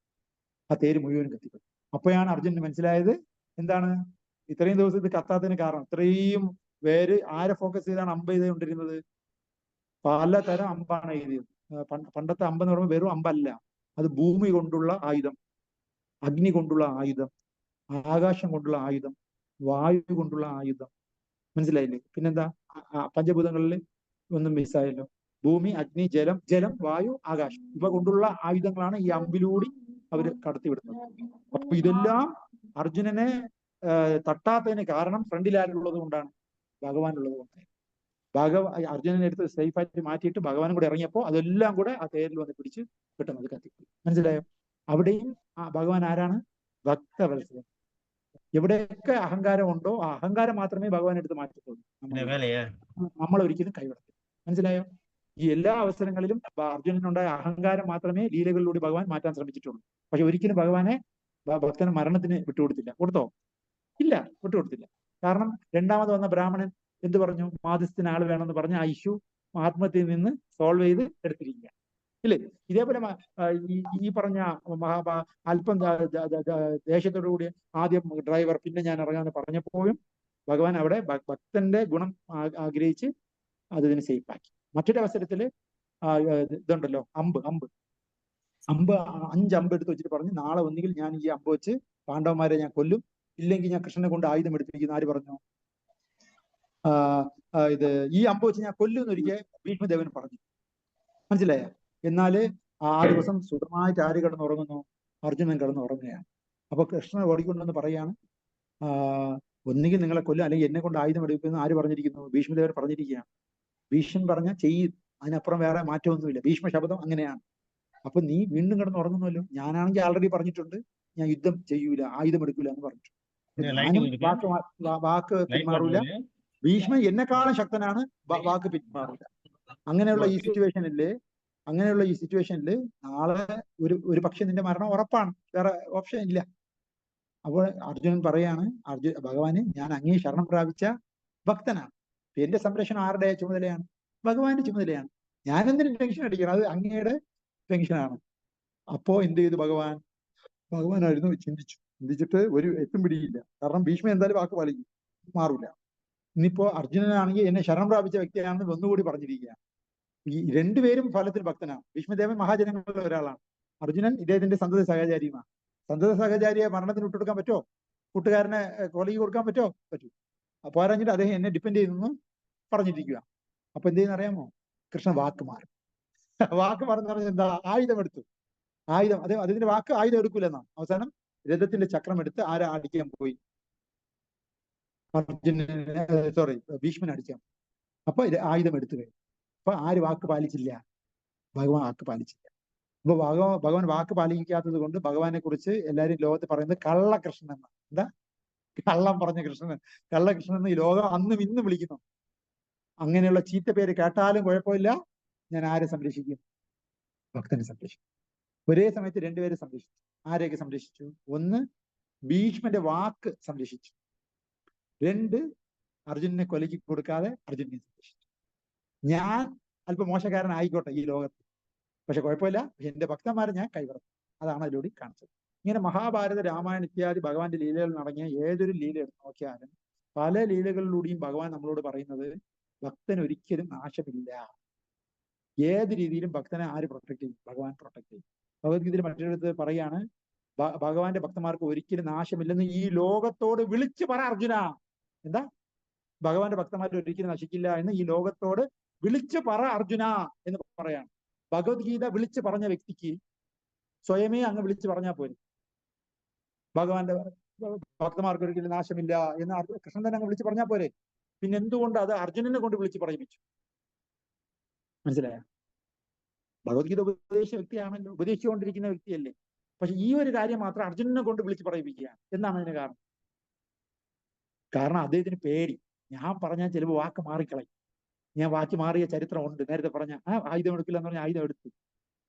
ആ തേര് മുഴുവൻ കത്തിക്കും. അപ്പോഴാണ് അർജുനന് മനസ്സിലായത് എന്താണ് ഇത്രയും ദിവസം ഇത് കത്താത്തതിന് കാരണം. ഇത്രയും പേര് ആരെ ഫോക്കസ് ചെയ്താണ് അമ്പ് ചെയ്തുകൊണ്ടിരുന്നത്? പലതരം അമ്പാണ് എഴുതിയത്. പണ്ടത്തെ അമ്പെന്ന് പറയുമ്പോൾ വെറും അമ്പല്ല, അത് ഭൂമി കൊണ്ടുള്ള ആയുധം, അഗ്നി കൊണ്ടുള്ള ആയുധം, ആകാശം കൊണ്ടുള്ള ആയുധം, വായു കൊണ്ടുള്ള ആയുധം. മനസ്സിലായില്ലേ? പിന്നെന്താ പഞ്ചഭൂതങ്ങളിൽ ഒന്നും മിസ്സായല്ലോ. ഭൂമി, അഗ്നി, ജലം, വായു, ആകാശം, ഇവ കൊണ്ടുള്ള ആയുധങ്ങളാണ് ഈ അമ്പിലൂടി അവര് കടത്തിവിടുന്നത്. അപ്പൊ ഇതെല്ലാം അർജുനനെ തട്ടാത്തതിന് കാരണം ഫ്രണ്ടിൽ ആരുള്ളത് കൊണ്ടാണ്? ഭഗവാൻ ഉള്ളത് കൊണ്ടാണ്. അർജുനനെ എടുത്ത് സേഫായിട്ട് മാറ്റിയിട്ട് ഭഗവാനും കൂടെ ഇറങ്ങിയപ്പോൾ അതെല്ലാം കൂടെ ആ തേരിൽ വന്ന് പിടിച്ച് പെട്ടെന്ന് അത് കത്തിപ്പോയി. മനസ്സിലായോ? അവിടെയും ഭഗവാൻ ആരാണ്? ഭക്തവത്സലൻ. എവിടെയൊക്കെ അഹങ്കാരം ഉണ്ടോ ആ അഹങ്കാരം മാത്രമേ ഭഗവാൻ എടുത്ത് മാറ്റത്തുള്ളൂ. നമ്മൾ ഒരിക്കലും കൈവിടത്തില്ല. മനസ്സിലായോ? ഈ എല്ലാ അവസരങ്ങളിലും അർജുനനുണ്ടായ അഹങ്കാരം മാത്രമേ ലീലകളിലൂടെ ഭഗവാൻ മാറ്റാൻ ശ്രമിച്ചിട്ടുള്ളൂ. പക്ഷെ ഒരിക്കലും ഭഗവാനെ ഭക്തന് മരണത്തിന് വിട്ടുകൊടുത്തില്ല. കൊടുത്തോ? ഇല്ല, വിട്ടുകൊടുത്തില്ല. കാരണം രണ്ടാമത് വന്ന ബ്രാഹ്മണൻ എന്ത് പറഞ്ഞു? മാധ്യസ്ഥന് ആൾ വേണമെന്ന് പറഞ്ഞ് ആ ഇഷ്യൂ ആത്മഹത്യയിൽ നിന്ന് സോൾവ് ചെയ്ത് എടുത്തിരിക്കുക ഇല്ലേ? ഇതേപോലെ ഈ പറഞ്ഞ അല്പം ദേഷ്യത്തോടു കൂടി ആദ്യം ഡ്രൈവർ, പിന്നെ ഞാൻ ഇറങ്ങാന്ന് പറഞ്ഞപ്പോഴും ഭഗവാൻ അവിടെ ഭക്തന്റെ ഗുണം ആഗ്രഹിച്ച് അതിന് സേഫാക്കി. മറ്റൊരു അവസരത്തില് ഇതുണ്ടല്ലോ, അമ്പ് 5 അമ്പ് എടുത്ത് വെച്ചിട്ട് പറഞ്ഞു നാളെ ഒന്നുകിൽ ഞാൻ ഈ അമ്പ് വെച്ച് പാണ്ഡവന്മാരെ ഞാൻ കൊല്ലും, ഇല്ലെങ്കിൽ ഞാൻ കൃഷ്ണനെ കൊണ്ട് ആയുധം എടുത്തിരിക്കുന്ന. ആര് പറഞ്ഞു? ഈ അമ്പ് വെച്ച് ഞാൻ കൊല്ലും എന്നൊരിക്കൽ ഭീഷ്മദേവൻ പറഞ്ഞു. മനസ്സിലായ? എന്നാല് ആ ദിവസം സുഖമായിട്ട് ആര് കിടന്നുറങ്ങുന്നു? അർജുനൻ കിടന്നുറങ്ങുകയാണ്. അപ്പൊ കൃഷ്ണൻ ഓടിക്കൊണ്ടെന്ന് പറയാണ് ഒന്നുകിൽ നിങ്ങളെ കൊല്ലും, അല്ലെങ്കിൽ എന്നെ കൊണ്ട് ആയുധം എടുക്കുമെന്ന് ആര് പറഞ്ഞിരിക്കുന്നു? ഭീഷ്മദേവൻ പറഞ്ഞിരിക്കുകയാണ്. ഭീഷ്മൻ പറഞ്ഞ ചെയ്യും, അതിനപ്പുറം വേറെ മാറ്റമൊന്നുമില്ല. ഭീഷ്മ ശബ്ദം അങ്ങനെയാണ്. അപ്പൊ നീ വീണ്ടും കിടന്നുറങ്ങുന്നല്ലോ. ഞാനാണെങ്കിൽ ആൾറെഡി പറഞ്ഞിട്ടുണ്ട് ഞാൻ യുദ്ധം ചെയ്യൂല, ആയുധം എടുക്കൂല എന്ന് പറഞ്ഞിട്ടുണ്ട്. ഞാനും വാക്ക് പിന്മാറൂല. ഭീഷ്മൻ എന്നെക്കാളും ശക്തനാണ്, വാക്ക് പിന്മാറൂല. അങ്ങനെയുള്ള ഈ സിറ്റുവേഷനില് നാളെ ഒരു പക്ഷെ നിന്റെ മരണം ഉറപ്പാണ്, വേറെ ഓപ്ഷൻ ഇല്ല. അപ്പോൾ അർജുനൻ പറയാണ് ഭഗവാന് ഞാൻ അങ്ങേ ശരണം പ്രാപിച്ച ഭക്തനാണ്, എന്റെ സംരക്ഷണം ആരുടെ ചുമതലയാണ്? ഭഗവാന്റെ ചുമതലയാണ്. ഞാനെന്തിനും ടെൻഷൻ അടിക്കണം, അത് അങ്ങയുടെ ടെൻഷനാണ്. അപ്പോ എന്ത് ചെയ്തു ഭഗവാനായിരുന്നു ചിന്തിച്ചിട്ട് ഒരു എത്തും പിടിയില്ല. കാരണം ഭീഷ്മ എന്തായാലും വാക്ക് പാലിക്കും, മാറൂല. ഇന്നിപ്പോ അർജുനനാണെങ്കിൽ എന്നെ ശരണം പ്രാപിച്ച വ്യക്തിയാണെന്ന് ഒന്നുകൂടി പറഞ്ഞിരിക്കുകയാണ്. ഈ രണ്ടുപേരും ഫലത്തിൽ ഭക്തനാണ്. ഭീഷ്മദേവൻ മഹാജനങ്ങളിൽ ഒരാളാണ്, അർജുനൻ ഇദ്ദേഹത്തിന്റെ സന്തത സഹചാരിയുമാണ്. സന്തത സഹചാരിയെ മരണത്തിന് വിട്ടുകൊടുക്കാൻ പറ്റുമോ? കൂട്ടുകാരനെ കൊലയ്ക്ക് കൊടുക്കാൻ പറ്റുമോ? പറ്റൂ. അപ്പൊ ആരാഞ്ഞിട്ട് അദ്ദേഹം എന്നെ ഡിപ്പെൻഡ് ചെയ്യുന്നു പറഞ്ഞിരിക്കുക. അപ്പൊ എന്ത് ചെയ്യുന്ന അറിയാമോ? കൃഷ്ണൻ വാക്ക് മാറും. വാക്ക് മാറുന്ന പറഞ്ഞാൽ എന്താ? ആയുധം എടുത്തു. അതിന്റെ വാക്ക് ആയുധം എടുക്കൂലെന്നാണ്. അവസാനം രഥത്തിന്റെ ചക്രം എടുത്ത് ആരാ അടിക്കാൻ പോയി? ഭീഷ്മൻ അടിക്കാൻ. അപ്പൊ ആയുധം എടുത്തു കഴിഞ്ഞു. അപ്പൊ ആര് വാക്ക് പാലിച്ചില്ല? ഭഗവാൻ വാക്ക് പാലിച്ചില്ല. അപ്പൊ ഭഗവാൻ വാക്ക് പാലിക്കാത്തത് കൊണ്ട് ഭഗവാനെ കുറിച്ച് എല്ലാവരും ലോകത്ത് പറയുന്നത് കള്ളകൃഷ്ണൻ എന്നാണ്. എന്താ? കള്ളം പറഞ്ഞ കൃഷ്ണൻ, കള്ളകൃഷ്ണൻ എന്ന് ഈ ലോകം അന്നും ഇന്നും വിളിക്കുന്നു. അങ്ങനെയുള്ള ചീത്ത പേര് കേട്ടാലും കുഴപ്പമില്ല. ഞാൻ ആരെ സംരക്ഷിക്കും? ഭക്തനെ സംരക്ഷിക്കും. ഒരേ സമയത്ത് രണ്ടുപേരെ സംരക്ഷിച്ചു. ആരെയൊക്കെ സംരക്ഷിച്ചു? ഒന്ന്, ഭീഷ്മന്റെ വാക്ക് സംരക്ഷിച്ചു. രണ്ട്, അർജുനനെ കൊലയ്ക്ക് കൊടുക്കാതെ അർജുനനെ സംരക്ഷിച്ചു. ഞാൻ അല്പം മോശക്കാരനായിക്കോട്ടെ ഈ ലോകത്ത്, പക്ഷെ കുഴപ്പമില്ല, എന്റെ ഭക്തന്മാരെ ഞാൻ കൈവിടണം. അതാണ് അതിലൂടെ കാണിച്ചത്. ഇങ്ങനെ മഹാഭാരത, രാമായണ ഇത്യാദി ഭഗവാന്റെ ലീലകൾ നടങ്ങിയ ഏതൊരു ലീല എടുത്ത് നോക്കിയാലും പല ലീലകളിലൂടെയും ഭഗവാൻ നമ്മളോട് പറയുന്നത് ഭക്തന് ഒരിക്കലും നാശമില്ല. ഏത് രീതിയിലും ഭക്തനെ ആര് പ്രൊട്ടക്ട് ചെയ്യും? ഭഗവാൻ പ്രൊട്ടക്ട് ചെയ്യും. ഭഗവത്ഗീതയിൽ മറ്റൊരിടത്ത് പറയാണ്, ഭഗവാന്റെ ഭക്തന്മാർക്ക് ഒരിക്കലും നാശമില്ലെന്ന് ഈ ലോകത്തോട് വിളിച്ചു പറ അർജുന. എന്താ? ഭഗവാന്റെ ഭക്തന്മാർ ഒരിക്കലും നശിക്കില്ല എന്ന് ഈ ലോകത്തോട് വിളിച്ചു പറ അർജുന എന്ന് പറയാണ്. ഭഗവത്ഗീത വിളിച്ചു പറഞ്ഞ വ്യക്തിക്ക് സ്വയമേ അങ്ങ് വിളിച്ചു പറഞ്ഞാൽ പോലും ഭഗവാന്റെ ഭക്തന്മാർക്ക് ഒരിക്കലും നാശമില്ല എന്ന് കൃഷ്ണൻ തന്നെ അങ്ങ് വിളിച്ചു പറഞ്ഞാൽ പോരെ? പിന്നെ എന്തുകൊണ്ട് അത് അർജുനനെ കൊണ്ട് വിളിച്ചു പറയിപ്പിച്ചു? മനസ്സിലായ? ഭഗവത്ഗീത ഉപദേശിച്ച വ്യക്തിയാണല്ലോ, ഉപദേശിച്ചുകൊണ്ടിരിക്കുന്ന വ്യക്തിയല്ലേ. പക്ഷെ ഈ ഒരു കാര്യം മാത്രം അർജുനനെ കൊണ്ട് വിളിച്ചു പറയിപ്പിക്കുകയാണ്. എന്താണ് അതിന് കാരണം? കാരണം അദ്ദേഹത്തിന് പേടി. ഞാൻ പറഞ്ഞാൽ ചിലപ്പോൾ വാക്ക് മാറിക്കളയും. ഞാൻ വാക്ക് മാറിയ ചരിത്രമുണ്ട്. നേരത്തെ പറഞ്ഞ ആയുധം എടുക്കില്ല എന്ന് പറഞ്ഞാൽ ആയുധം എടുത്തു.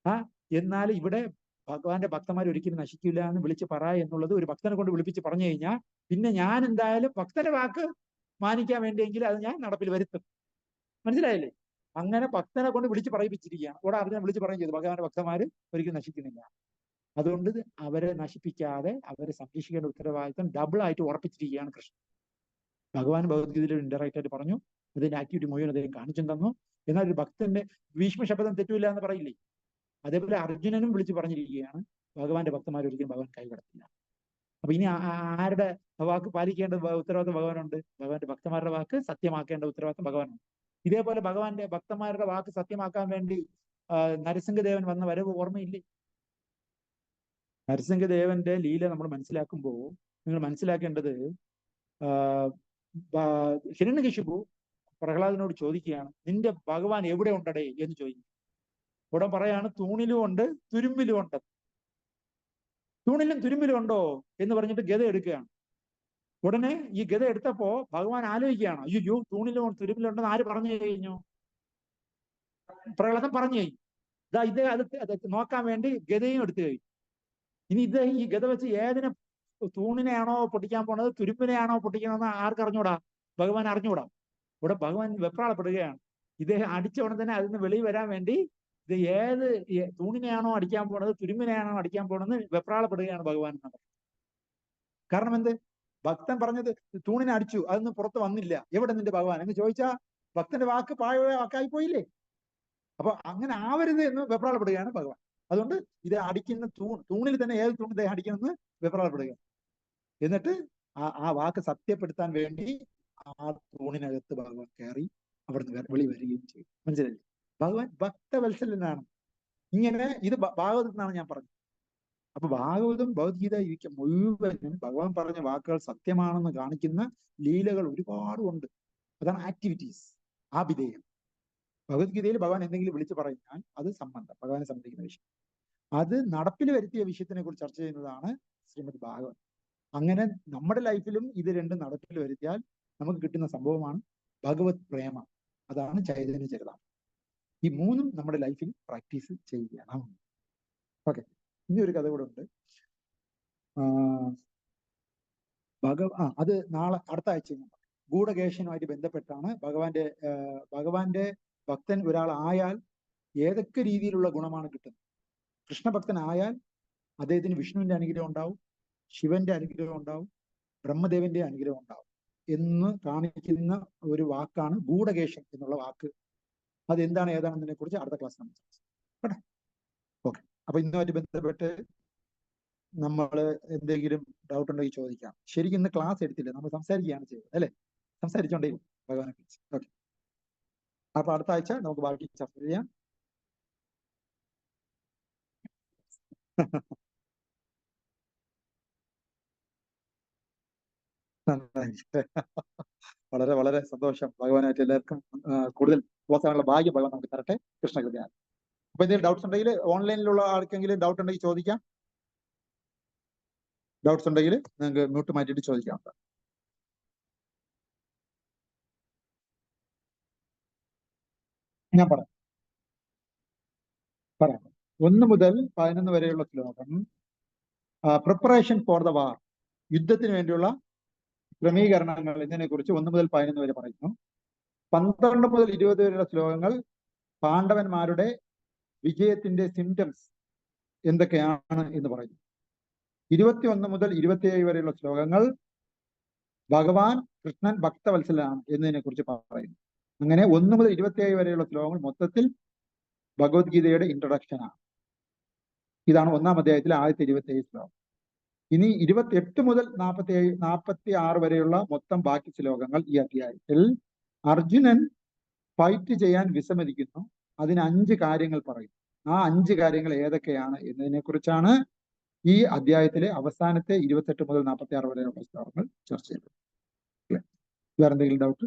എന്നാൽ ഇവിടെ ഭഗവാന്റെ ഭക്തന്മാർ ഒരിക്കലും നശിക്കില്ല എന്ന് വിളിച്ച് പറ എന്നുള്ളത് ഒരു ഭക്തനെ കൊണ്ട് വിളിപ്പിച്ച് പറഞ്ഞു കഴിഞ്ഞാൽ പിന്നെ ഞാൻ എന്തായാലും ഭക്തന്റെ വാക്ക് മാനിക്കാൻ വേണ്ടിയെങ്കിൽ അത് ഞാൻ നടപ്പിൽ വരുത്തും. മനസ്സിലായില്ലേ? അങ്ങനെ ഭക്തനെ കൊണ്ട് വിളിച്ച് പറയിപ്പിച്ചിരിക്കുകയാണ്. ഇവിടെ അർജുനൻ വിളിച്ച് പറയുകയും ചെയ്തു, ഭഗവാന്റെ ഭക്തന്മാര് ഒരിക്കലും നശിക്കുന്നില്ല. അതുകൊണ്ട് അവരെ നശിപ്പിക്കാതെ അവരെ സംരക്ഷിക്കേണ്ട ഉത്തരവാദിത്വം ഡബിൾ ആയിട്ട് ഉറപ്പിച്ചിരിക്കുകയാണ് കൃഷ്ണൻ. ഭഗവാൻ ഭഗവത്ഗീതയിൽ ഇൻഡയറക്റ്റ് ആയിട്ട് പറഞ്ഞു, അതിന്റെ ആക്ടിവിറ്റി മുഴുവൻ അദ്ദേഹം കാണിച്ചു തന്നു. എന്നാൽ ഒരു ഭക്തന്റെ ഭീഷ്മ ശബ്ദം തെറ്റൂല എന്ന് പറയില്ലേ, അതേപോലെ അർജുനനും വിളിച്ചു പറഞ്ഞിരിക്കുകയാണ്, ഭഗവാന്റെ ഭക്തന്മാർ ഒരിക്കലും ഭഗവാൻ കൈവിടത്തില്ല. അപ്പൊ ഇനി ആരുടെ വാക്ക് പാലിക്കേണ്ട ഉത്തരവാദിത്വം ഭഗവാനുണ്ട്? ഭഗവാന്റെ ഭക്തന്മാരുടെ വാക്ക് സത്യമാക്കേണ്ട ഉത്തരവാദിത്വം ഭഗവാനുണ്ട്. ഇതേപോലെ ഭഗവാന്റെ ഭക്തന്മാരുടെ വാക്ക് സത്യമാക്കാൻ വേണ്ടി നരസിംഹദേവൻ വന്ന വരവ് ഓർമ്മയില്ലേ? നരസിംഹദേവന്റെ ലീല നമ്മൾ മനസ്സിലാക്കുമ്പോൾ നിങ്ങൾ മനസ്സിലാക്കേണ്ടത്, ഹിരണ്യകശിപു പ്രഹ്ലാദനോട് ചോദിക്കുകയാണ്, നിന്റെ ഭഗവാൻ എവിടെ ഉണ്ടടേ എന്ന് ചോദിക്കും. ഉടൻ പറയാണ്, തൂണിലും ഉണ്ട് തുരുമ്പിലും ഉണ്ട്. തൂണിലും തുരുമ്പിലും ഉണ്ടോ എന്ന് പറഞ്ഞിട്ട് ഗദ എടുക്കുകയാണ്. ഉടനെ ഈ ഗദ എടുത്തപ്പോ ഭഗവാൻ ആലോചിക്കുകയാണ്, അയ്യോ തൂണിലും തുരുമ്പിലും ഉണ്ടെന്ന് ആര് പറഞ്ഞു കഴിഞ്ഞു? പ്രഹ്ലാദൻ പറഞ്ഞു കഴിഞ്ഞു. ഇതാ അത് നോക്കാൻ വേണ്ടി ഗദയും എടുത്തു കഴിഞ്ഞു. ഇനി ഈ ഗദ വെച്ച് ഏതിനെ, തൂണിനെയാണോ പൊട്ടിക്കാൻ പോണത് തുരുമ്പിനെയാണോ പൊട്ടിക്കണമെന്ന് ആർക്കറിഞ്ഞൂടാ? ഭഗവാൻ അറിഞ്ഞൂടാ. ഇവിടെ ഭഗവാൻ വെപ്രാളപ്പെടുകയാണ്. ഇദ്ദേഹം അടിച്ച ഉടൻ തന്നെ അതിൽ നിന്ന് വെളിയിൽ വരാൻ വേണ്ടി ഇത് ഏത് തൂണിനെയാണോ അടിക്കാൻ പോണത് തുരുമ്പിനെയാണോ അടിക്കാൻ പോണെന്ന് വെപ്രാളപ്പെടുകയാണ് ഭഗവാൻ. കാരണം എന്ത്? ഭക്തൻ പറഞ്ഞത് തൂണിനെ അടിച്ചു, അതൊന്നും പുറത്ത് വന്നില്ല, എവിടെ നിന്റെ ഭഗവാൻ എന്ന് ചോദിച്ചാൽ ഭക്തന്റെ വാക്ക് പാഴ വാക്കായി പോയില്ലേ? അപ്പൊ അങ്ങനെ ആവരുത് എന്ന് വെപ്രാളപ്പെടുകയാണ് ഭഗവാൻ. അതുകൊണ്ട് ഇത് അടിക്കുന്ന തൂണിൽ തന്നെ ഏത് തൂണിൽ ഇദ്ദേഹം അടിക്കണമെന്ന് വെപ്രാളപ്പെടുകയാണ്. എന്നിട്ട് ആ വാക്ക് സത്യപ്പെടുത്താൻ വേണ്ടി ആ തൂണിനകത്ത് ഭഗവാൻ കയറി അവിടുന്ന് വെളി വരികയും ചെയ്യും. മനസ്സിലായില്ലേ? ഭഗവാൻ ഭക്തവത്സലനാണ്. ഇങ്ങനെ ഇത് ഭാഗവതത്തിനാണ് ഞാൻ പറഞ്ഞത്. അപ്പൊ ഭാഗവതം ഭഗവത്ഗീത ഇരിക്കും മുഴുവനും ഭഗവാൻ പറഞ്ഞ വാക്കുകൾ സത്യമാണെന്ന് കാണിക്കുന്ന ലീലകൾ ഒരുപാടുണ്ട്. അതാണ് ആക്ടിവിറ്റീസ്, ആഭിധേയം. ഭഗവത്ഗീതയിൽ ഭഗവാൻ എന്തെങ്കിലും വിളിച്ചു പറഞ്ഞാൽ അത് സംബന്ധം, ഭഗവാനെ സംബന്ധിക്കുന്ന വിഷയം. അത് നടപ്പിൽ വരുത്തിയ വിഷയത്തിനെ കുറിച്ച് ചർച്ച ചെയ്യുന്നതാണ് ശ്രീമദ് ഭാഗവതം. അങ്ങനെ നമ്മുടെ ലൈഫിലും ഇത് രണ്ടും നടപ്പിൽ വരുത്തിയാൽ നമുക്ക് കിട്ടുന്ന സംഭവമാണ് ഭഗവത് പ്രേമ. അതാണ് ചൈതന്യ ചരിതം. ഈ മൂന്നും നമ്മുടെ ലൈഫിൽ പ്രാക്ടീസ് ചെയ്യണം. ഓക്കെ, ഇനി ഒരു കഥ കൂടെ ഉണ്ട്. അത് നാളെ അടുത്ത ആഴ്ച ഗൂഢകേശനുമായിട്ട് ബന്ധപ്പെട്ടാണ്. ഭഗവാന്റെ ഭക്തൻ ഒരാളായാൽ ഏതൊക്കെ രീതിയിലുള്ള ഗുണമാണ് കിട്ടുന്നത്? കൃഷ്ണഭക്തനായാൽ അദ്ദേഹത്തിന് വിഷ്ണുവിന്റെ അനുഗ്രഹം ഉണ്ടാവും, ശിവന്റെ അനുഗ്രഹം ഉണ്ടാവും, ബ്രഹ്മദേവന്റെ അനുഗ്രഹം ഉണ്ടാവും എന്ന് കാണിക്കുന്ന ഒരു വാക്കാണ് ഗൂഢകേശൻ എന്നുള്ള വാക്ക്. അത് എന്താണ് ഏതാണെന്നതിനെ കുറിച്ച് അടുത്ത ക്ലാസ് നമ്മൾ കേട്ടോ. ഓക്കെ, അപ്പൊ ഇന്നുമായിട്ട് ബന്ധപ്പെട്ട് നമ്മൾ എന്തെങ്കിലും ഡൗട്ട് ഉണ്ടെങ്കിൽ ചോദിക്കാം. ശരിക്കും ഇന്ന് ക്ലാസ് എടുത്തില്ല, നമ്മൾ സംസാരിക്കുകയാണ് ചെയ്തത് അല്ലെ? സംസാരിച്ചോണ്ടേ ഭഗവാനെ കുറിച്ച്. ഓക്കെ, അപ്പൊ അടുത്ത ആഴ്ച നമുക്ക് ബാക്കി ചർച്ച ചെയ്യാം. വളരെ വളരെ സന്തോഷം. ഭഗവാനായിട്ട് എല്ലാവർക്കും കൂടുതൽ ക്ലോസ് ആകാനുള്ള ഭാഗ്യം ഭഗവാൻ നമുക്ക് തരട്ടെ. കൃഷ്ണകൃപയാണ്. അപ്പൊ എന്തെങ്കിലും ഡൗട്ട്സ് ഉണ്ടെങ്കിൽ ഓൺലൈനിലുള്ള ആർക്കെങ്കിലും ഡൗട്ട് ഉണ്ടെങ്കിൽ ചോദിക്കാം. ഡൗട്ട്സ് ഉണ്ടെങ്കിൽ നിങ്ങൾക്ക് മ്യൂട്ട് മാറ്റിയിട്ട് ചോദിക്കാം. ഞാൻ പറയാം. 1 മുതൽ 11 വരെയുള്ള ശ്ലോകം പ്രിപ്പറേഷൻ ഫോർ ദ വാർ, യുദ്ധത്തിന് വേണ്ടിയുള്ള ക്രമീകരണങ്ങൾ ഇതിനെ കുറിച്ച് 1 മുതൽ 11 വരെ പറയുന്നു. 12 മുതൽ 20 വരെയുള്ള ശ്ലോകങ്ങൾ പാണ്ഡവന്മാരുടെ വിജയത്തിന്റെ സിംറ്റംസ് എന്തൊക്കെയാണ് എന്ന് പറയുന്നു. 21 മുതൽ 27 വരെയുള്ള ശ്ലോകങ്ങൾ ഭഗവാൻ കൃഷ്ണൻ ഭക്തവത്സലാണ് എന്നതിനെ കുറിച്ച് പറയുന്നു. അങ്ങനെ 1 മുതൽ 27 വരെയുള്ള ശ്ലോകങ്ങൾ മൊത്തത്തിൽ ഭഗവത്ഗീതയുടെ ഇൻട്രൊഡക്ഷനാണ്. ഇതാണ് 1-ാം അധ്യായത്തിലെ ആദ്യത്തെ 27 ശ്ലോകം. ഇനി 28 മുതൽ 46 വരെയുള്ള മൊത്തം ബാക്കി ശ്ലോകങ്ങൾ ഈ അധ്യായത്തിൽ അർജുനൻ ഫൈറ്റ് ചെയ്യാൻ വിസമ്മതിക്കുന്നു. അതിന് 5 കാര്യങ്ങൾ പറയും. ആ 5 കാര്യങ്ങൾ ഏതൊക്കെയാണ് എന്നതിനെ കുറിച്ചാണ് ഈ അധ്യായത്തിലെ അവസാനത്തെ 28 മുതൽ 46 വരെയുള്ള ശ്ലോകങ്ങൾ ചർച്ച ചെയ്തത്. വേറെ എന്തെങ്കിലും ഡൗട്ട്?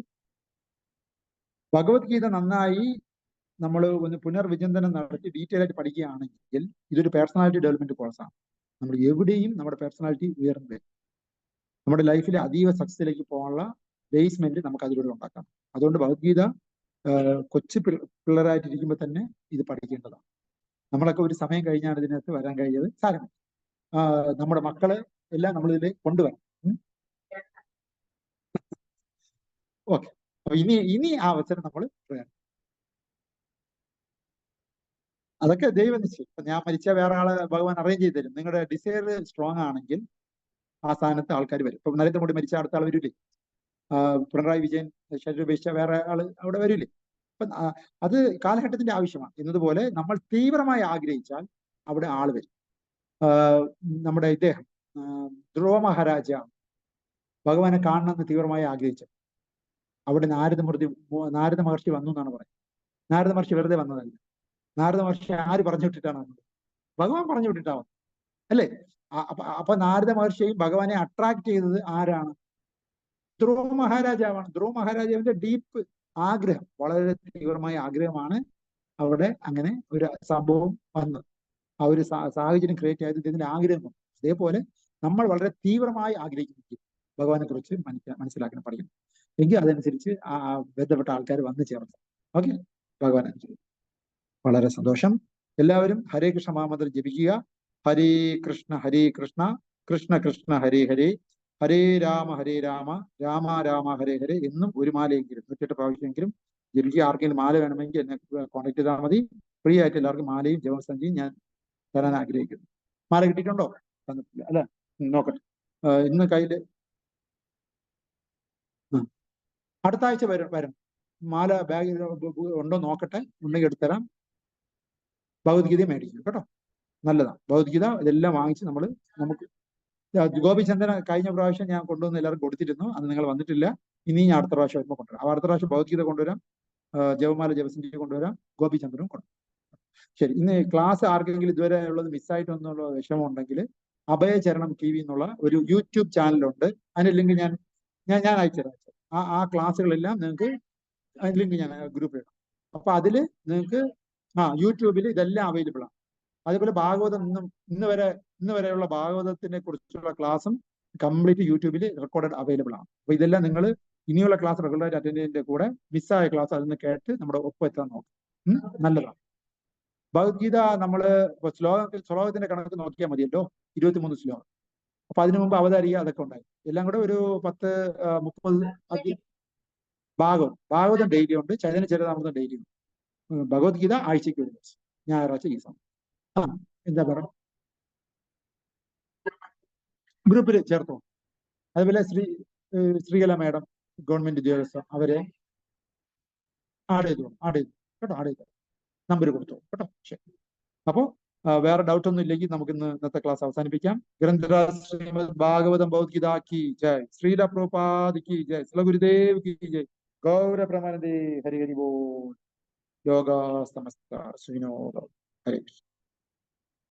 ഭഗവത്ഗീത നന്നായി നമ്മൾ ഒന്ന് പുനർവിചിന്തനം നടത്തി ഡീറ്റെയിൽ ആയിട്ട് പഠിക്കുകയാണെങ്കിൽ ഇതൊരു പേഴ്സണാലിറ്റി ഡെവലപ്മെന്റ് കോഴ്സാണ്. നമ്മൾ എവിടെയും നമ്മുടെ പേഴ്സണാലിറ്റി ഉയർന്നു വരും. നമ്മുടെ ലൈഫിലെ അതീവ സക്സസിലേക്ക് പോകാനുള്ള ബേസ്മെന്റ് നമുക്ക് അതിലൂടെ ഉണ്ടാക്കാം. അതുകൊണ്ട് ഭഗവത്ഗീത കൊച്ചു പിള്ളേരായിട്ടിരിക്കുമ്പോൾ തന്നെ ഇത് പഠിക്കേണ്ടതാണ്. നമ്മളൊക്കെ ഒരു സമയം കഴിഞ്ഞാണ് ഇതിനകത്ത് വരാൻ കഴിഞ്ഞത്. സാരമില്ല, നമ്മുടെ മക്കളെ എല്ലാം നമ്മളിതിൽ കൊണ്ടുവരണം. ഓക്കെ, അപ്പൊ ഇനി ആ അവസരം നമ്മൾ വേണം. അതൊക്കെ ദൈവനിശ്ചയം. ഇപ്പൊ ഞാൻ മരിച്ച വേറെ ആളെ ഭഗവാൻ അറേഞ്ച് ചെയ്ത് തരും. നിങ്ങളുടെ ഡിസയർ സ്ട്രോങ് ആണെങ്കിൽ ആ സ്ഥാനത്ത് ആൾക്കാർ വരും. ഇപ്പൊ നരേന്ദ്രമോദി മരിച്ച അടുത്ത ആൾ വരില്ലേ? പിണറായി വിജയൻ ശരീരം ഉപേക്ഷിച്ച വേറെ ആള് അവിടെ വരില്ലേ? അപ്പൊ അത് കാലഘട്ടത്തിന്റെ ആവശ്യമാണ്. എന്നതുപോലെ നമ്മൾ തീവ്രമായി ആഗ്രഹിച്ചാൽ അവിടെ ആള് വരും. നമ്മുടെ ഇദ്ദേഹം ധ്രുവ മഹാരാജ ഭഗവാനെ കാണണമെന്ന് തീവ്രമായി ആഗ്രഹിച്ചു. അവിടെ നാരദ മഹർഷി വന്നു എന്നാണ് പറയുന്നത്. നാരദ മഹർഷി വെറുതെ വന്നതല്ല. നാരദ മഹർഷി ആര് പറഞ്ഞു വിട്ടിട്ടാണ് വന്നത്? ഭഗവാൻ പറഞ്ഞു വിട്ടിട്ടാ വന്നത്, അല്ലേ? അപ്പൊ നാരദ മഹർഷിയെയും ഭഗവാനെ അട്രാക്ട് ചെയ്തത് ആരാണ്? ധ്രുവ മഹാരാജാവാണ്. ധ്രുവ മഹാരാജാവിന്റെ ഡീപ്പ് ആഗ്രഹം, വളരെ തീവ്രമായ ആഗ്രഹമാണ് അവിടെ അങ്ങനെ ഒരു സംഭവം വന്നത്. ആ ഒരു സാഹചര്യം ക്രിയേറ്റ് ആയത് ഇതിന്റെ ആഗ്രഹം. അതേപോലെ നമ്മൾ വളരെ തീവ്രമായി ആഗ്രഹിക്കുന്നു ഭഗവാനെ കുറിച്ച് മനസ്സിലാക്കണം, പഠിക്കണം. എങ്കിൽ അതനുസരിച്ച് ആ ബന്ധപ്പെട്ട ആൾക്കാർ വന്നു ചേർന്നു. ഓക്കെ, ഭഗവാൻ അനുസരിച്ച്. വളരെ സന്തോഷം. എല്ലാവരും ഹരേ കൃഷ്ണ മഹാമന്ത്രം ജപിക്കുക. ഹരേ കൃഷ്ണ കൃഷ്ണ കൃഷ്ണ ഹരേ ഹരേ, ഹരേ രാമ രാമ രാമ ഹരേ ഹരേ എന്നും ഒരു മാലയെങ്കിലും 108 പ്രാവശ്യമെങ്കിലും ജപിക്കുക. ആർക്കെങ്കിലും മാല വേണമെങ്കിൽ എന്നെ കോൺടാക്ട് ചെയ്താൽ മതി. ഫ്രീ ആയിട്ട് എല്ലാവർക്കും മാലയും ജപസഞ്ചിയും ഞാൻ തരാൻ ആഗ്രഹിക്കുന്നു. മാല കിട്ടിയിട്ടുണ്ടോ? തന്നിട്ടില്ല അല്ലെ? നോക്കട്ടെ. ഇന്ന് കയ്യില് അടുത്ത ആഴ്ച വരും. മാല ബാഗിൽ ഉണ്ടോ നോക്കട്ടെ. ഉണ്ടെങ്കിൽ എടുത്തരാം. ഭഗവത്ഗീത മേടിക്കും കേട്ടോ, നല്ലതാണ് ഭഗവത്ഗീത. ഇതെല്ലാം വാങ്ങിച്ച് നമുക്ക് ഗോപിചന്ദ്രൻ കഴിഞ്ഞ പ്രാവശ്യം ഞാൻ കൊണ്ടുവന്ന് എല്ലാവർക്കും കൊടുത്തിരുന്നു. അത് നിങ്ങൾ വന്നിട്ടില്ല. ഇനി ഞാൻ അടുത്ത പ്രാവശ്യം വരുമ്പോൾ കൊണ്ടുവരാം. അടുത്ത പ്രാവശ്യം ഭഗവത്ഗീത കൊണ്ടുവരാം, ജപമാല ജപസഞ്ചി കൊണ്ടുവരാം, ഗോപിചന്ദ്രനും കൊണ്ടുവരാം. ശരി, ഇന്ന് ക്ലാസ് ആർക്കെങ്കിലും ഇതുവരെ ഉള്ളത് മിസ്സായിട്ട് എന്നുള്ള വിഷമം ഉണ്ടെങ്കിൽ അഭയചരണം TV എന്നുള്ള ഒരു യൂട്യൂബ് ചാനലുണ്ട്. അതിന്റെ ലിങ്ക് ഞാൻ അയച്ചുതരാം. ആ ക്ലാസ്സുകളെല്ലാം നിങ്ങൾക്ക് ലിങ്ക് ഞാൻ ഗ്രൂപ്പിൽ ഇടാം. അപ്പൊ അതില് നിങ്ങൾക്ക് യൂട്യൂബിൽ ഇതെല്ലാം അവൈലബിൾ ആണ്. അതേപോലെ ഭാഗവതം ഇന്ന് വരെയുള്ള ഭാഗവതത്തിനെ കുറിച്ചുള്ള ക്ലാസ്സും കംപ്ലീറ്റ് യൂട്യൂബിൽ റെക്കോർഡഡ് അവൈലബിൾ ആണ്. അപ്പൊ ഇതെല്ലാം നിങ്ങൾ ഇനിയുള്ള ക്ലാസ് റെഗുലറായിട്ട് അറ്റൻഡ് ചെയ്യുന്നതിന്റെ കൂടെ മിസ്സായ ക്ലാസ് അതിൽ നിന്ന് കേട്ട് നമ്മുടെ ഒപ്പം എത്താൻ നോക്കും. നല്ലതാണ്. ഭഗവത്ഗീത നമ്മള് ശ്ലോകത്തിന്റെ കണക്ക് നോക്കിയാൽ മതിയല്ലോ, 23 ശ്ലോകം. അപ്പൊ അതിനു മുമ്പ് അവതാരിക അതൊക്കെ ഉണ്ടായി. എല്ലാം കൂടെ ഒരു 10-30 ഭാഗവതം ഡെയിലി ഉണ്ട്, ചരിതാമൃതം ഡെയിലി ഉണ്ട്. ഭഗവത്ഗീത ആഴ്ചയ്ക്ക് ഒരു ദിവസം, ഞായറാഴ്ച ഈ സമയം. എന്താ പറയുക, ഗ്രൂപ്പിൽ ചേർത്തോ. അതുപോലെ ശ്രീകല മാഡം ഗവൺമെന്റ് ഉദ്യോഗസ്ഥ അവരെ ആഡ് ചെയ്തു കേട്ടോ, ആഡ് ചെയ്തു നമ്പർ കൊടുത്തു കേട്ടോ. ശരി, അപ്പോ വേറെ ഡൗട്ട് ഒന്നും ഇല്ലെങ്കിൽ നമുക്ക് ഇന്നത്തെ ക്ലാസ് അവസാനിപ്പിക്കാം. ഗ്രന്ഥരാജ് ശ്രീമദ് ഭാഗവതം ഭഗവത്ഗീത കി ജയ്, ശ്രീല പ്രഭുപാദ് കി ജയ്, ശ്രീ ഗുരുദേവ് കി ജയ്, ഗൗര പ്രമാനന്ദേ ഹരി ഹരി ബോൾ, യോഗ സമസ്ത ശ്രീനോ ഹരേ കൃഷ്ണ.